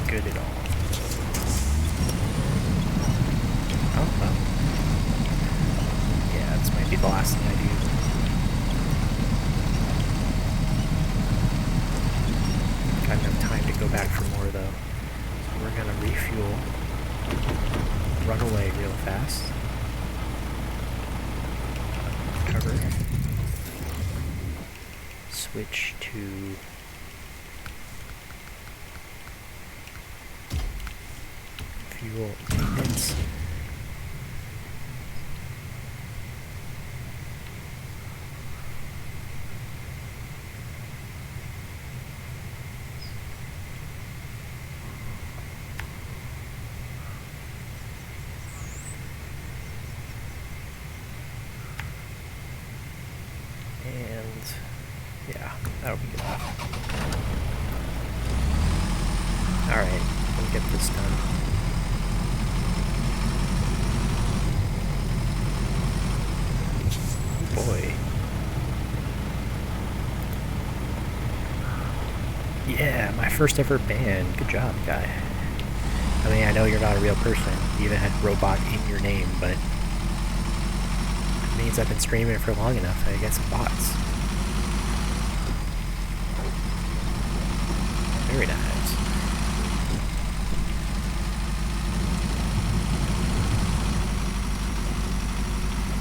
good at all. Oh, well. Yeah, this might be the last thing I do. Got enough time to go back for more, though. So we're gonna refuel. Run away real fast. Cover. Switch to fuel maintenance. And yeah, that'll be good. Alright, we'll get this done. Boy. Yeah, my first ever band. Good job, guy. I mean, I know you're not a real person. You even had robot in your name, but it means I've been streaming it for long enough. I get some bots. Very nice.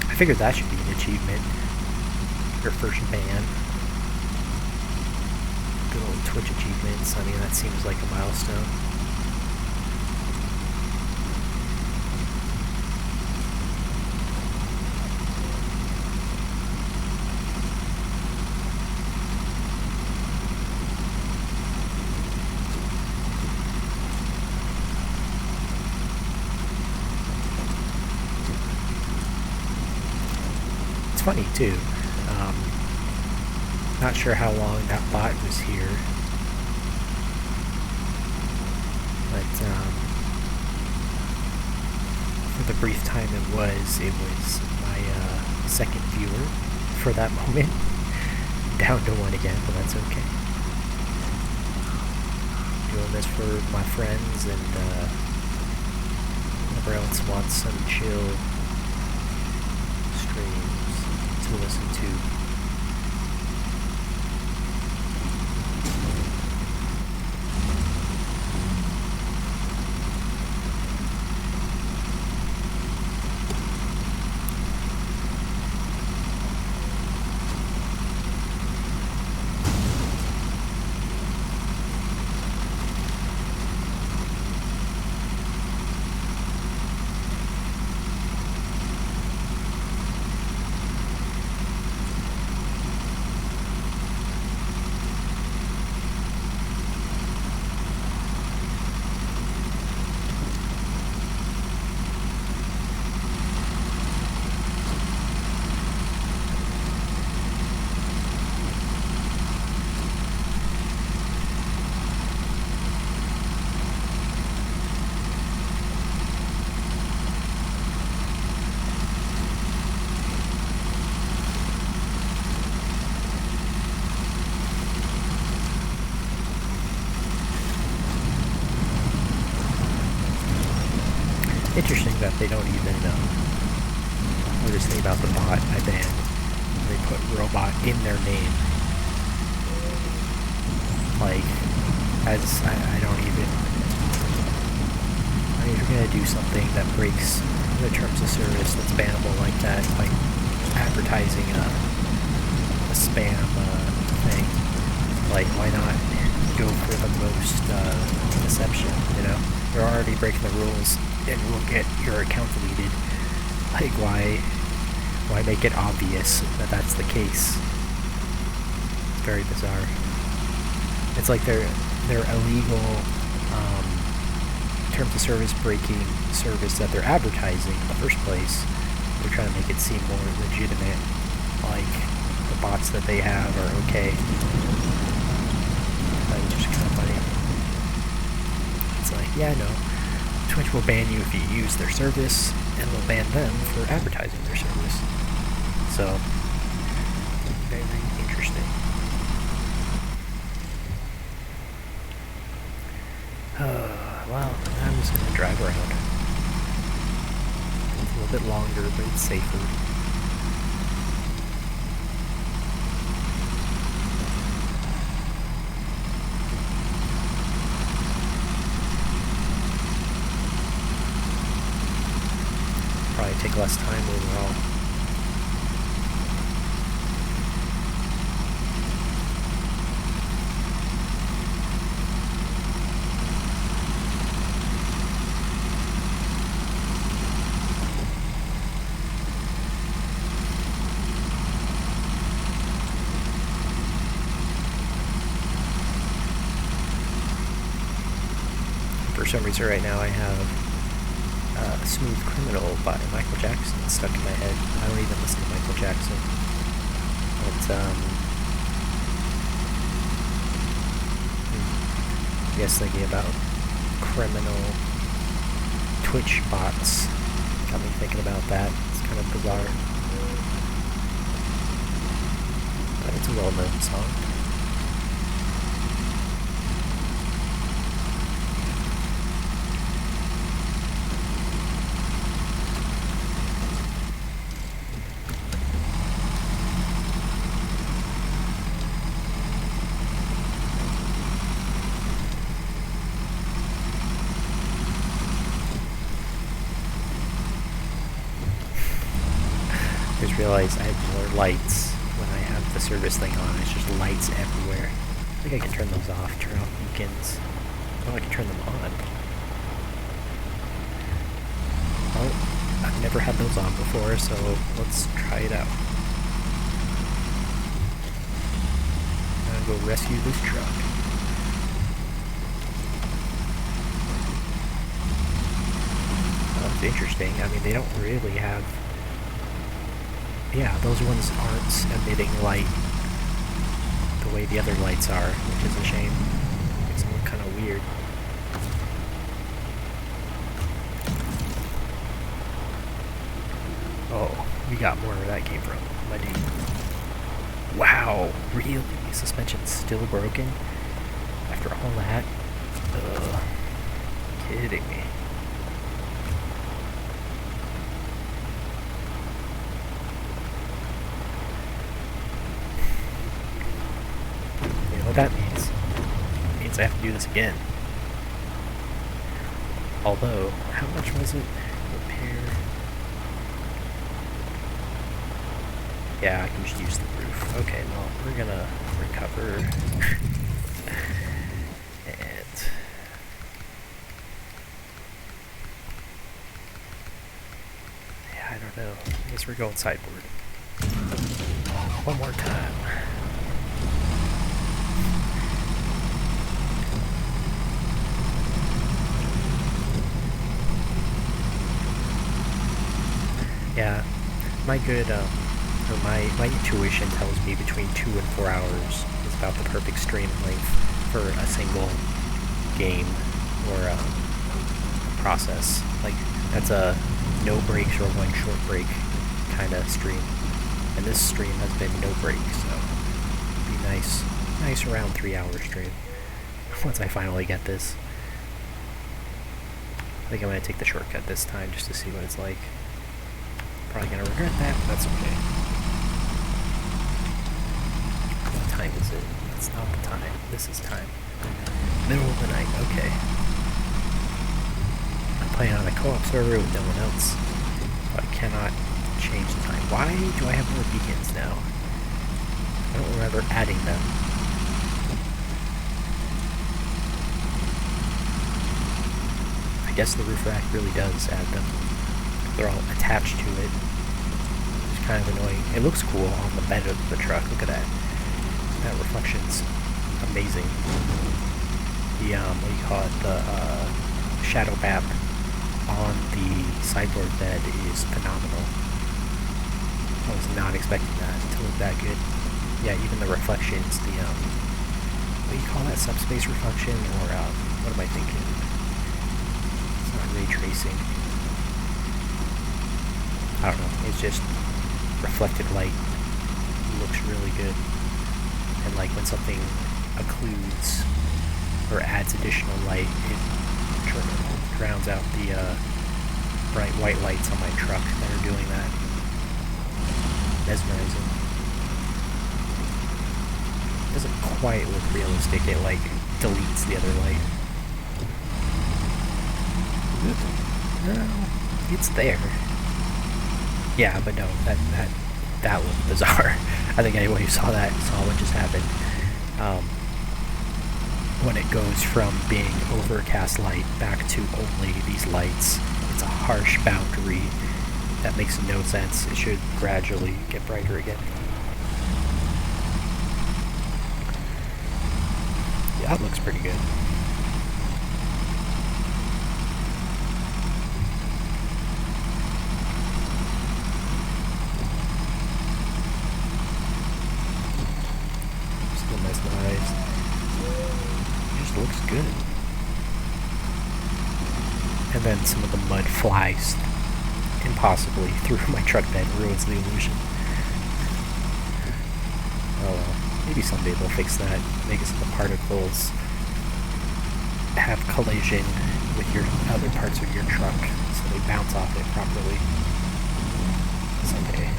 I figured that should be an achievement. Your first band. Good old Twitch achievements. I mean, that seems like a milestone. Funny too. Not sure how long that bot was here, but for the brief time it was my second viewer for that moment. Down to one again, but that's okay. Doing this for my friends and whoever else wants some chill streams to listen to. They don't even what is it about the bot I banned? They put robot in their name. Like, as I don't even. I mean, if you're gonna do something that breaks the terms of service that's bannable like that, like advertising a spam thing, like why not go for the most deception? You know, you're already breaking the rules, and will get your account deleted. Like, why make it obvious that that's the case? It's very bizarre. It's like they're illegal terms of service breaking service that they're advertising in the first place. They're trying to make it seem more legitimate, like the bots that they have are okay. That's just kind of funny. It's like, yeah, no, Twitch will ban you if you use their service, and will ban them for advertising their service. So, very interesting. Well, I'm just going to drive around. It's a little bit longer, but it's safer. Probably take less time overall. For some reason right now I have Smooth Criminal by Michael Jackson stuck in my head. I don't even listen to Michael Jackson. But, I guess thinking about criminal Twitch bots got me thinking about that. It's kind of bizarre. But it's a well-known song. I just realized I have more lights when I have the service thing on. It's just lights everywhere. I think I can turn those off, turn off beacons. Oh, I can turn them on. Oh, I've never had those on before, so let's try it out. I'm gonna go rescue this truck. That's interesting. I mean, they don't really have... Yeah, those ones aren't emitting light the way the other lights are, which is a shame. Makes them look kind of weird. Oh, we got more where that came from, my dude. Wow, really? Suspension's still broken? After all that? Ugh. Kidding me. What that means? It means I have to do this again. Although, how much was it? Repair. Yeah, I can just use the roof. Okay, well, we're gonna recover. And... yeah, I don't know. I guess we're going sideboard. One more time. Yeah, my good, or my intuition tells me between 2 and 4 hours is about the perfect stream length for a single game or process. Like, that's a no breaks or one short break kind of stream. And this stream has been no break, so it'd be nice around 3 hour stream once I finally get this. I think I'm going to take the shortcut this time just to see what it's like. Probably going to regret that, but that's okay. What time is it? That's not the time. This is time. Middle of the night, okay. I'm playing on a co-op server with no one else, but I cannot change the time. Why do I have more beacons now? I don't remember adding them. I guess the roof rack really does add them. They're all attached to it. It's kind of annoying. It looks cool on the bed of the truck. Look at that. That reflection's amazing. The, what do you call it? The, shadow map on the sideboard bed is phenomenal. I was not expecting that to look that good. Yeah, even the reflections, the, what do you call that? Subspace reflection? Or, what am I thinking? It's not ray tracing. I don't know, it's just reflected light looks really good. And like when something occludes or adds additional light, it drowns out the bright white lights on my truck that are doing that. Mesmerizing. Doesn't quite look realistic, it like deletes the other light. No, it's there. Yeah, but no, that looked bizarre. I think anyone who saw that saw what just happened. When it goes from being overcast light back to only these lights, it's a harsh boundary that makes no sense. It should gradually get brighter again. Yeah, that looks pretty good. Still mesmerized. It just looks good. And then some of the mud flies impossibly through my truck bed, ruins the illusion. Oh well, maybe someday they'll fix that, make it so the particles have collision with your other parts of your truck, so they bounce off it properly. Someday.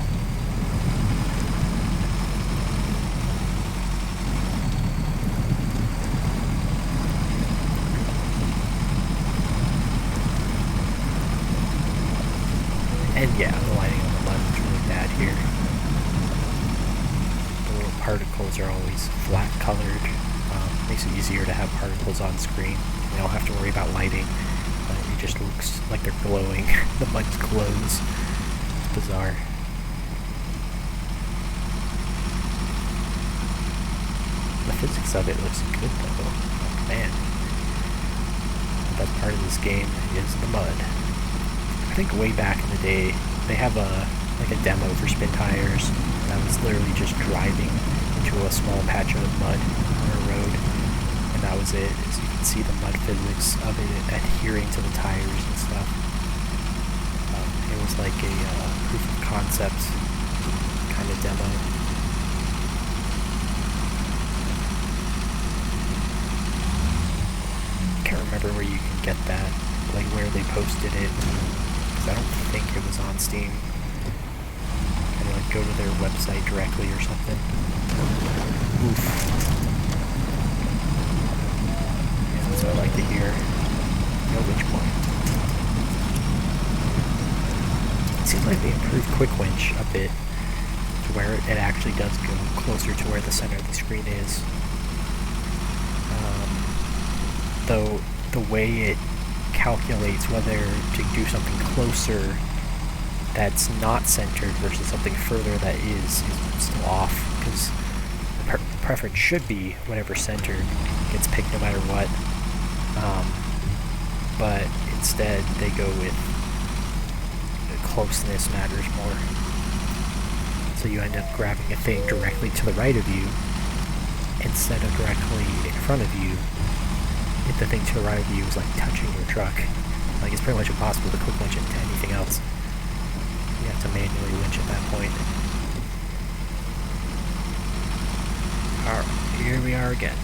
And yeah, the lighting on the mud is really bad here. The little particles are always flat colored. Makes it easier to have particles on screen. You don't have to worry about lighting. It just looks like they're glowing. The mud glows. It's bizarre. The physics of it looks good though. Oh, man. The best part of this game is the mud. I think way back in the day, they have a demo for spin tires that was literally just driving into a small patch of mud on a road, and that was it. As you can see the mud physics of it adhering to the tires and stuff. It was like a proof of concept kind of demo. I can't remember where you can get that, like where they posted it. I don't think it was on Steam. I'd like go to their website directly or something. Oof. Yeah, that's what I like to hear. No winch point. It seems like they improved Quick Winch a bit to where it actually does go closer to where the center of the screen is. Though the way it calculates whether to do something closer that's not centered versus something further that is still off, because the preference should be whatever centered gets picked no matter what, but instead they go with closeness matters more, so you end up grabbing a thing directly to the right of you instead of directly in front of you. If the thing to the right of you is like touching your truck, like it's pretty much impossible to quick winch it to anything else. You have to manually winch at that point. Alright, here we are again.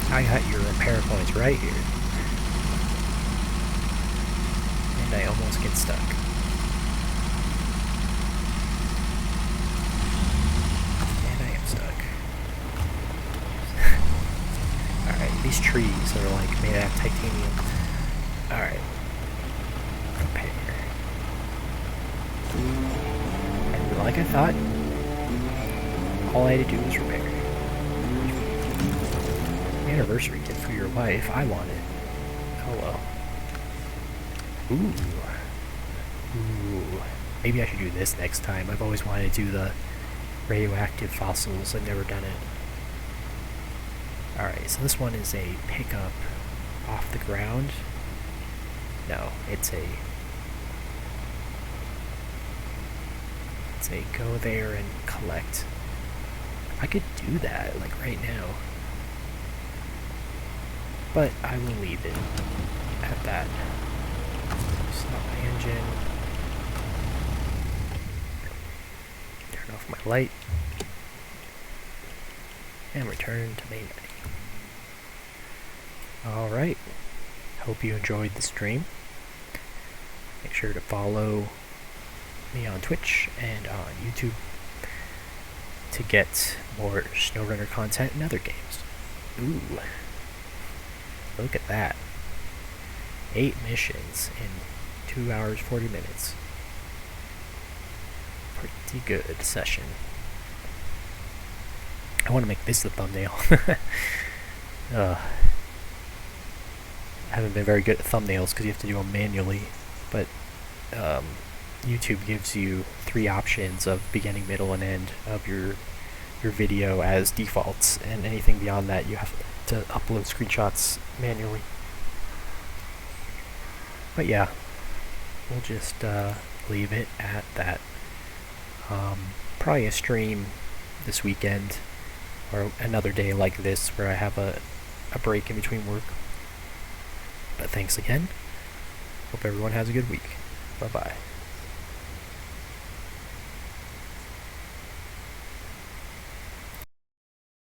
I got your repair points right here. and I almost get stuck. And I am stuck. Alright, these trees are like made out of titanium. Alright. Repair. And like I thought, all I had to do was repair. Anniversary gift for your wife. I want it. Oh well. Ooh. Ooh. Maybe I should do this next time. I've always wanted to do the radioactive fossils. I've never done it. Alright, so this one is a pickup off the ground. No, it's a go there and collect. I could do that, like right now. But I will leave it at that. Stop my engine. Turn off my light. And return to main menu. Alright. Hope you enjoyed the stream. Make sure to follow me on Twitch and on YouTube to get more Snowrunner content and other games. Ooh. Look at that. 8 missions in 2 hours, 40 minutes. Pretty good session. I want to make this the thumbnail. I haven't been very good at thumbnails because you have to do them manually, but YouTube gives you 3 options of beginning, middle, and end of your video as defaults, and anything beyond that you have to upload screenshots manually. But yeah, we'll just leave it at that. Probably a stream this weekend or another day like this where I have a break in between work. But thanks again. Hope everyone has a good week. Bye bye.